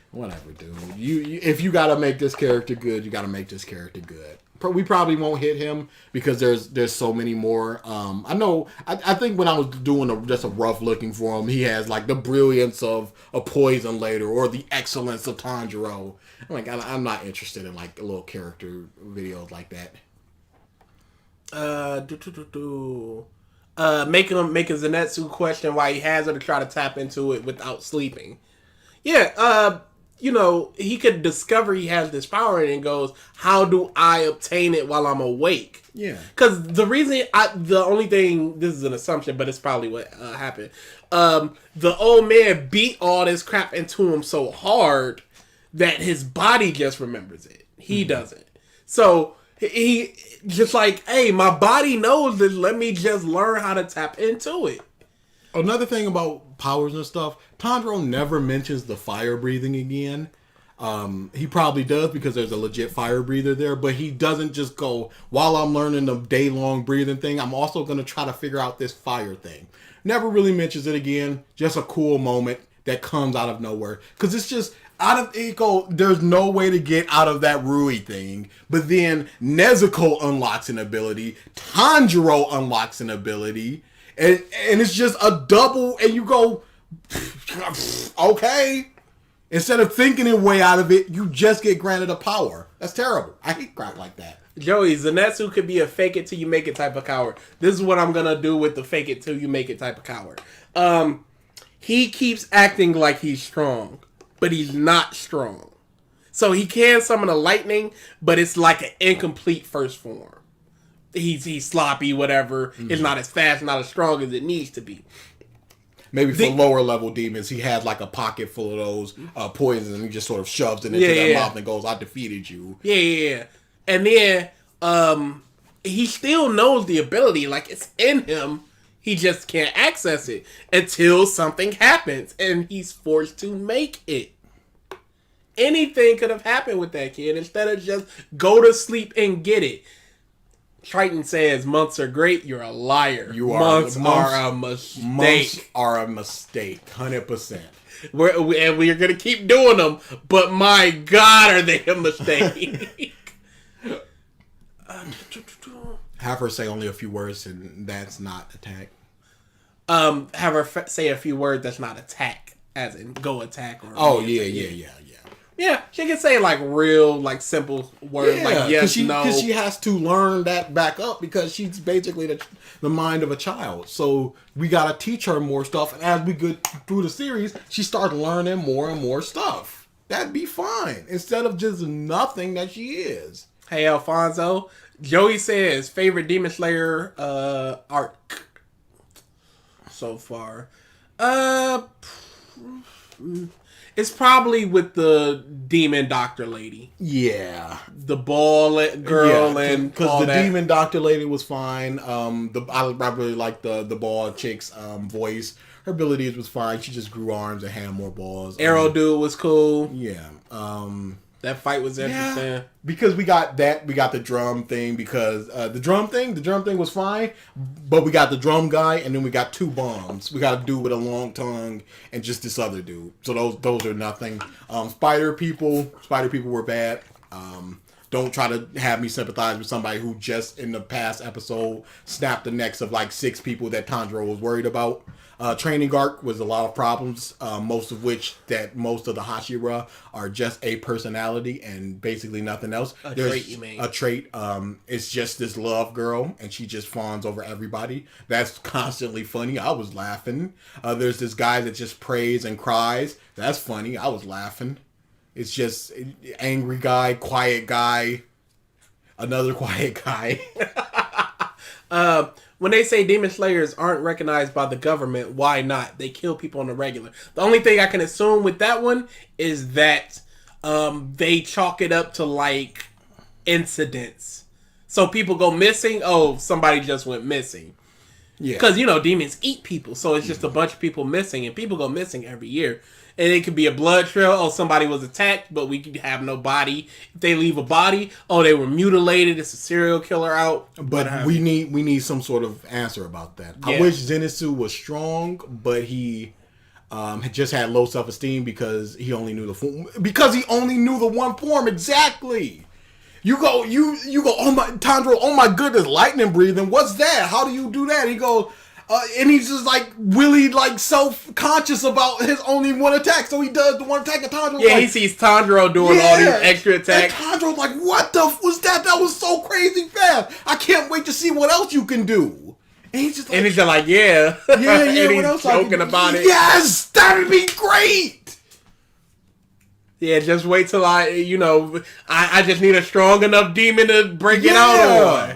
whatever, dude. You if you gotta make this character good, you gotta make this character good. We probably won't hit him because there's so many more. I think when I was doing just a rough looking for him, he has like the brilliance of a Poison later or the excellence of Tanjiro. I'm like, I'm not interested in like little character videos like that. Making Zenitsu question why he has her to try to tap into it without sleeping. Yeah, he could discover he has this power and goes, how do I obtain it while I'm awake? Yeah. Because the only thing, this is an assumption, but it's probably what happened. The old man beat all this crap into him so hard that his body just remembers it. He doesn't. So he just like, hey, my body knows this. Let me just learn how to tap into it. Another thing about powers and stuff, Tanjiro never mentions the fire breathing again. He probably does because there's a legit fire breather there, but he doesn't just go, while I'm learning the day-long breathing thing, I'm also going to try to figure out this fire thing. Never really mentions it again. Just a cool moment that comes out of nowhere. Because it's just, there's no way to get out of that Rui thing. But then Nezuko unlocks an ability. Tanjiro unlocks an ability. And it's just a double, and you go, okay. Instead of thinking your way out of it, you just get granted a power. That's terrible. I hate crap like that. Joey, Zenitsu could be a fake it till you make it type of coward. This is what I'm going to do with the fake it till you make it type of coward. He keeps acting like he's strong, but he's not strong. So he can summon a lightning, but it's like an incomplete first form. He's sloppy, whatever. Mm-hmm. It's not as fast, not as strong as it needs to be. Maybe for lower level demons, he has like a pocket full of those poisons, and he just sort of shoves it into their mouth and goes, I defeated you. Yeah. And then he still knows the ability. Like, it's in him. He just can't access it until something happens, and he's forced to make it. Anything could have happened with that kid instead of just go to sleep and get it. Triton says months are great. You're a liar. Months are a mistake. Months are a mistake. 100%. We're going to keep doing them, but my God, are they a mistake? Have her say only a few words, and that's not attack. Have her say a few words that's not attack, as in go attack. Or Yeah, she can say like real, like simple words, like yes, no. Because she has to learn that back up because she's basically the mind of a child. So we gotta teach her more stuff, and as we go through the series, she starts learning more and more stuff. That'd be fine instead of just nothing that she is. Hey Alfonso, Joey says favorite Demon Slayer arc It's probably with the demon doctor lady. Yeah. The ball girl and because the demon doctor lady was fine. I really like the ball chick's voice. Her abilities was fine. She just grew arms and had more balls. Arrow dude was cool. Yeah. That fight was interesting. Yeah, because we got the drum thing. Because the drum thing was fine. But we got the drum guy, and then we got two bombs. We got a dude with a long tongue, and just this other dude. So those are nothing. Spider people were bad. Don't try to have me sympathize with somebody who just in the past episode snapped the necks of like 6 people that Tanjiro was worried about. Training arc was a lot of problems, most of which that most of the Hashira are just a personality and basically nothing else. Trait, you mean? A trait. It's just this love girl, and she just fawns over everybody. That's constantly funny. I was laughing. There's this guy that just prays and cries. That's funny. I was laughing. It's just angry guy, quiet guy, another quiet guy. When they say demon slayers aren't recognized by the government, why not? They kill people on the regular. The only thing I can assume with that one is that they chalk it up to like incidents. So people go missing. Oh, somebody just went missing. Yeah. Because, demons eat people. So it's just a bunch of people missing. And people go missing every year. And it could be a blood trail. Oh, somebody was attacked, but we could have no body. If they leave a body, oh, they were mutilated. It's a serial killer out. But we need some sort of answer about that. Yeah. I wish Zenitsu was strong, but he just had low self-esteem because he only knew the one form exactly. You go. Oh my Tanjiro! Oh my goodness! Lightning breathing. What's that? How do you do that? He goes. And he's just like really like self-conscious about his only one attack, so he does the one attack. And Tanjiro, he sees Tanjiro doing all these extra attacks. And Tanjiro's like, "What the was that? That was so crazy fast! I can't wait to see what else you can do." And he's just like, "Yeah, and what else? Joking about it. Yes, that'd be great. Yeah, just wait till I just need a strong enough demon to break it out on."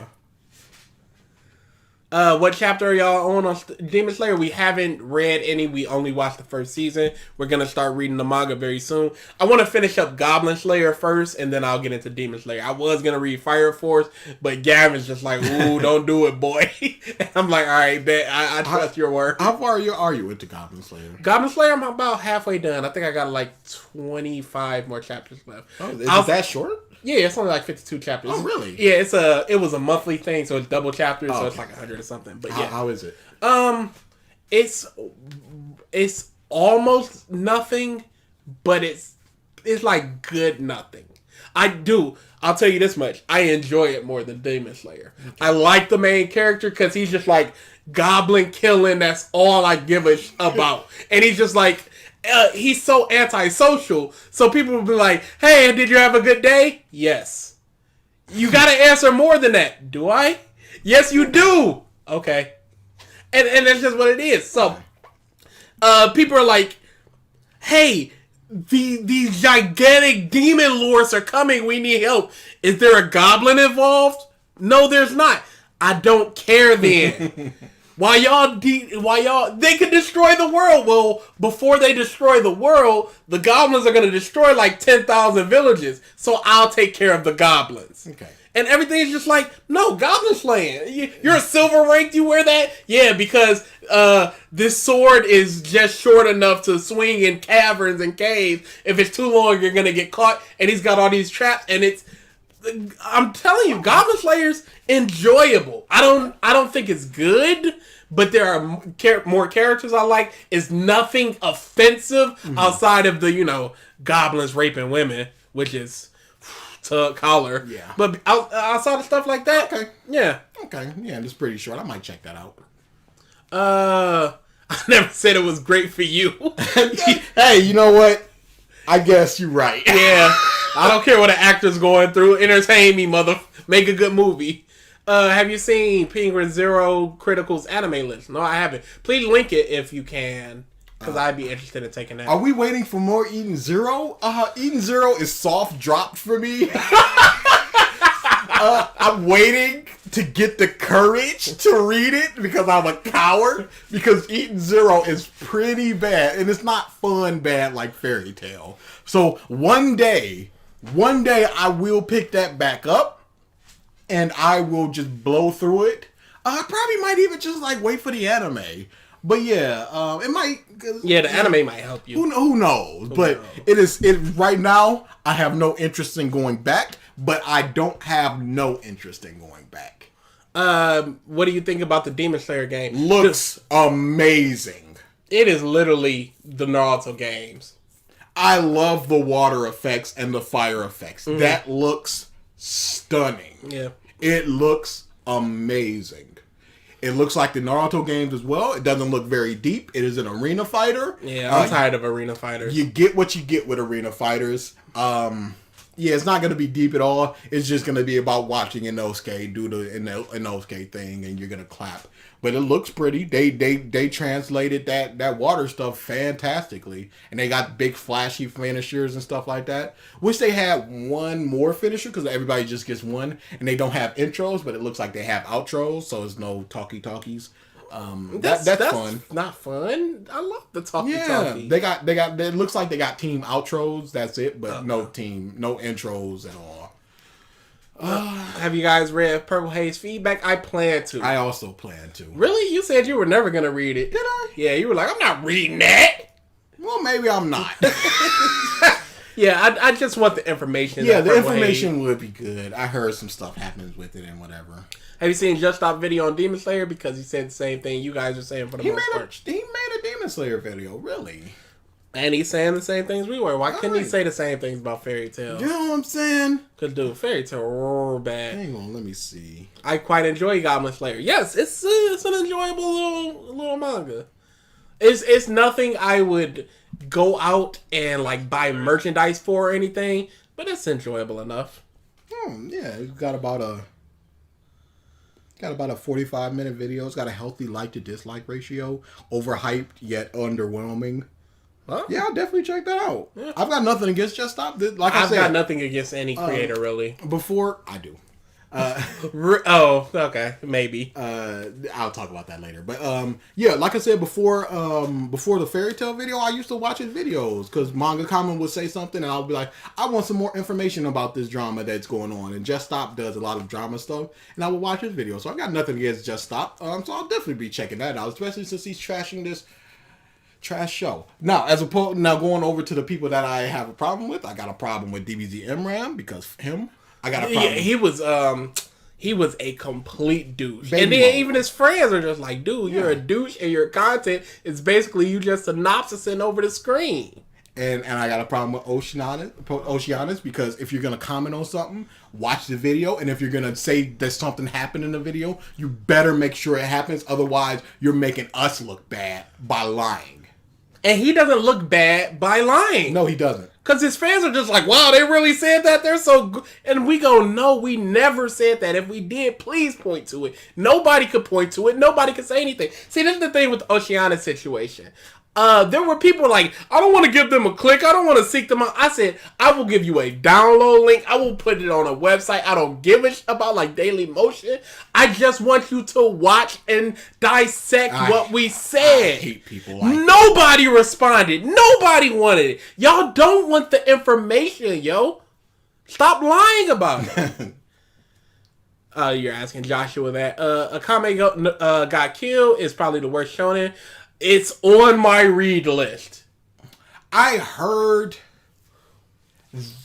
What chapter are y'all on Demon Slayer? We haven't read any. We only watched the first season. We're going to start reading the manga very soon. I want to finish up Goblin Slayer first, and then I'll get into Demon Slayer. I was going to read Fire Force, but Gavin's just like, ooh, don't do it, boy. And I'm like, all right, bet. I trust your word. How far are you into Goblin Slayer? Goblin Slayer, I'm about halfway done. I think I got like 25 more chapters left. Oh, is it that short? Yeah, it's only like 52 chapters. Oh, really? Yeah, it was a monthly thing, so it's double chapters, so it's like 100 or something. But yeah, how is it? It's almost nothing, but it's like good nothing. I'll tell you this much. I enjoy it more than Demon Slayer. Okay. I like the main character because he's just like goblin killing. That's all I give a about, and he's just like. He's so antisocial, so people will be like, "Hey, did you have a good day?" Yes. You gotta answer more than that. Do I? Yes, you do. Okay. And that's just what it is. So, people are like, "Hey, these gigantic demon lords are coming. We need help. Is there a goblin involved?" No, there's not. I don't care then. Why y'all they could destroy the world. Well, before they destroy the world, the goblins are going to destroy like 10,000 villages. So I'll take care of the goblins. Okay. And everything is just like, no, goblin slaying. You're a silver rank, you wear that? Yeah, because this sword is just short enough to swing in caverns and caves. If it's too long, you're going to get caught. And he's got all these traps, and I'm telling you, Goblin Slayer's enjoyable. I don't think it's good, but there are more characters I like. It's nothing offensive outside of the, goblins raping women, which is tug collar. Yeah. But outside of stuff like that, okay. Yeah. Okay. Yeah, it's pretty short. I might check that out. I never said it was great for you. Hey, you know what? I guess you're right. Yeah. I don't care what an actor's going through. Entertain me, make a good movie. Have you seen Penguin Zero Critical's anime list? No, I haven't. Please link it if you can, because I'd be interested in taking that. Are we waiting for more Eden Zero? Eden Zero is soft dropped for me. I'm waiting to get the courage to read it because I'm a coward. Because Eaten Zero is pretty bad, and it's not fun bad like Fairy Tail. So one day I will pick that back up, and I will just blow through it. I probably might even just like wait for the anime. But yeah, it might. Yeah, the anime might help you. Who knows? But it right now. I have no interest in going back, but I don't have no interest in going back. What do you think about the Demon Slayer game? Looks amazing. It is literally the Naruto games. I love the water effects and the fire effects. Mm. That looks stunning. Yeah, it looks amazing. It looks like the Naruto games as well. It doesn't look very deep. It is an arena fighter. Yeah, I'm tired of arena fighters. You get what you get with arena fighters. Yeah, it's not going to be deep at all. It's just going to be about watching Inosuke do the Inosuke thing, and you're going to clap. But it looks pretty. They translated that water stuff fantastically, and they got big flashy finishers and stuff like that. Wish they had one more finisher because everybody just gets one, and they don't have intros, but it looks like they have outros, so it's no talkies. That's fun. Not fun. I love the talkie. Yeah, they got. It looks like they got team outros. That's it, but no intros at all. Have you guys read Purple Haze Feedback? I plan to. I also plan to. Really? You said you were never gonna read it. Did I? Yeah, you were like, I'm not reading that. Well, maybe I'm not. Yeah, I just want the information. Yeah, the information would be good. I heard some stuff happens with it and whatever. Have you seen Just Stop video on Demon Slayer? Because he said the same thing you guys are saying for the most part. He made a Demon Slayer video, really? And he's saying the same things we were. Why couldn't he say the same things about Fairy Tail? You know what I'm saying? Cause dude, Fairy Tail real bad. Hang on, let me see. I quite enjoy Goblin Slayer. Yes, it's an enjoyable little manga. It's nothing I would go out and like buy merchandise for or anything, but it's enjoyable enough. Yeah, it's got about a 45-minute video. It's got a healthy like to dislike ratio. Overhyped yet underwhelming. Huh? Yeah, I'll definitely check that out. Yeah. I've got nothing against Just Stop. Like I said, I've got nothing against any creator really. Before I do. Oh, okay, maybe. I'll talk about that later. But yeah, like I said before the Fairy Tail video, I used to watch his videos because Manga Comment would say something, and I'll be like, I want some more information about this drama that's going on. And Just Stop does a lot of drama stuff, and I would watch his videos. So I've got nothing against Just Stop. So I'll definitely be checking that out, especially since he's trashing this trash show. Now, going over to the people that I have a problem with, I got a problem with DBZ MRAM because him. I got a problem. Yeah, he was a complete douche. And then even his friends are just like, dude, you're a douche and your content is basically you just synopsising over the screen. And I got a problem with Oceanus because if you're going to comment on something, watch the video. And if you're going to say that something happened in the video, you better make sure it happens. Otherwise, you're making us look bad by lying. And he doesn't look bad by lying. No, he doesn't. Because his fans are just like, wow, they really said that? They're so good. And we go, no, we never said that. If we did, please point to it. Nobody could point to it. Nobody could say anything. See, this is the thing with the Oceana's situation. There were people like, I don't want to give them a click. I don't want to seek them out. I said, I will give you a download link. I will put it on a website. I don't give a shit about like Daily Motion. I just want you to watch and dissect what we said. I hate people like Nobody responded. Nobody wanted it. Y'all don't want the information, yo. Stop lying about it. You're asking Joshua that. Akame got killed is probably the worst shonen. It's on my read list. I heard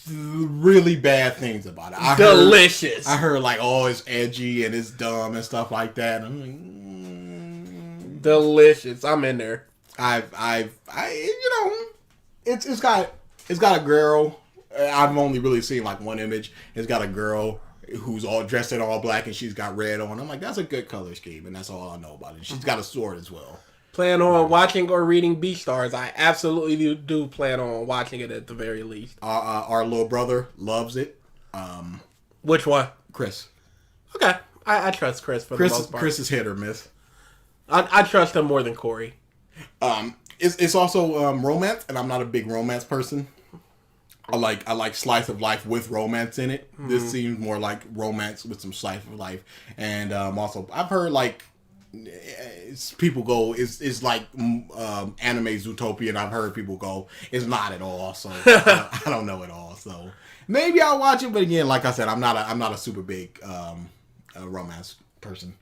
really bad things about it. Delicious. I heard like, oh, it's edgy and it's dumb and stuff like that. I'm like, delicious. I'm in there. It's got a girl. I've only really seen like one image. It's got a girl who's all dressed in all black and she's got red on. I'm like, that's a good color scheme, and that's all I know about it. She's got a sword as well. Plan on watching or reading Beastars. I absolutely do plan on watching it at the very least. Our little brother loves it. Which one? Chris. Okay. I trust Chris for the most part. Chris is hit or miss. I trust him more than Corey. It's also romance, and I'm not a big romance person. I like slice of life with romance in it. Mm-hmm. This seems more like romance with some slice of life, and also I've heard like people go it's like anime Zootopia, and I've heard people go it's not at all. So I don't know at all. So maybe I'll watch it, but again, like I said, I'm not a super big romance person.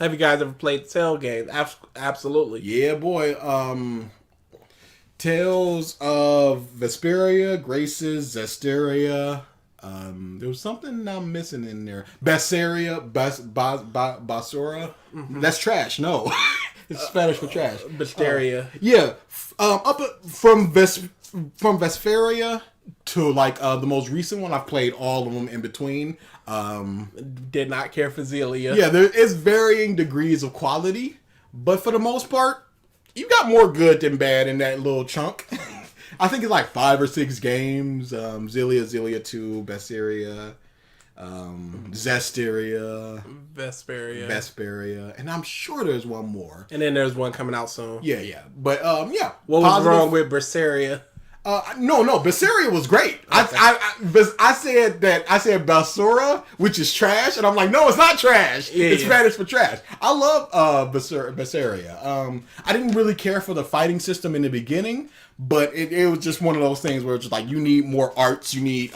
Have you guys ever played the Tale game? Absolutely. Yeah, boy. Tales of Vesperia, Graces, Zestiria. There was something I'm missing in there. Basura. Mm-hmm. That's trash. No, it's Spanish for trash. Basteria. Yeah. Up from Vesperia to like the most recent one. I've played all of them in between. Did not care for Zelia. Yeah, there is varying degrees of quality, but for the most part, you got more good than bad in that little chunk. I think it's like 5 or 6 games. Zelia 2, Bestiria, Zestiria, Vesperia, and I'm sure there's one more. And then there's one coming out soon. Yeah. But yeah. What was wrong with Berseria? No, Basiria was great. Okay. I said Basura, which is trash, and I'm like, no, it's not trash. It's Spanish for trash. I love Basiria. I didn't really care for the fighting system in the beginning, but it was just one of those things where it's just like you need more arts, you need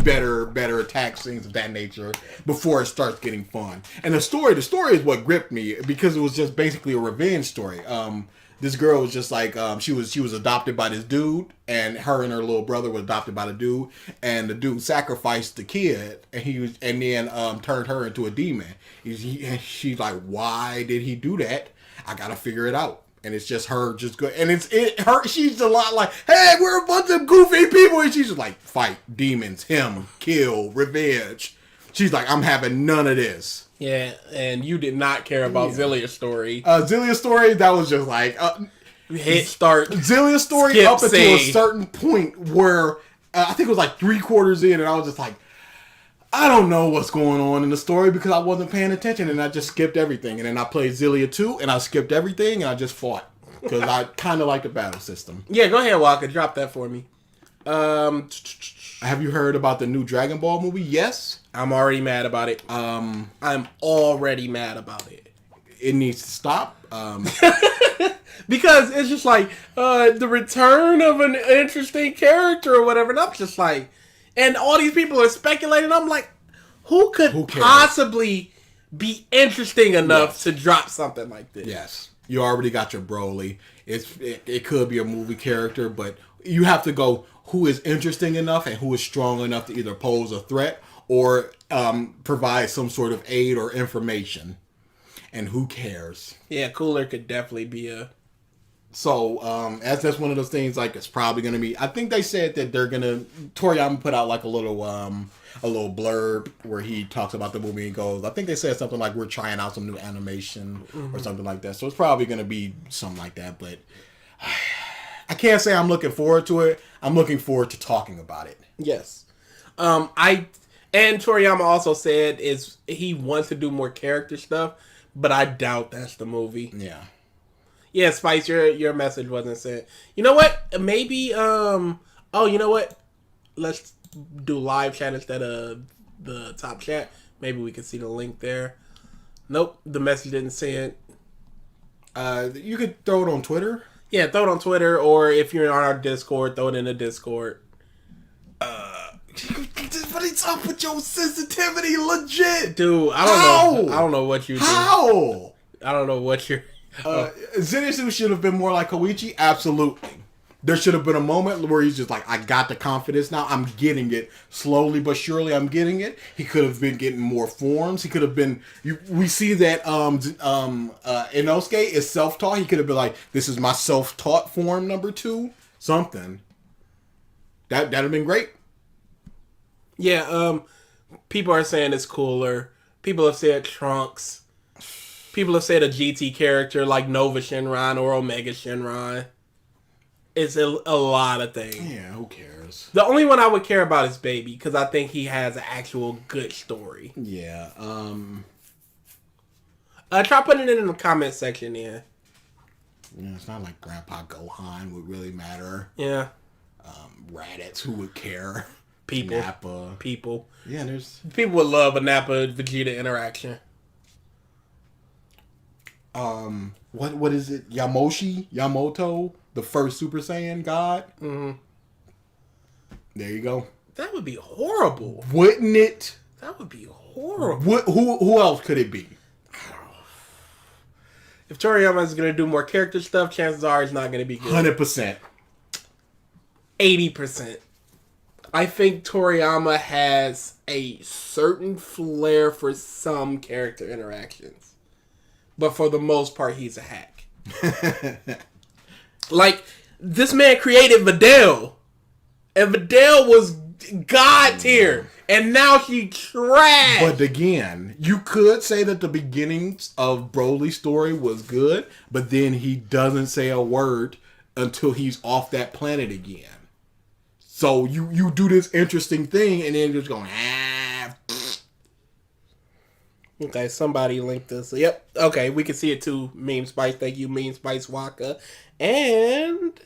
better attacks, things of that nature before it starts getting fun. And the story is what gripped me because it was just basically a revenge story. This girl was just like she was adopted by this dude, and her and her little brother were adopted by the dude, and the dude sacrificed the kid, and then turned her into a demon. She's like, why did he do that? I gotta figure it out. And it's just her just good, and she's a lot like, hey, we're a bunch of goofy people, and she's just like, fight demons, him, kill, revenge. She's like, I'm having none of this. Yeah, and you did not care about Zelia's story. Zelia's story, that was just like... hit start. Zelia's story up until a certain point where I think it was like 3/4 in, and I was just like, I don't know what's going on in the story because I wasn't paying attention, and I just skipped everything. And then I played Zelia 2, and I skipped everything, and I just fought because I kind of like the battle system. Yeah, go ahead, Walker. Drop that for me. Have you heard about the new Dragon Ball movie? Yes. I'm already mad about it. I'm already mad about it. It needs to stop. Because it's just like the return of an interesting character or whatever. And I'm just like, and all these people are speculating. I'm like, who could possibly be interesting enough to drop something like this? Yes. You already got your Broly. It could be a movie character, but you have to go who is interesting enough and who is strong enough to either pose a threat or provide some sort of aid or information. And who cares? Yeah, Cooler could definitely be a... So, as that's one of those things, like, it's probably going to be... I think they said that they're going to... Toriyama put out, like, a little blurb where he talks about the movie and goes... I think they said something like, we're trying out some new animation or something like that. So, it's probably going to be something like that, but... I can't say I'm looking forward to it. I'm looking forward to talking about it. Yes. And Toriyama also said he wants to do more character stuff, but I doubt that's the movie. Yeah. Yeah, Spice, your message wasn't sent. You know what? Maybe, you know what? Let's do live chat instead of the top chat. Maybe we can see the link there. Nope, the message didn't send. You could throw it on Twitter. Yeah, throw it on Twitter, or if you're on our Discord, throw it in the Discord. But it's up with your sensitivity, legit, dude. I don't know what you do. How? I don't know what you're. Zenitsu should have been more like Koichi. Absolutely. There should have been a moment where he's just like, I got the confidence now. I'm getting it. Slowly but surely, I'm getting it. He could have been getting more forms. He could have been... We see that Inosuke is self-taught. He could have been like, this is my self-taught form number 2. Something. That'd have been great. Yeah, people are saying it's cooler. People have said Trunks. People have said a GT character like Nova Shinron or Omega Shinron. It's a lot of things. Yeah, who cares? The only one I would care about is Baby, because I think he has an actual good story. Yeah. Try putting it in the comment section, yeah. Yeah, it's not like Grandpa Gohan would really matter. Yeah. Raditz, who would care? People. Nappa. People. Yeah, there's... People would love a Nappa-Vegeta interaction. What is it? Yamoto? The first Super Saiyan god? Mm-hmm. There you go. That would be horrible. Wouldn't it? That would be horrible. Who else could it be? If Toriyama is going to do more character stuff, chances are it's not going to be good. 100%. 80%. I think Toriyama has a certain flair for some character interactions. But for the most part, he's a hack. Like, this man created Videl. And Videl was god tier. And now he trash. But again, you could say that the beginnings of Broly's story was good, but then he doesn't say a word until he's off that planet again. So you do this interesting thing and then just going, Okay, somebody linked this. Yep. Okay, we can see it too. Meme Spice. Thank you, Meme Spice Waka. And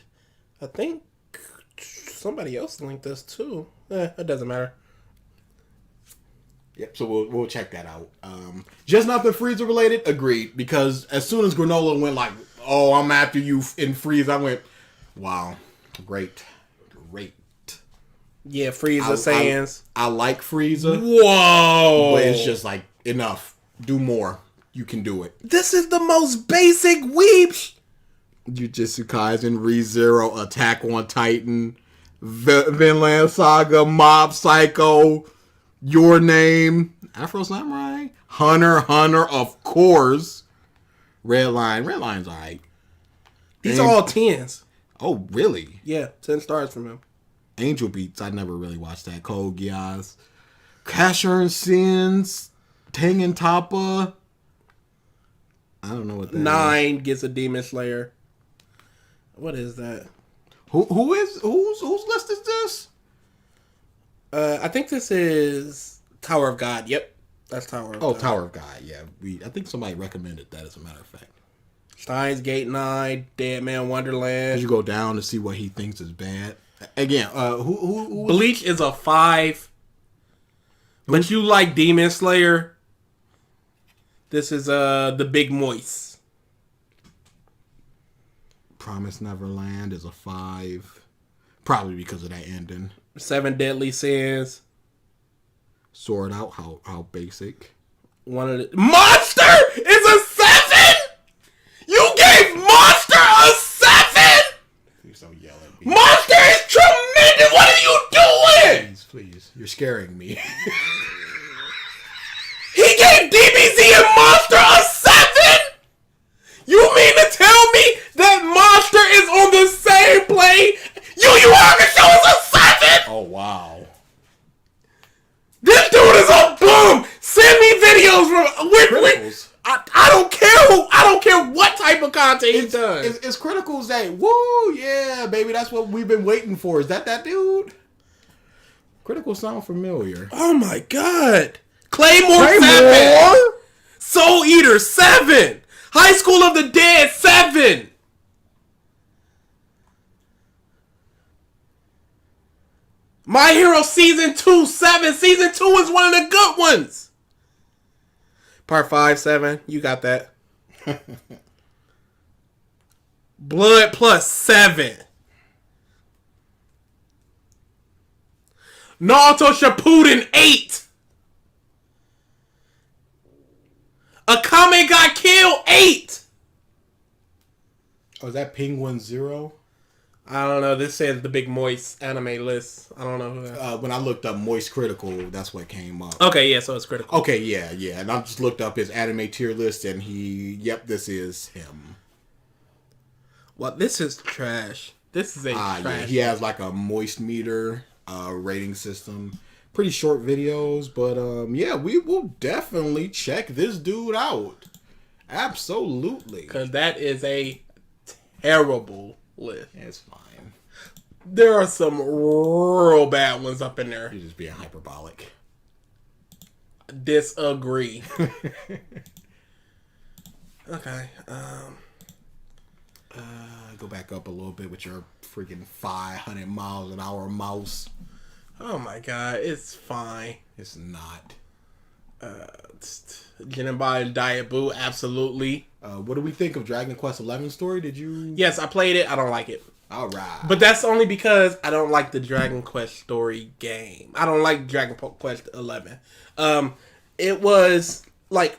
I think somebody else linked this too. It doesn't matter. Yep, so we'll check that out. Just nothing Frieza related, agreed. Because as soon as Granola went like, "Oh, I'm after you in Frieza," I went, "Wow, great." Yeah, Frieza Saiyans. I like Frieza. Whoa! But it's just like, enough. Do more. You can do it. This is the most basic weep. Jujutsu Kaisen, ReZero, Attack on Titan, Vinland Saga, Mob Psycho, Your Name, Afro Samurai, Hunter, of course. Redline's alright. These are all 10s. Oh, really? Yeah, 10 stars from him. Angel Beats, I never really watched that. Code Geass, Casher Sins, Tengen Toppa. I don't know what that 9 gets a Demon Slayer. What is that? Whose list is this? I think this is Tower of God. Yep, that's Tower of God. Oh, Tower of God. Yeah, I think somebody recommended that. As a matter of fact, Steins Gate 9, Dead Man Wonderland. Did you go down to see what he thinks is bad? Again, who Bleach is a 5. But you like Demon Slayer. This is the Big Moist. Promise Neverland is a 5. Probably because of that ending. 7 Deadly Sins. Sword Out, how basic. One of the Monster is a 7. You gave Monster a 7. Please don't yell at me. Monster is tremendous. What are you doing? Please, you're scaring me. He gave DBZ and Monster a 7. You mean to tell me that Monster is on the same plane? Yu Hakusho is a 7. Oh wow. This dude is a bum. Send me videos from with I don't care what type of content he does. It's Critical's Day. Woo, yeah, baby, that's what we've been waiting for. Is that dude? Critical sound familiar. Oh my god. Claymore 7. Soul Eater 7. High School of the Dead 7. My Hero Season 2 7. Season 2 is one of the good ones. Part 5 7. You got that. Blood Plus 7. Naruto Shippuden 8. Akame got killed 8. Oh, is that Penguin 0? I don't know. This says the Big Moist anime list. I don't know who that. When I looked up Moist Critical, that's what came up. Okay, yeah, so it's Critical. Okay, yeah. And I just looked up his anime tier list, and this is him. Well, this is trash. This is a trash. Yeah, he has like a Moist meter rating system. Pretty short videos, but yeah, we will definitely check this dude out. Absolutely. Because that is a terrible list. It's fine. There are some real bad ones up in there. You're just being hyperbolic. Disagree. Okay. Go back up a little bit with your freaking 500 miles an hour mouse. Oh my god, it's fine. It's not. Genenbai Diet Boo, absolutely. What do we think of Dragon Quest XI story? Did you? Yes, I played it. I don't like it. All right. But that's only because I don't like the Dragon Quest story game. I don't like Dragon Quest XI. It was like,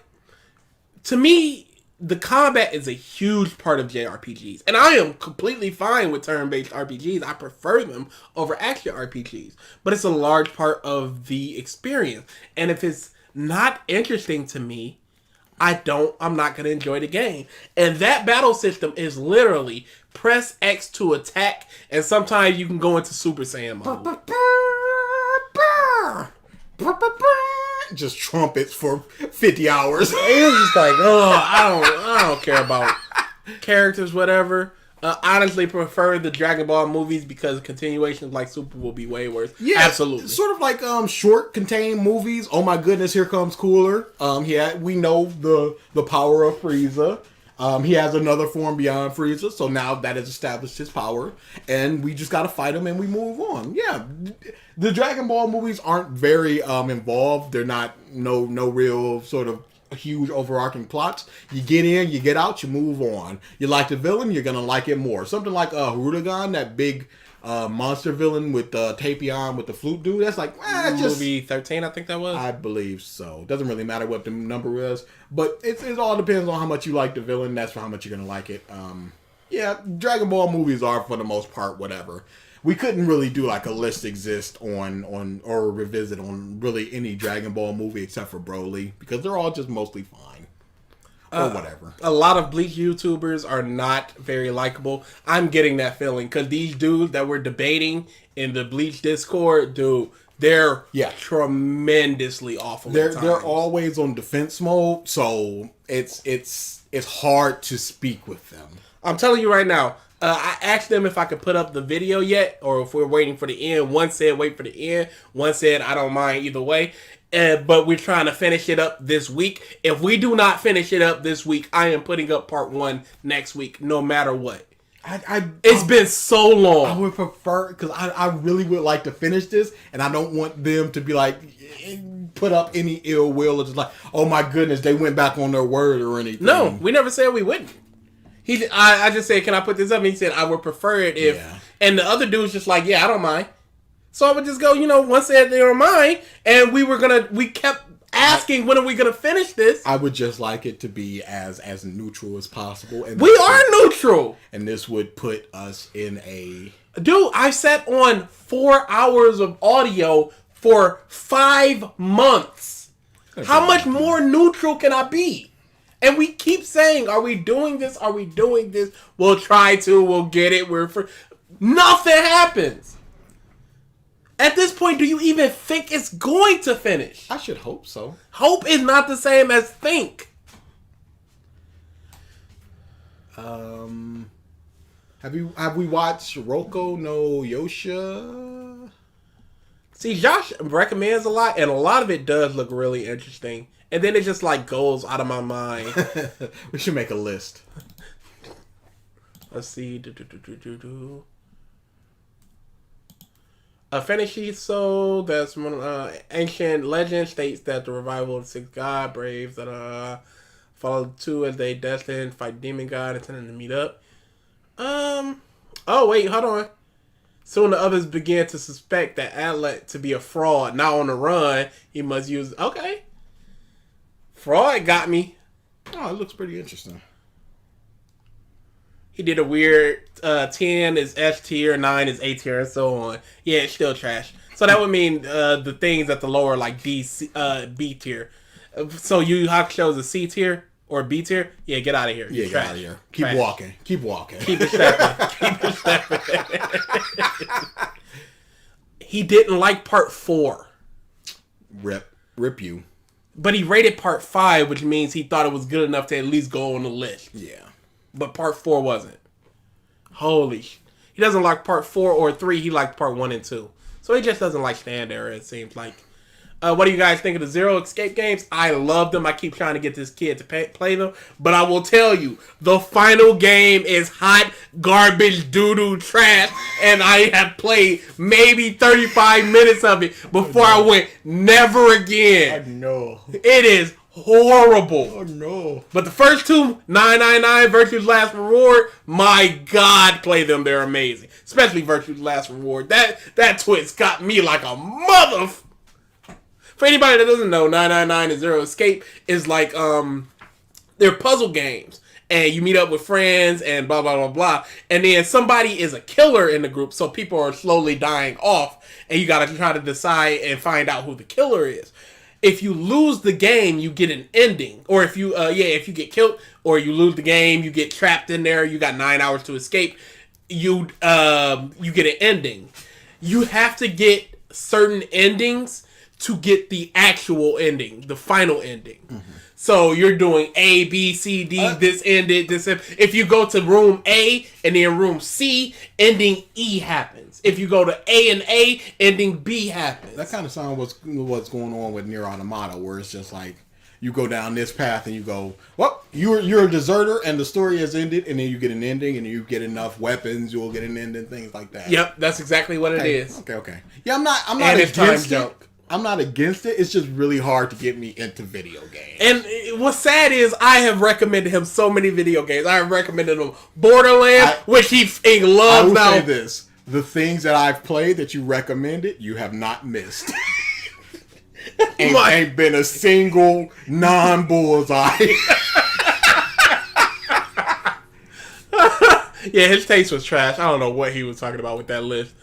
to me, the combat is a huge part of JRPGs. And I am completely fine with turn-based RPGs. I prefer them over action RPGs. But it's a large part of the experience. And if it's not interesting to me, I'm not going to enjoy the game. And that battle system is literally press X to attack, and sometimes you can go into Super Saiyan mode. Just trumpets for 50 hours. It was just like, I don't care about characters, whatever. Honestly, prefer the Dragon Ball movies because continuations like Super will be way worse. Yeah, absolutely. Sort of like short, contained movies. Oh my goodness, here comes Cooler. We know the power of Frieza. He has another form beyond Frieza, so now that has established his power, and we just gotta fight him and we move on. Yeah, the Dragon Ball movies aren't very involved. They're not no real sort of huge overarching plots. You get in, you get out, you move on. You like the villain, you're gonna like it more. Something like Rudagon, that big monster villain with Tapion with the flute dude. That's like movie 13, I think that was. I believe so. Doesn't really matter what the number is, but it all depends on how much you like the villain. That's for how much you're gonna like it. Yeah, Dragon Ball movies are for the most part whatever. We couldn't really do like a list exist on or revisit on really any Dragon Ball movie except for Broly because they're all just mostly fine. Or whatever. A lot of Bleach YouTubers are not very likable. I'm getting that feeling because these dudes that we're debating in the Bleach Discord, dude, they're tremendously awful. They're always on defense mode, so it's hard to speak with them. I'm telling you right now. I asked them if I could put up the video yet, or if we're waiting for the end. One said wait for the end. One said I don't mind either way. But we're trying to finish it up this week. If we do not finish it up this week, I am putting up part 1 next week, no matter what. It's been so long. I would prefer, because I really would like to finish this, and I don't want them to be like, put up any ill will, or just like, oh my goodness, they went back on their word or anything. No, we never said we wouldn't. I just said, can I put this up? And he said, I would prefer it if... Yeah. And the other dude's just like, yeah, I don't mind. So I would just go, one said they don't mind, and we kept asking, when are we going to finish this? I would just like it to be as neutral as possible. And we are neutral! And this would put us in a... Dude, I sat on 4 hours of audio for 5 months. How much more neutral can I be? And we keep saying, are we doing this? Are we doing this? We'll try to. We'll get it. Nothing happens. At this point, do you even think it's going to finish? I should hope so. Hope is not the same as think. Have we watched Roko no Yosha? See, Josh recommends a lot, and a lot of it does look really interesting. And then it just like goes out of my mind. We should make a list. Let's see. Fenishiso, that's ancient legend, states that the revival of the sixth god, braves that follow the two as they destined, fight demon god, intending to meet up. Oh wait, hold on. Soon the others began to suspect that Atlet to be a fraud. Now on the run, he must use... Okay. Fraud got me. Oh, it looks pretty interesting. He did a weird 10 is S tier, 9 is A tier, and so on. Yeah, it's still trash. So that would mean the things at the lower, like B tier. So Yu Hakusho's a C tier or B tier? Yeah, get out of here. Yeah, get out of here. Keep walking. Keep walking. Keep it stepping. Keep it stepping. He didn't like part 4. Rip you. But he rated part 5, which means he thought it was good enough to at least go on the list. Yeah. But part 4 wasn't. Holy. He doesn't like part 4 or 3. He liked part 1 and 2. So he just doesn't like Stand Era, it seems like. What do you guys think of the Zero Escape games? I love them. I keep trying to get this kid to play them. But I will tell you, the final game is hot garbage doo-doo trash. And I have played maybe 35 minutes of it before I went, never again. I know. It is horrible. Oh, no. But the first two, 999, Virtue's Last Reward, my God, play them. They're amazing. Especially Virtue's Last Reward. That twist got me like a mother... For anybody that doesn't know, 999 and Zero Escape is like, they're puzzle games. And you meet up with friends and blah, blah, blah, blah. And then somebody is a killer in the group, so people are slowly dying off. And you got to try to decide and find out who the killer is. If you lose the game, you get an ending. Or if you get killed or you lose the game, you get trapped in there, you got 9 hours to escape, you get an ending. You have to get certain endings to get the actual ending, the final ending. Mm-hmm. So you're doing A, B, C, D, this ended, this ended. If you go to room A and then room C, ending E happens. If you go to A and A, ending B happens. That kind of sounds what's going on with Nier Automata, where it's just like, you go down this path and you go, well, you're a deserter and the story has ended, and then you get an ending, and you get enough weapons, you'll get an ending, things like that. Yep, that's exactly what it is. Okay. Yeah, I'm not against it. I'm not against it. It's just really hard to get me into video games. And what's sad is I have recommended him so many video games. I have recommended him Borderlands, which he loves now. I will say this. The things that I've played that you recommended, you have not missed. Ain't been a single non-bullseye. Yeah, his taste was trash. I don't know what he was talking about with that list.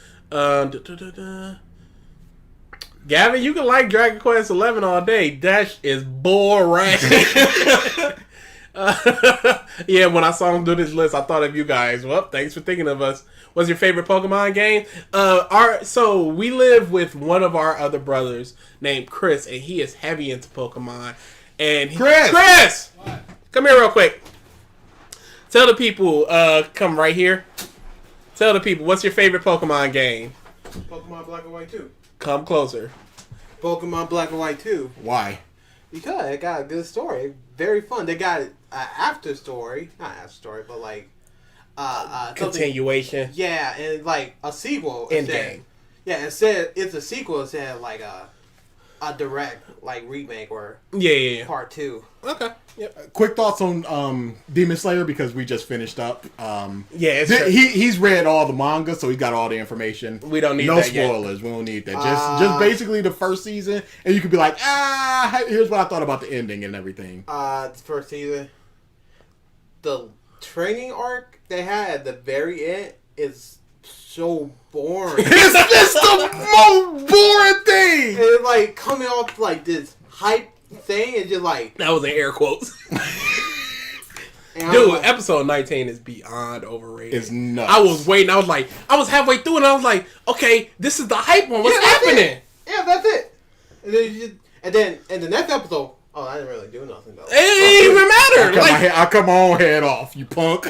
Gavin, you can like Dragon Quest XI all day. That is boring. Yeah, when I saw him do this list, I thought of you guys. Well, thanks for thinking of us. What's your favorite Pokemon game? So we live with one of our other brothers named Chris, and he is heavy into Pokemon. And Chris! What? Come here real quick. Tell the people, come right here. Tell the people, what's your favorite Pokemon game? Pokemon Black and White 2. Come closer. Pokemon Black and White 2. Why? Because it got a good story. Very fun. They got an after story. Not after story, but like... continuation. Yeah, and like a sequel. End game. Yeah, instead it's a sequel instead of like a direct like remake or part 2. Okay. Yep. Quick thoughts on Demon Slayer, because we just finished up. He's read all the manga, so he got all the information. We don't need no that spoilers. We don't need that. Just basically the first season, and you could be like, here's what I thought about the ending and everything. The first season, the training arc they had at the very end is so boring. It's the most boring thing. And like coming off like this hype thing and just like that was in air quotes. Dude, episode 19 is beyond overrated. It's nuts. I was waiting. I was halfway through and I was like, okay, this is the hype one. What's happening? Yeah, that's it. And then in the next episode, I didn't really do nothing though. It didn't even matter. I come on head off, you punk.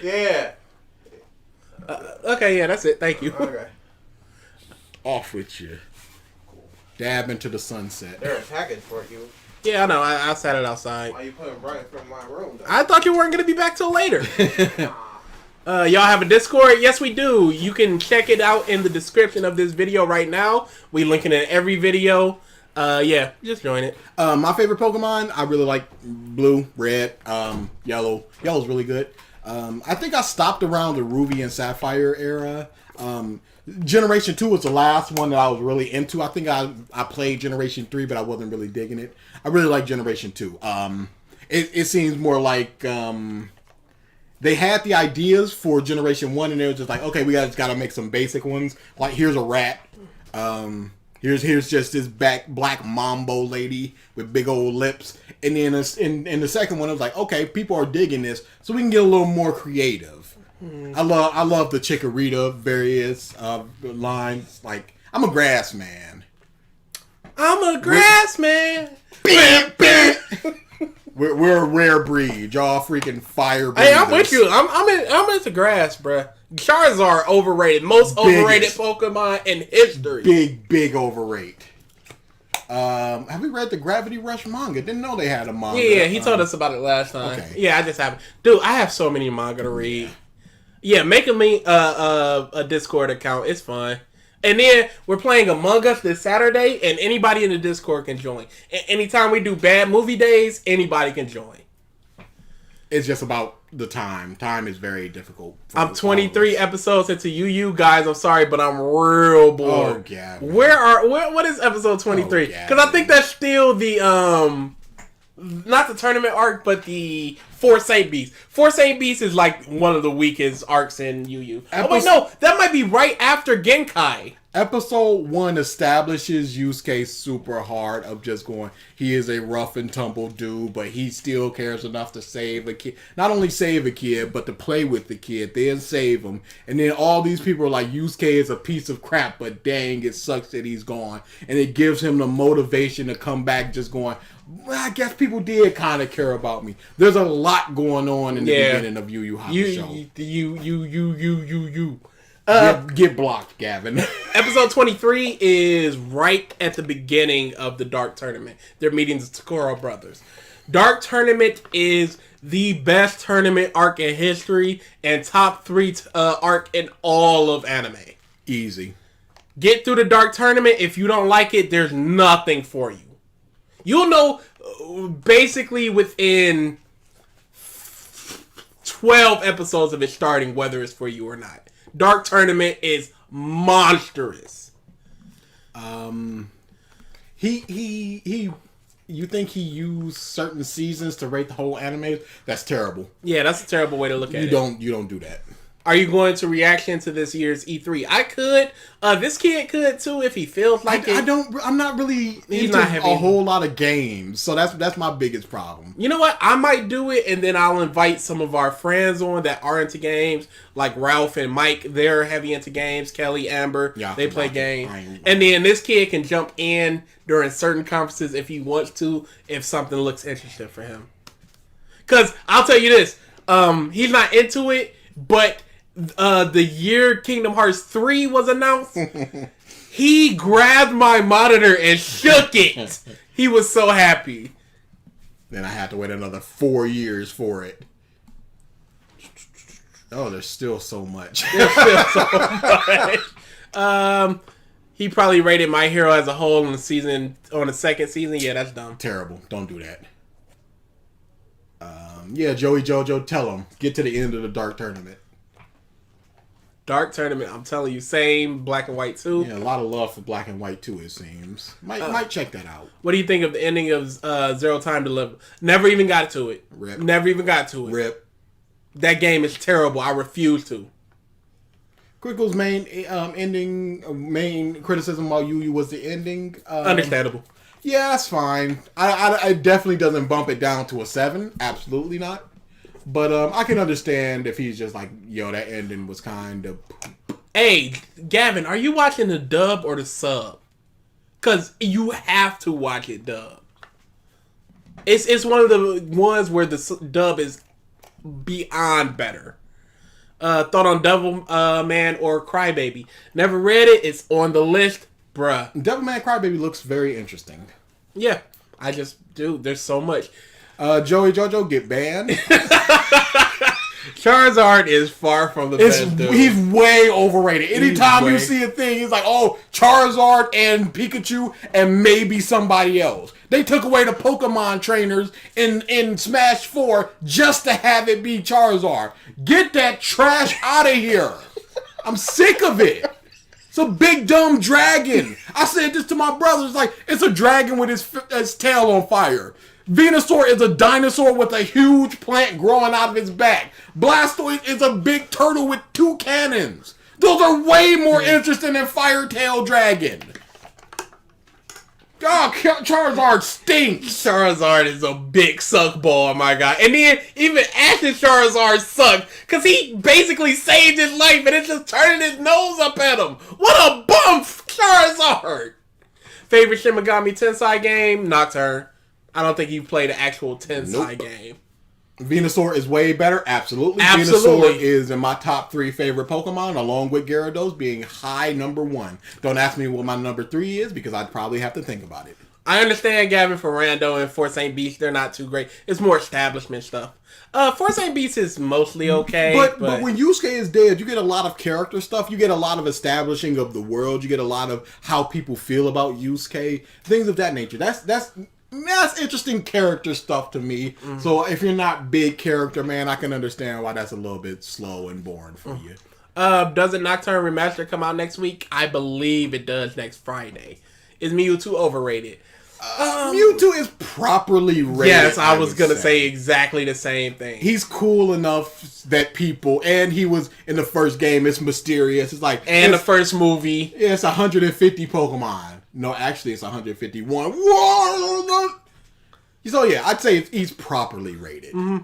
Yeah. Okay, yeah, that's it. Thank you. Okay. Off with you. Dab into the sunset. They're a package for you. Yeah, I know. I sat it outside. Why you put them right in front of my room, though? I thought you weren't going to be back till later. Y'all have a Discord? Yes, we do. You can check it out in the description of this video right now. We link it in every video. Yeah, just join it. My favorite Pokemon, I really like blue, red, yellow. Yellow's really good. I think I stopped around the Ruby and Sapphire era. Generation 2 was the last one that I was really into. I think I played Generation 3, but I wasn't really digging it. I really like Generation 2. It seems more like they had the ideas for Generation 1, and they were just like, okay, we just got to make some basic ones. Like, here's a rat. Here's just this black mambo lady with big old lips. And then in the second one, it was like, okay, people are digging this, so we can get a little more creative. I love the Chikorita various lines. Like, I'm a grass man. I'm a grass man. We're a rare breed. Y'all freaking fire breathers. Hey, I'm with you. I'm into grass, bruh. Charizard overrated. Most overrated Pokemon in history. Big overrated. Have we read the Gravity Rush manga? Didn't know they had a manga. Yeah, he told us about it last time. Okay. Yeah, I just haven't. Dude, I have so many manga to read. Yeah, making me a Discord account. It's fun. And then we're playing Among Us this Saturday, and anybody in the Discord can join. Anytime we do bad movie days, anybody can join. It's just about the time. Time is very difficult. I'm 23 episodes into you guys. I'm sorry, but I'm real bored. Oh, yeah. What is episode 23? Because I think that's still the not the tournament arc, but the Force Saint Beast. Force Saint Beast is like one of the weakest arcs in Yu. Oh wait, no, that might be right after Genkai. Episode 1 establishes Yusuke super hard of just going, he is a rough and tumble dude, but he still cares enough to save a kid. Not only save a kid, but to play with the kid, then save him. And then all these people are like, Yusuke is a piece of crap, but dang, it sucks that he's gone. And it gives him the motivation to come back just going, well, I guess people did kind of care about me. There's a lot going on in the beginning of Yu Yu Hakusho. You. Get blocked, Gavin. Episode 23 is right at the beginning of the Dark Tournament. They're meeting the Takuro brothers. Dark Tournament is the best tournament arc in history and top 3 arc in all of anime. Easy. Get through the Dark Tournament. If you don't like it, there's nothing for you. You'll know basically within 12 episodes of it starting whether it's for you or not. Dark Tournament is monstrous. You think he used certain seasons to rate the whole anime? That's terrible. Yeah, that's a terrible way to look at it. You don't do that. Are you going to reaction to this year's E3? I could. This kid could too if he feels like it. I'm not really into a whole lot of games, so that's my biggest problem. You know what? I might do it, and then I'll invite some of our friends on that are into games, like Ralph and Mike. They're heavy into games. Kelly, Amber, they play games, and then this kid can jump in during certain conferences if he wants to, if something looks interesting for him. Because I'll tell you this, he's not into it, but the year Kingdom Hearts 3 was announced, he grabbed my monitor and shook it. He was so happy. Then I had to wait another 4 years for it. Oh, there's still so much. He probably rated My Hero as a whole on the second season. Yeah, that's dumb. Terrible. Don't do that. Joey Jojo, tell him. Get to the end of the Dark Tournament. Dark Tournament, I'm telling you, same Black and White 2. Yeah, a lot of love for Black and White 2, it seems. Might check that out. What do you think of the ending of Zero Time to Live? Never even got to it. Rip. Never even got to it. Rip. That game is terrible. I refuse to. Quickle's main criticism about Yu Yu was the ending. Understandable. Yeah, that's fine. I definitely doesn't bump it down to a 7. Absolutely not. But I can understand if he's just like, yo, that ending was kind of... Hey, Gavin, are you watching the dub or the sub? Because you have to watch it dub. It's one of the ones where the dub is beyond better. Thought on Devilman or Crybaby. Never read it. It's on the list. Bruh. Devilman Crybaby looks very interesting. Yeah. I just do. There's so much. Joey Jojo get banned. Charizard is far from the best, dude. He's way overrated. Anytime you see a thing, he's like, oh, Charizard and Pikachu and maybe somebody else. They took away the Pokemon trainers in Smash 4 just to have it be Charizard. Get that trash out of here. I'm sick of it. It's a big dumb dragon. I said this to my brothers, like, it's a dragon with his tail on fire. Venusaur is a dinosaur with a huge plant growing out of its back. Blastoise is a big turtle with 2 cannons. Those are way more interesting than Firetail Dragon. God, Charizard stinks. Charizard is a big suckball, my God. And then even Ash's Charizard sucked because he basically saved his life and it's just turning his nose up at him. What a bum, Charizard. Favorite Shin Megami Tensei game? Nocturne. I don't think you played an actual Tensai game. Venusaur is way better. Absolutely. Venusaur is in my top 3 favorite Pokemon, along with Gyarados being high number 1. Don't ask me what my number 3 is, because I'd probably have to think about it. I understand, Gavin, for Rando and Fort St. Beast, they're not too great. It's more establishment stuff. Fort St. Beast is mostly okay. But when Yusuke is dead, you get a lot of character stuff. You get a lot of establishing of the world. You get a lot of how people feel about Yusuke. Things of that nature. That's interesting character stuff to me. Mm-hmm. So if you're not big character, man, I can understand why that's a little bit slow and boring for you. Doesn't Nocturne Remastered come out next week? I believe it does next Friday. Is Mewtwo overrated? Mewtwo is properly rated. Yes, I was going to say exactly the same thing. He's cool enough that people, and he was in the first game, it's mysterious. It's like... And the first movie. Yeah, it's 150 Pokemon. No, actually, it's 151. Whoa! So, yeah, I'd say he's properly rated. Mm-hmm.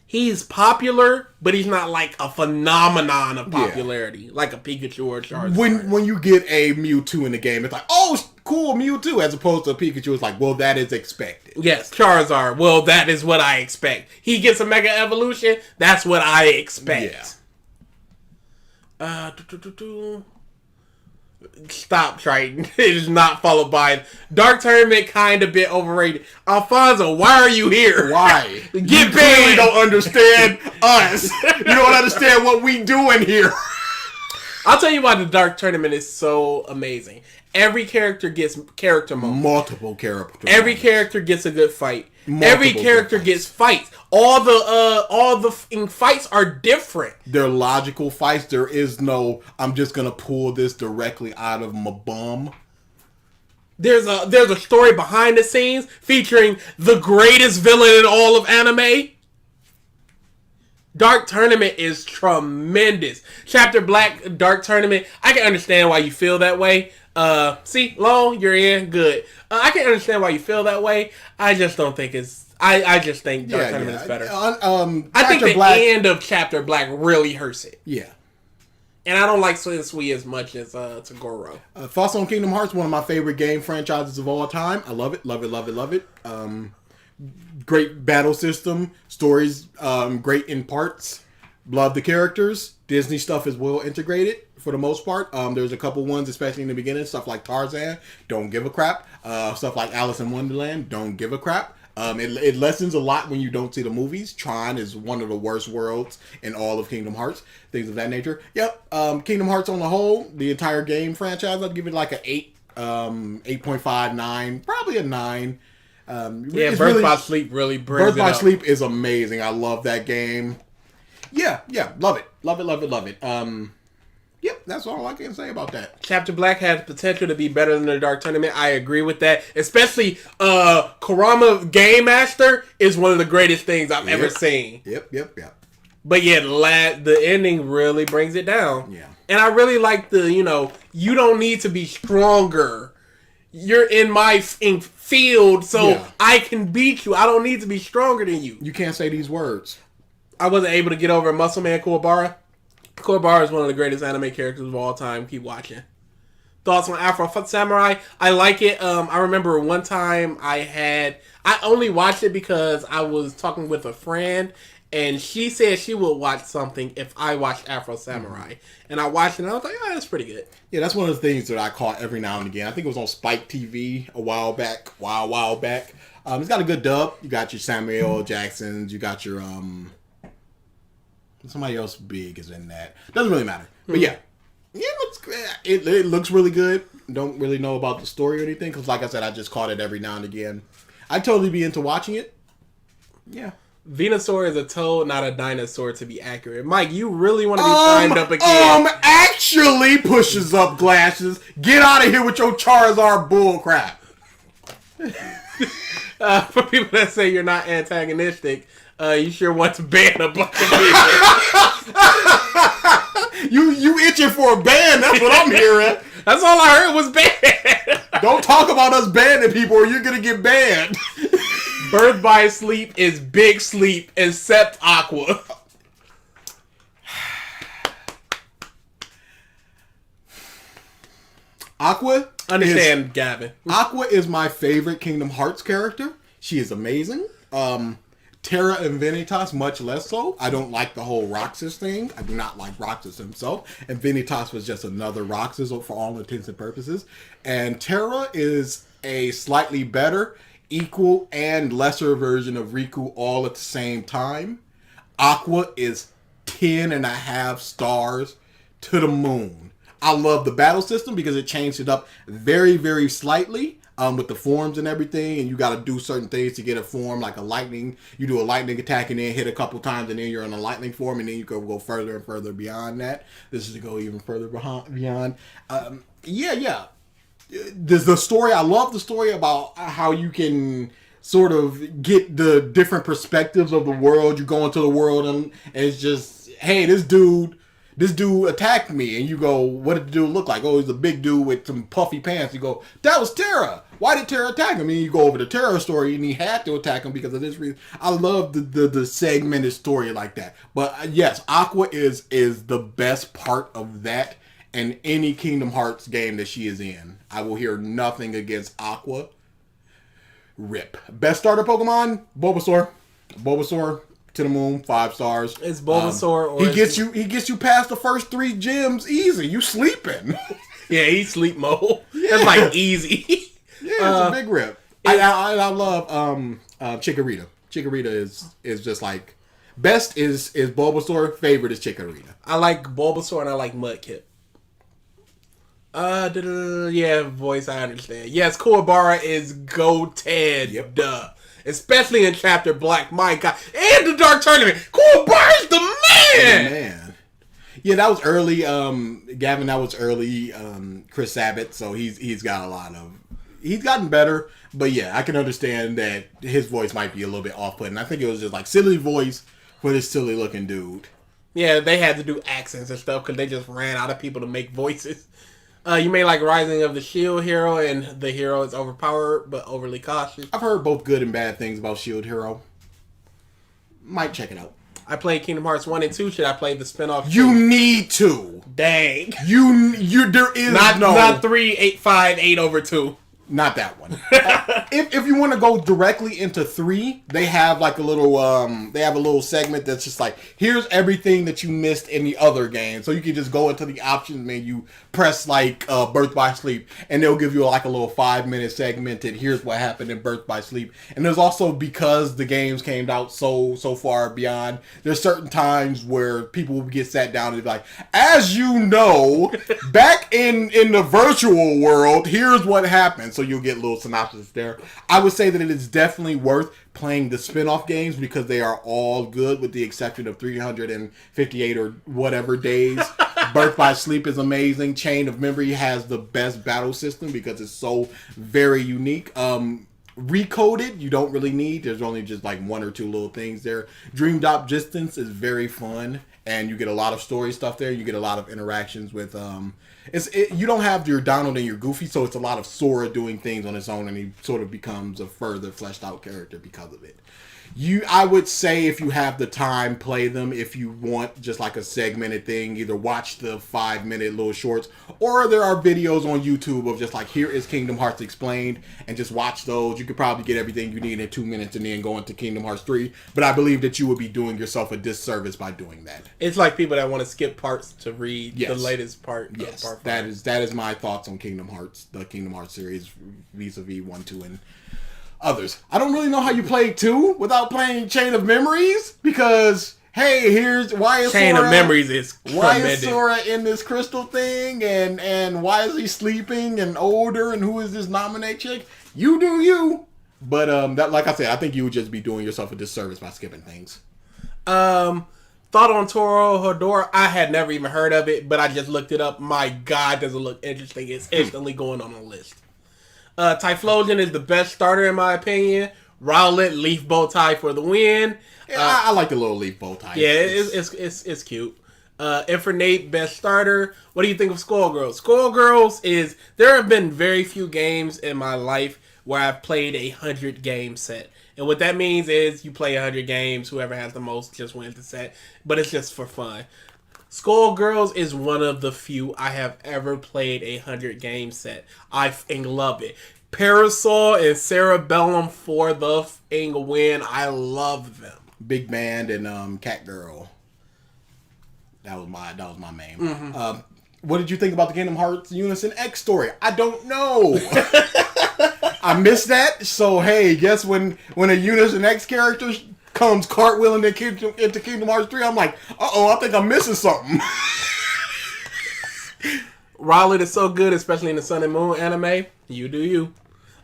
He's popular, but he's not like a phenomenon of popularity, like a Pikachu or Charizard. When you get a Mewtwo in the game, it's like, oh, cool, Mewtwo, as opposed to Pikachu, it's like, well, that is expected. Yes, Charizard, well, that is what I expect. He gets a Mega Evolution, that's what I expect. Yeah. Stop, Triton. It is not followed by Dark Tournament, kind of bit overrated. Alfonso, why are you here? Why? Get you clearly don't understand us. You don't understand what we doing here. I'll tell you why the Dark Tournament is so amazing. Every character gets character moments. Multiple characters. Every character gets a good fight. Every character gets fights. All the fights are different. They're logical fights. There is no, I'm just gonna pull this directly out of my bum. There's a story behind the scenes featuring the greatest villain in all of anime. Dark Tournament is tremendous. Chapter Black Dark Tournament. I can understand why you feel that way. See, Long, you're in. Good. I can understand why you feel that way. I just don't think it's... I just think Dark Tournament is better. I think the end of Chapter Black really hurts it. Yeah. And I don't like Sui as much as Tagoro. Thoughts on Kingdom Hearts, one of my favorite game franchises of all time. I love it, love it, love it, love it. Great battle system. Stories, great in parts. Love the characters. Disney stuff is well integrated for the most part. There's a couple ones, especially in the beginning, stuff like Tarzan, don't give a crap. Stuff like Alice in Wonderland, don't give a crap. It lessens a lot when you don't see the movies. Tron is one of the worst worlds in all of Kingdom Hearts. Things of that nature. Yep. Kingdom Hearts on the whole, the entire game franchise, I'd give it like an 8, 8.5, 9, probably a 9. Birth by Sleep really brings Birth by Sleep is amazing. I love that game. Yeah, love it. Love it, love it, love it. Yep, that's all I can say about that. Chapter Black has potential to be better than the Dark Tournament. I agree with that. Especially, Kurama Game Master is one of the greatest things I've ever seen. Yep. But yeah, the ending really brings it down. Yeah. And I really like you don't need to be stronger. You're in my field, so I can beat you. I don't need to be stronger than you. You can't say these words. I wasn't able to get over Muscle Man Kuwabara. Kuwabara is one of the greatest anime characters of all time. Keep watching. Thoughts on Afro Samurai? I like it. I remember one time I only watched it because I was talking with a friend, and she said she would watch something if I watched Afro Samurai. Mm-hmm. And I watched it, and I was like, oh, that's pretty good. Yeah, that's one of the things that I caught every now and again. I think it was on Spike TV a while back. It's got a good dub. You got your Samuel Jacksons. You got your... somebody else big is in that. Doesn't really matter. But yeah, it looks really good. Don't really know about the story or anything, because like I said, I just caught it every now and again. I'd totally be into watching it. Yeah. Venusaur is a toad, not a dinosaur, to be accurate. Mike, you really want to be timed up again? Actually pushes up glasses. Get out of here with your Charizard bull crap. For people that say you're not antagonistic, you sure want to ban a bunch of people. You itching for a ban, that's what I'm hearing. That's all I heard was ban. Don't talk about us banning people or you're going to get banned. Birth by Sleep is big sleep, except Aqua. Aqua? Understand, Gavin. Aqua is my favorite Kingdom Hearts character. She is amazing. Terra and Vanitas, much less so. I don't like the whole Roxas thing. I do not like Roxas himself. And Vanitas was just another Roxas for all intents and purposes. And Terra is a slightly better, equal, and lesser version of Riku all at the same time. Aqua is 10.5 stars to the moon. I love the battle system because it changed it up very, very slightly. With the forms and everything, and you got to do certain things to get a form, like a lightning. You do a lightning attack and then hit a couple times, and then you're in a lightning form, and then you can go further and further beyond that. This is to go even further beyond. The story, I love the story about how you can sort of get the different perspectives of the world. You go into the world, and it's just, hey, this dude attacked me, and you go, what did the dude look like? Oh, he's a big dude with some puffy pants. You go, that was Terra. Why did Terra attack him? And you go over the Terra story, and he had to attack him because of this reason. I love the segmented story like that. But yes, Aqua is the best part of that in any Kingdom Hearts game that she is in. I will hear nothing against Aqua. Rip. Best starter Pokemon? Bulbasaur. Bulbasaur. To the moon, 5 stars. It's Bulbasaur, or he gets you past the first 3 gyms easy. You sleeping? Yeah, he's sleep mode. Yeah. That's like easy. Yeah, it's a big rip. I love Chikorita. Chikorita is just like best is Bulbasaur. Favorite is Chikorita. I like Bulbasaur and I like Mudkip. Yeah, voice I understand. Yes, Kuwabara is goated. Yep. Duh. Especially in Chapter Black, my God. And the Dark Tournament. Kuwabara's the man! Man. Yeah, that was early. Gavin, that was early Chris Sabat, so he's got a lot of... He's gotten better, but yeah, I can understand that his voice might be a little bit off-putting. I think it was just like silly voice for this silly-looking dude. Yeah, they had to do accents and stuff because they just ran out of people to make voices. You may like Rising of the Shield Hero, and the hero is overpowered but overly cautious. I've heard both good and bad things about Shield Hero. Might check it out. I played Kingdom Hearts 1 and 2. Should I play the spinoff? You need to. Dang. There is not 3, 8, 5, 8 over 2. Not that one. If you want to go directly into 3, they have like a little segment that's just like, here's everything that you missed in the other game. So you can just go into the options menu, press like Birth by Sleep, and they'll give you like a little 5-minute segmented, here's what happened in Birth by Sleep. And there's also, because the games came out so far beyond, there's certain times where people will get sat down and be like, as you know, back in the virtual world, here's what happened. So you'll get a little synopsis there. I would say that it is definitely worth playing the spin-off games because they are all good with the exception of 358 or whatever days. Birth by Sleep is amazing. Chain of Memory has the best battle system because it's so very unique. Recoded, you don't really need. There's only just like 1 or 2 little things there. Dream Drop Distance is very fun, and you get a lot of story stuff there. You get a lot of interactions with you don't have your Donald and your Goofy, so it's a lot of Sora doing things on his own, and he sort of becomes a further fleshed out character because of it. I would say if you have the time, play them. If you want just like a segmented thing, either watch the 5-minute little shorts, or there are videos on YouTube of just like, here is Kingdom Hearts explained, and just watch those. You could probably get everything you need in 2 minutes and then go into Kingdom Hearts 3, but I believe that you would be doing yourself a disservice by doing that. It's like people that want to skip parts to read the latest part. Yes, part that is my thoughts on Kingdom Hearts, the Kingdom Hearts series, vis-a-vis 1, 2, and others. I don't really know how you play 2 without playing Chain of Memories, because hey, here's why is Chain Sora, of Memories is tremendous. Why is Sora in this crystal thing, and why is he sleeping and older, and who is this nominate chick? You do you. But that, like I said, I think you would just be doing yourself a disservice by skipping things. Thought on Toro Hodor, I had never even heard of it, but I just looked it up. My God, does it look interesting. It's instantly going on the list. Typhlosion is the best starter in my opinion. Rowlet, leaf bow tie for the win. Yeah, I like the little leaf bow tie. Yeah, it's cute. Infernape, best starter. What do you think of Skullgirls? Skullgirls is, there have been very few games in my life where I've played 100 game set. And what that means is you play 100 games, whoever has the most just wins the set. But it's just for fun. Skullgirls is one of the few I have ever played a 100 game set. I love it. Parasol and Cerebellum for the win. I love them. Big Band and Cat Girl. That was my main. Mm-hmm. What did you think about the Kingdom Hearts Unison X story? I don't know. I missed that. So hey, guess when a Unison X character comes cartwheeling into Kingdom Hearts 3, I'm like, I think I'm missing something. Rowlet is so good, especially in the Sun and Moon anime. You do you.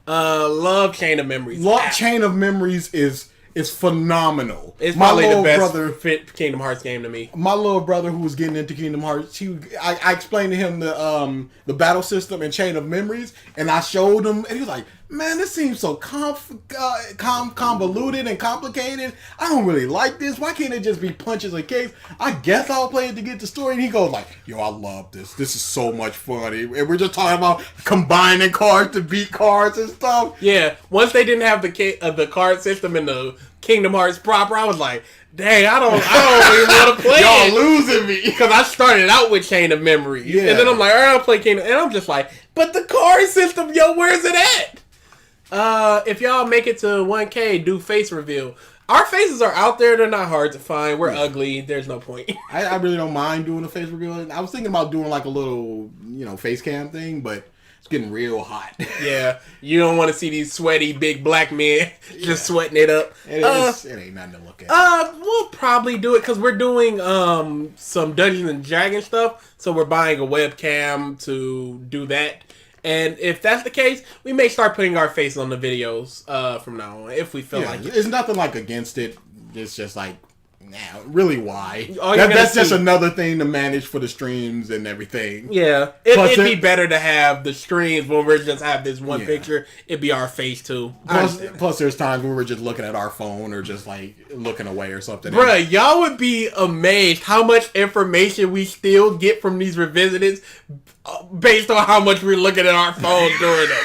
Love Chain of Memories. Chain of Memories is phenomenal. It's probably the best fit Kingdom Hearts game to me. My little brother who was getting into Kingdom Hearts, I explained to him the battle system and Chain of Memories, and I showed him, and he was like, man, this seems so convoluted and complicated. I don't really like this. Why can't it just be punches and kicks? I guess I'll play it to get the story. And he goes like, yo, I love this. This is so much fun. And we're just talking about combining cards to beat cards and stuff. Yeah. Once they didn't have the card system in the Kingdom Hearts proper, I was like, dang, I don't even want to play Y'all it. Losing me. Because I started out with Chain of Memories. Yeah. And then I'm like, all right, I'll play Kingdom. And I'm just like, but the card system, yo, where's it at? If y'all make it to 1K, do face reveal. Our faces are out there. They're not hard to find. We're ugly. There's no point. I really don't mind doing a face reveal. I was thinking about doing like a little, face cam thing, but it's getting real hot. Yeah. You don't want to see these sweaty big black men just sweating it up. It ain't nothing to look at. We'll probably do it because we're doing some Dungeons and Dragons stuff. So we're buying a webcam to do that. And if that's the case, we may start putting our face on the videos from now on, if we feel like it. It's nothing like against it. It's just like, really why? That's just another thing to manage for the streams and everything. Yeah. It'd be better to have the streams when we just have this one picture. It'd be our face too. Plus there's times when we're just looking at our phone or just like looking away or something. Bruh, y'all would be amazed how much information we still get from these revisiteds based on how much we're looking at our phone during them.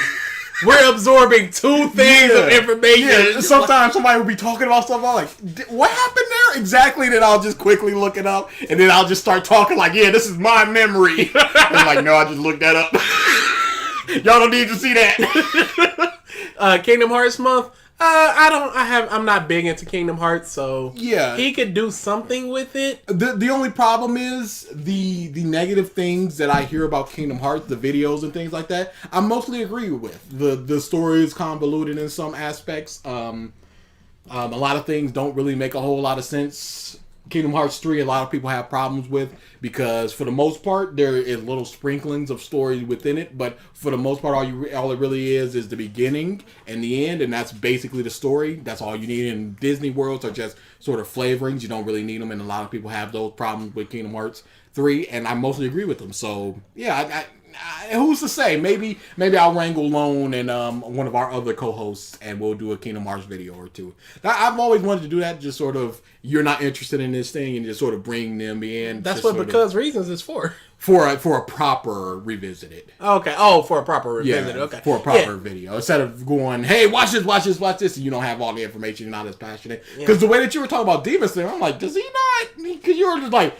We're absorbing 2 things of information. Yeah. Sometimes somebody will be talking about stuff. I'm like, what happened there exactly? Then I'll just quickly look it up, and then I'll just start talking like, yeah, this is my memory. I'm like, no, I just looked that up. Y'all don't need to see that. Kingdom Hearts month. I'm not big into Kingdom Hearts, so he could do something with it. The only problem is the negative things that I hear about Kingdom Hearts, the videos and things like that, I mostly agree with. The story is convoluted in some aspects. A lot of things don't really make a whole lot of sense. Kingdom Hearts 3, a lot of people have problems with because for the most part there is little sprinklings of story within it, but for the most part all it really is the beginning and the end, and that's basically the story. That's all you need. In Disney worlds are just sort of flavorings. You don't really need them, and a lot of people have those problems with Kingdom Hearts 3, and I mostly agree with them. So yeah, who's to say? Maybe I'll wrangle Lone and one of our other co-hosts, and we'll do a Kingdom Hearts video or two. I've always wanted to do that. Just sort of, you're not interested in this thing, and just sort of bring them in. That's what Because Reasons is for. For a proper revisited. Okay. Oh, for a proper revisited. Yeah, okay. For a proper video. Instead of going, hey, watch this, and you don't have all the information, you're not as passionate. Because the way that you were talking about Demon Slayer, I'm like, does he not? Because you were just like,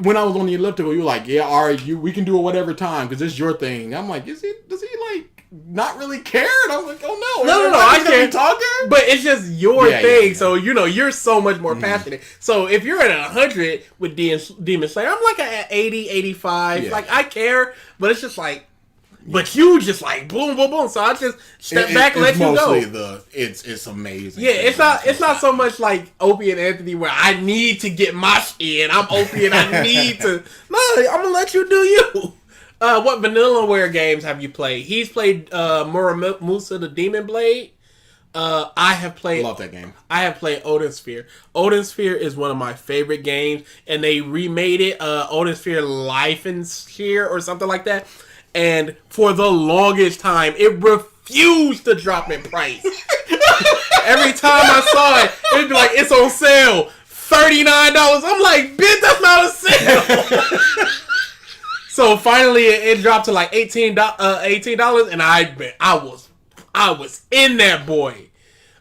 when I was on the elliptical, you were like, yeah, all right, we can do it whatever time because it's your thing. I'm like, does he like not really care? And I'm like, oh no, I can't talking. But it's just your thing, yeah. So you're so much more passionate. So if you're at 100 with Demon Slayer, I'm like at 80, 85. Yeah. Like I care, but it's just like. But you just like boom, boom, boom. So I just step back and let you go. It's amazing. Yeah, it's not so much like Opie and Anthony where I need to get my shit. I'm Opie and I need to. No, I'm gonna let you do you. What Vanillaware games have you played? He's played Muramasa the Demon Blade. I have played. Love that game. I have played Odin Sphere. Odin Sphere is one of my favorite games, and they remade it. Odin Sphere Life and Sphere or something like that. And for the longest time, it refused to drop in price. Every time I saw it, it'd be like, it's on sale, $39. I'm like, bitch, that's not a sale. So finally, it dropped to like $18, and I was in there, boy.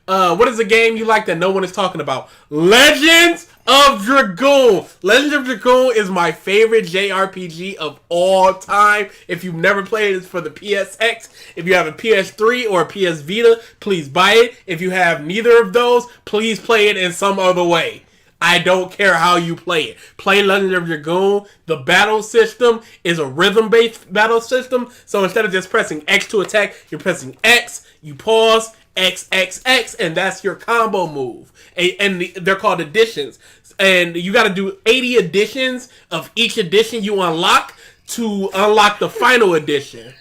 What is a game you like that no one is talking about? Legends of Dragoon. Legend of Dragoon is my favorite JRPG of all time. If you've never played it, it's for the PSX. If you have a PS3 or a PS Vita, please buy it. If you have neither of those, please play it in some other way. I don't care how you play it. Play Legend of Dragoon. The battle system is a rhythm-based battle system. So instead of just pressing X to attack, you're pressing X, you pause, X, X, X, and that's your combo move. And they're called additions. And you got to do 80 additions of each addition you unlock to unlock the final addition.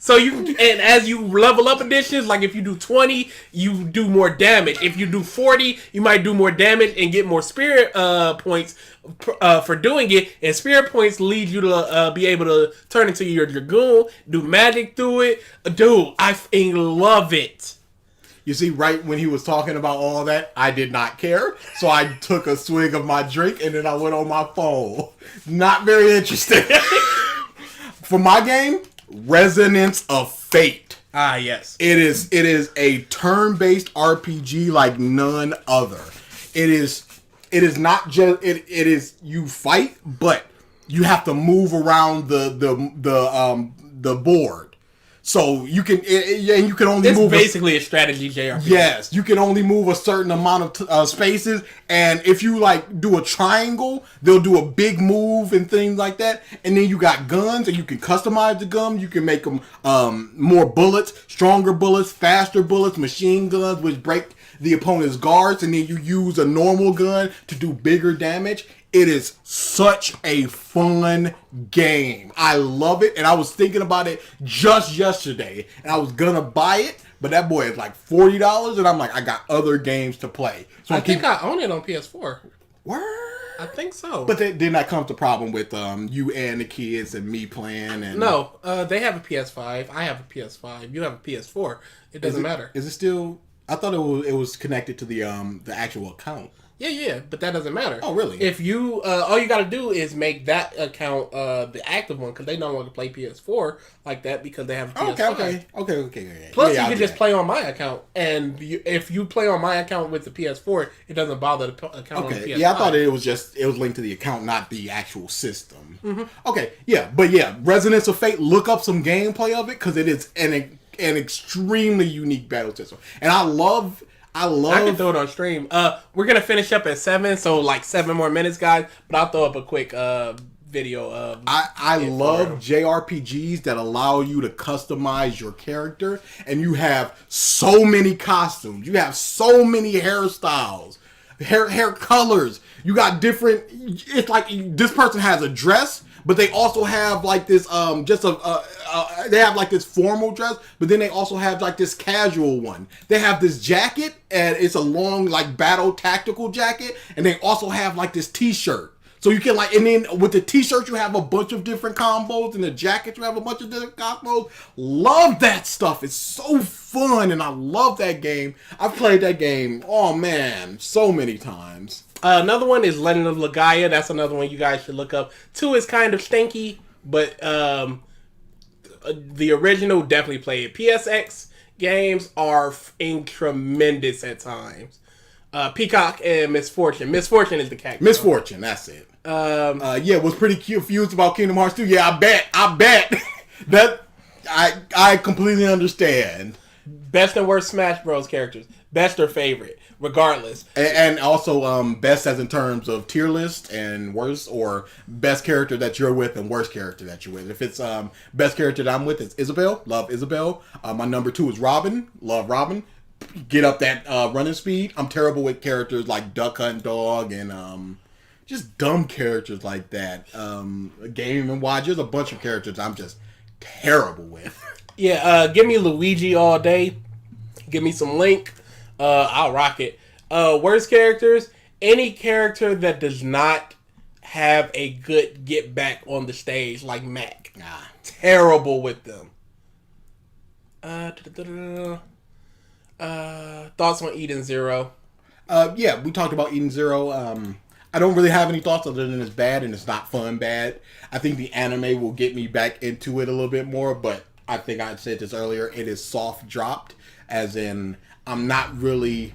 So and as you level up additions, like if you do 20, you do more damage. If you do 40, you might do more damage and get more spirit points for doing it. And spirit points lead you to be able to turn into your Dragoon, do magic through it. Dude, I love it. You see, right when he was talking about all that, I did not care. So I took a swig of my drink and then I went on my phone. Not very interesting. For my game, Resonance of Fate. Ah, yes. It is a turn-based RPG like none other. It is not just it is you fight, but you have to move around the board. So you can and you can only move. It's basically a strategy JRPG. Yes, you can only move a certain amount of spaces, and if you like do a triangle, they'll do a big move and things like that. And then you got guns, and you can customize the gun. You can make them more bullets, stronger bullets, faster bullets, machine guns, which break the opponent's guards, and then you use a normal gun to do bigger damage. It is such a fun game. I love it, and I was thinking about it just yesterday, and I was gonna buy it, but that boy is like $40, and I'm like, I got other games to play. So I think I own it on PS4. Word? I think so. But then that comes the problem with you and the kids and me playing. And no, they have a PS5. I have a PS5. You have a PS4. It doesn't matter. Is it still? I thought it was connected to the actual account. Yeah, but that doesn't matter. Oh, really? If you, all you got to do is make that account the active one, because they don't want to play PS4 like that because they have a PS5. Okay. Plus, you can just play on my account, and if you play on my account with the PS4, it doesn't bother the account on the PS5. Yeah, I thought it was linked to the account, not the actual system. Mm-hmm. Okay, yeah, Resonance of Fate. Look up some gameplay of it because it is an extremely unique battle system, and I can throw it on stream. We're gonna finish up at 7, so like 7 more minutes, guys. But I'll throw up a quick video of. I love JRPGs that allow you to customize your character, and you have so many costumes. You have so many hairstyles, hair colors. You got different. It's like this person has a dress, but they also have like this they have like this formal dress, but then they also have like this casual one. They have this jacket, and it's a long like battle tactical jacket, and they also have like this t-shirt. So you can and then with the t-shirt you have a bunch of different combos, and the jacket you have a bunch of different combos. Love that stuff. It's so fun, and I love that game. I've played that game, oh man, so many times. Another one is Legend of Legaia. That's another one you guys should look up. 2 is kind of stinky, but the original, definitely play it. PSX games are tremendous at times. Peacock and Misfortune. Misfortune is the cat. Misfortune, that's it. Was pretty confused about Kingdom Hearts 2. Yeah, I bet. that I completely understand. Best and worst Smash Bros. Characters. Best or favorite, regardless. And also best as in terms of tier list, and worst, or best character that you're with and worst character that you're with. If it's best character that I'm with, it's Isabelle. Love Isabelle. My number 2 is Robin. Love Robin. Get up that running speed. I'm terrible with characters like Duck Hunt Dog and just dumb characters like that. Game & Watch. There's a bunch of characters I'm just terrible with. Yeah, give me Luigi all day. Give me some Link. I'll rock it. Worst characters, any character that does not have a good get back on the stage, like Mac. Terrible with them. Thoughts on Eden Zero? We talked about Eden Zero. I don't really have any thoughts other than it's bad and it's not fun bad. I think the anime will get me back into it a little bit more, but I think I said this earlier, it is soft dropped, as in I'm not really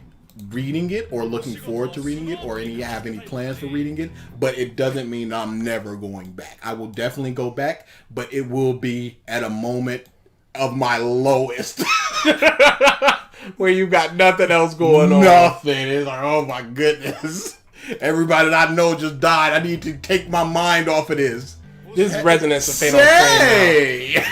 reading it or looking forward to reading it or have any plans for reading it, but it doesn't mean I'm never going back. I will definitely go back, but it will be at a moment of my lowest. Where you got nothing else going on. Nothing. It's like, oh my goodness. Everybody that I know just died. I need to take my mind off of this. This is Resonance of Fate.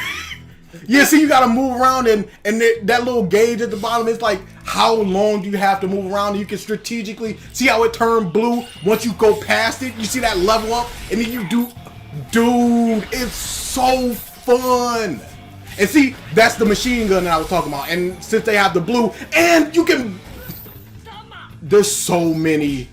Yeah, see, you gotta move around, and that little gauge at the bottom is like, how long do you have to move around? You can strategically see how it turned blue once you go past it. You see that level up, and then you do, dude, it's so fun. And see, that's the machine gun that I was talking about. And since they have the blue, and you can, there's so many.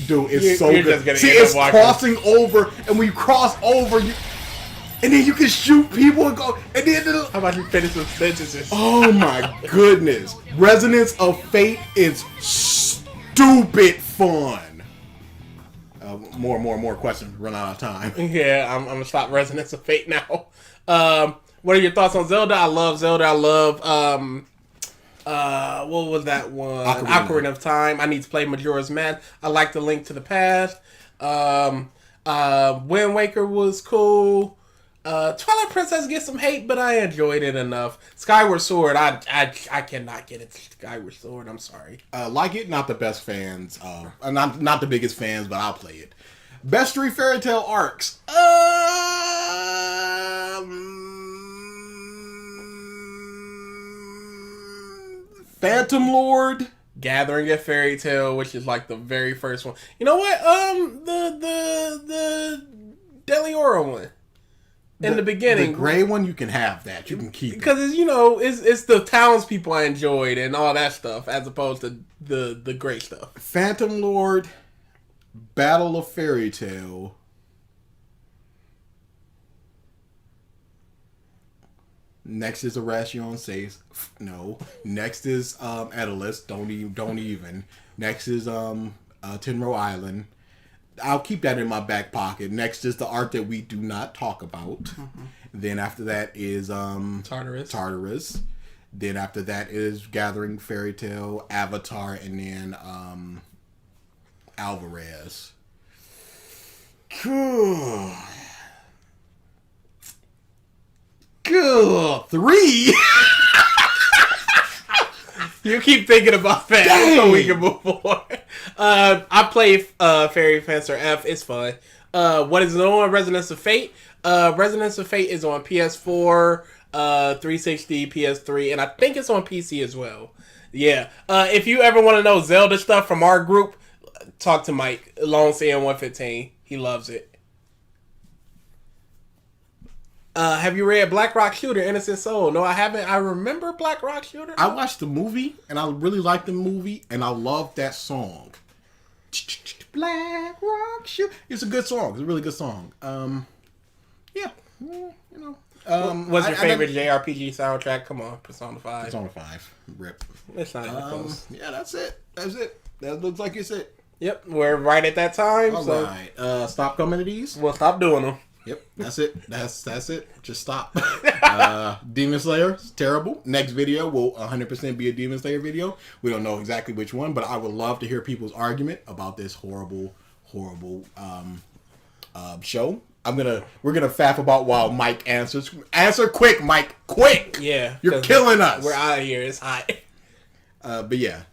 Dude, it's so good. See, it's crossing over, and when you cross over, and then you can shoot people and go, and then how about you finish with sentences? Oh my goodness, Resonance of Fate is stupid fun. More questions. Run out of time. Yeah, I'm gonna stop Resonance of Fate now. What are your thoughts on Zelda? I love Zelda. I love what was that one? Ocarina of Time. I need to play Majora's Mask. I like the Link to the Past. Wind Waker was cool. Twilight Princess gets some hate, but I enjoyed it enough. Skyward Sword, I cannot get it. Skyward Sword, I'm sorry. Like it, not the best fans. Not the biggest fans, but I'll play it. Best 3 fairy tale arcs. Phantom Lord, Gathering a Fairy Tale, which is like the very first one. You know what? The Deliora one. In the beginning, the gray one, you can have that. You can keep it because it's the townspeople I enjoyed and all that stuff, as opposed to the gray stuff. Phantom Lord, Battle of Fairy Tale. Next is Arasion Sace. No. Next is Edalus. Don't even. Next is Tenro Island. I'll keep that in my back pocket. Next is the art that we do not talk about. Mm-hmm. Then after that is Tartarus. Then after that is Gathering Fairy Tale, Avatar, and then Alvarez. Cool. Good. 3. You keep thinking about that. Dang. So we can move on. I play Fairy Fencer F. It's fun. What is it on? Resonance of Fate. Resonance of Fate is on PS4, 360, PS3, and I think it's on PC as well. Yeah. If you ever want to know Zelda stuff from our group, talk to Mike. Lone CN115. He loves it. Have you read Black Rock Shooter, Innocent Soul? No, I haven't. I remember Black Rock Shooter. I watched the movie, and I really liked the movie, and I loved that song. Black Rock Shooter. It's a good song. It's a really good song. Yeah. You know. What's your favorite JRPG soundtrack? Come on, Persona 5. Persona 5. Rip. It's not even close. Yeah, that's it. That looks like it's it. Yep, we're right at that time. All right. Stop coming to these. We'll stop doing them. Yep, that's it. That's it. Just stop. Demon Slayer is terrible. Next video will 100% be a Demon Slayer video. We don't know exactly which one, but I would love to hear people's argument about this horrible show. We're gonna faff about while Mike answers. Answer quick, Mike. Quick. Yeah, you're killing us. We're out of here. It's hot. But yeah.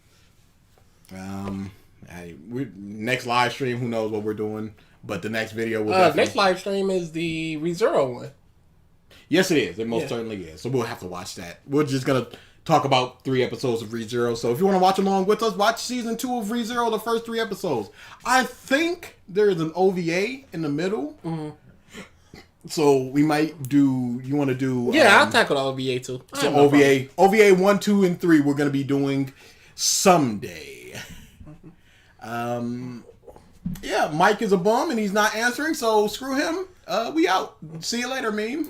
Next live stream. Who knows what we're doing? But the next video will definitely... Next live stream is the ReZero one. Yes, it is. It most certainly is. So we'll have to watch that. We're just going to talk about 3 episodes of ReZero. So if you want to watch along with us, watch Season 2 of ReZero, the first 3 episodes. I think there is an OVA in the middle. Mm-hmm. So we might do... You want to do... Yeah, I'll tackle the OVA too. So OVA 1, 2, and 3 we're going to be doing someday. Yeah, Mike is a bum and he's not answering, so screw him. We out. See you later, meme.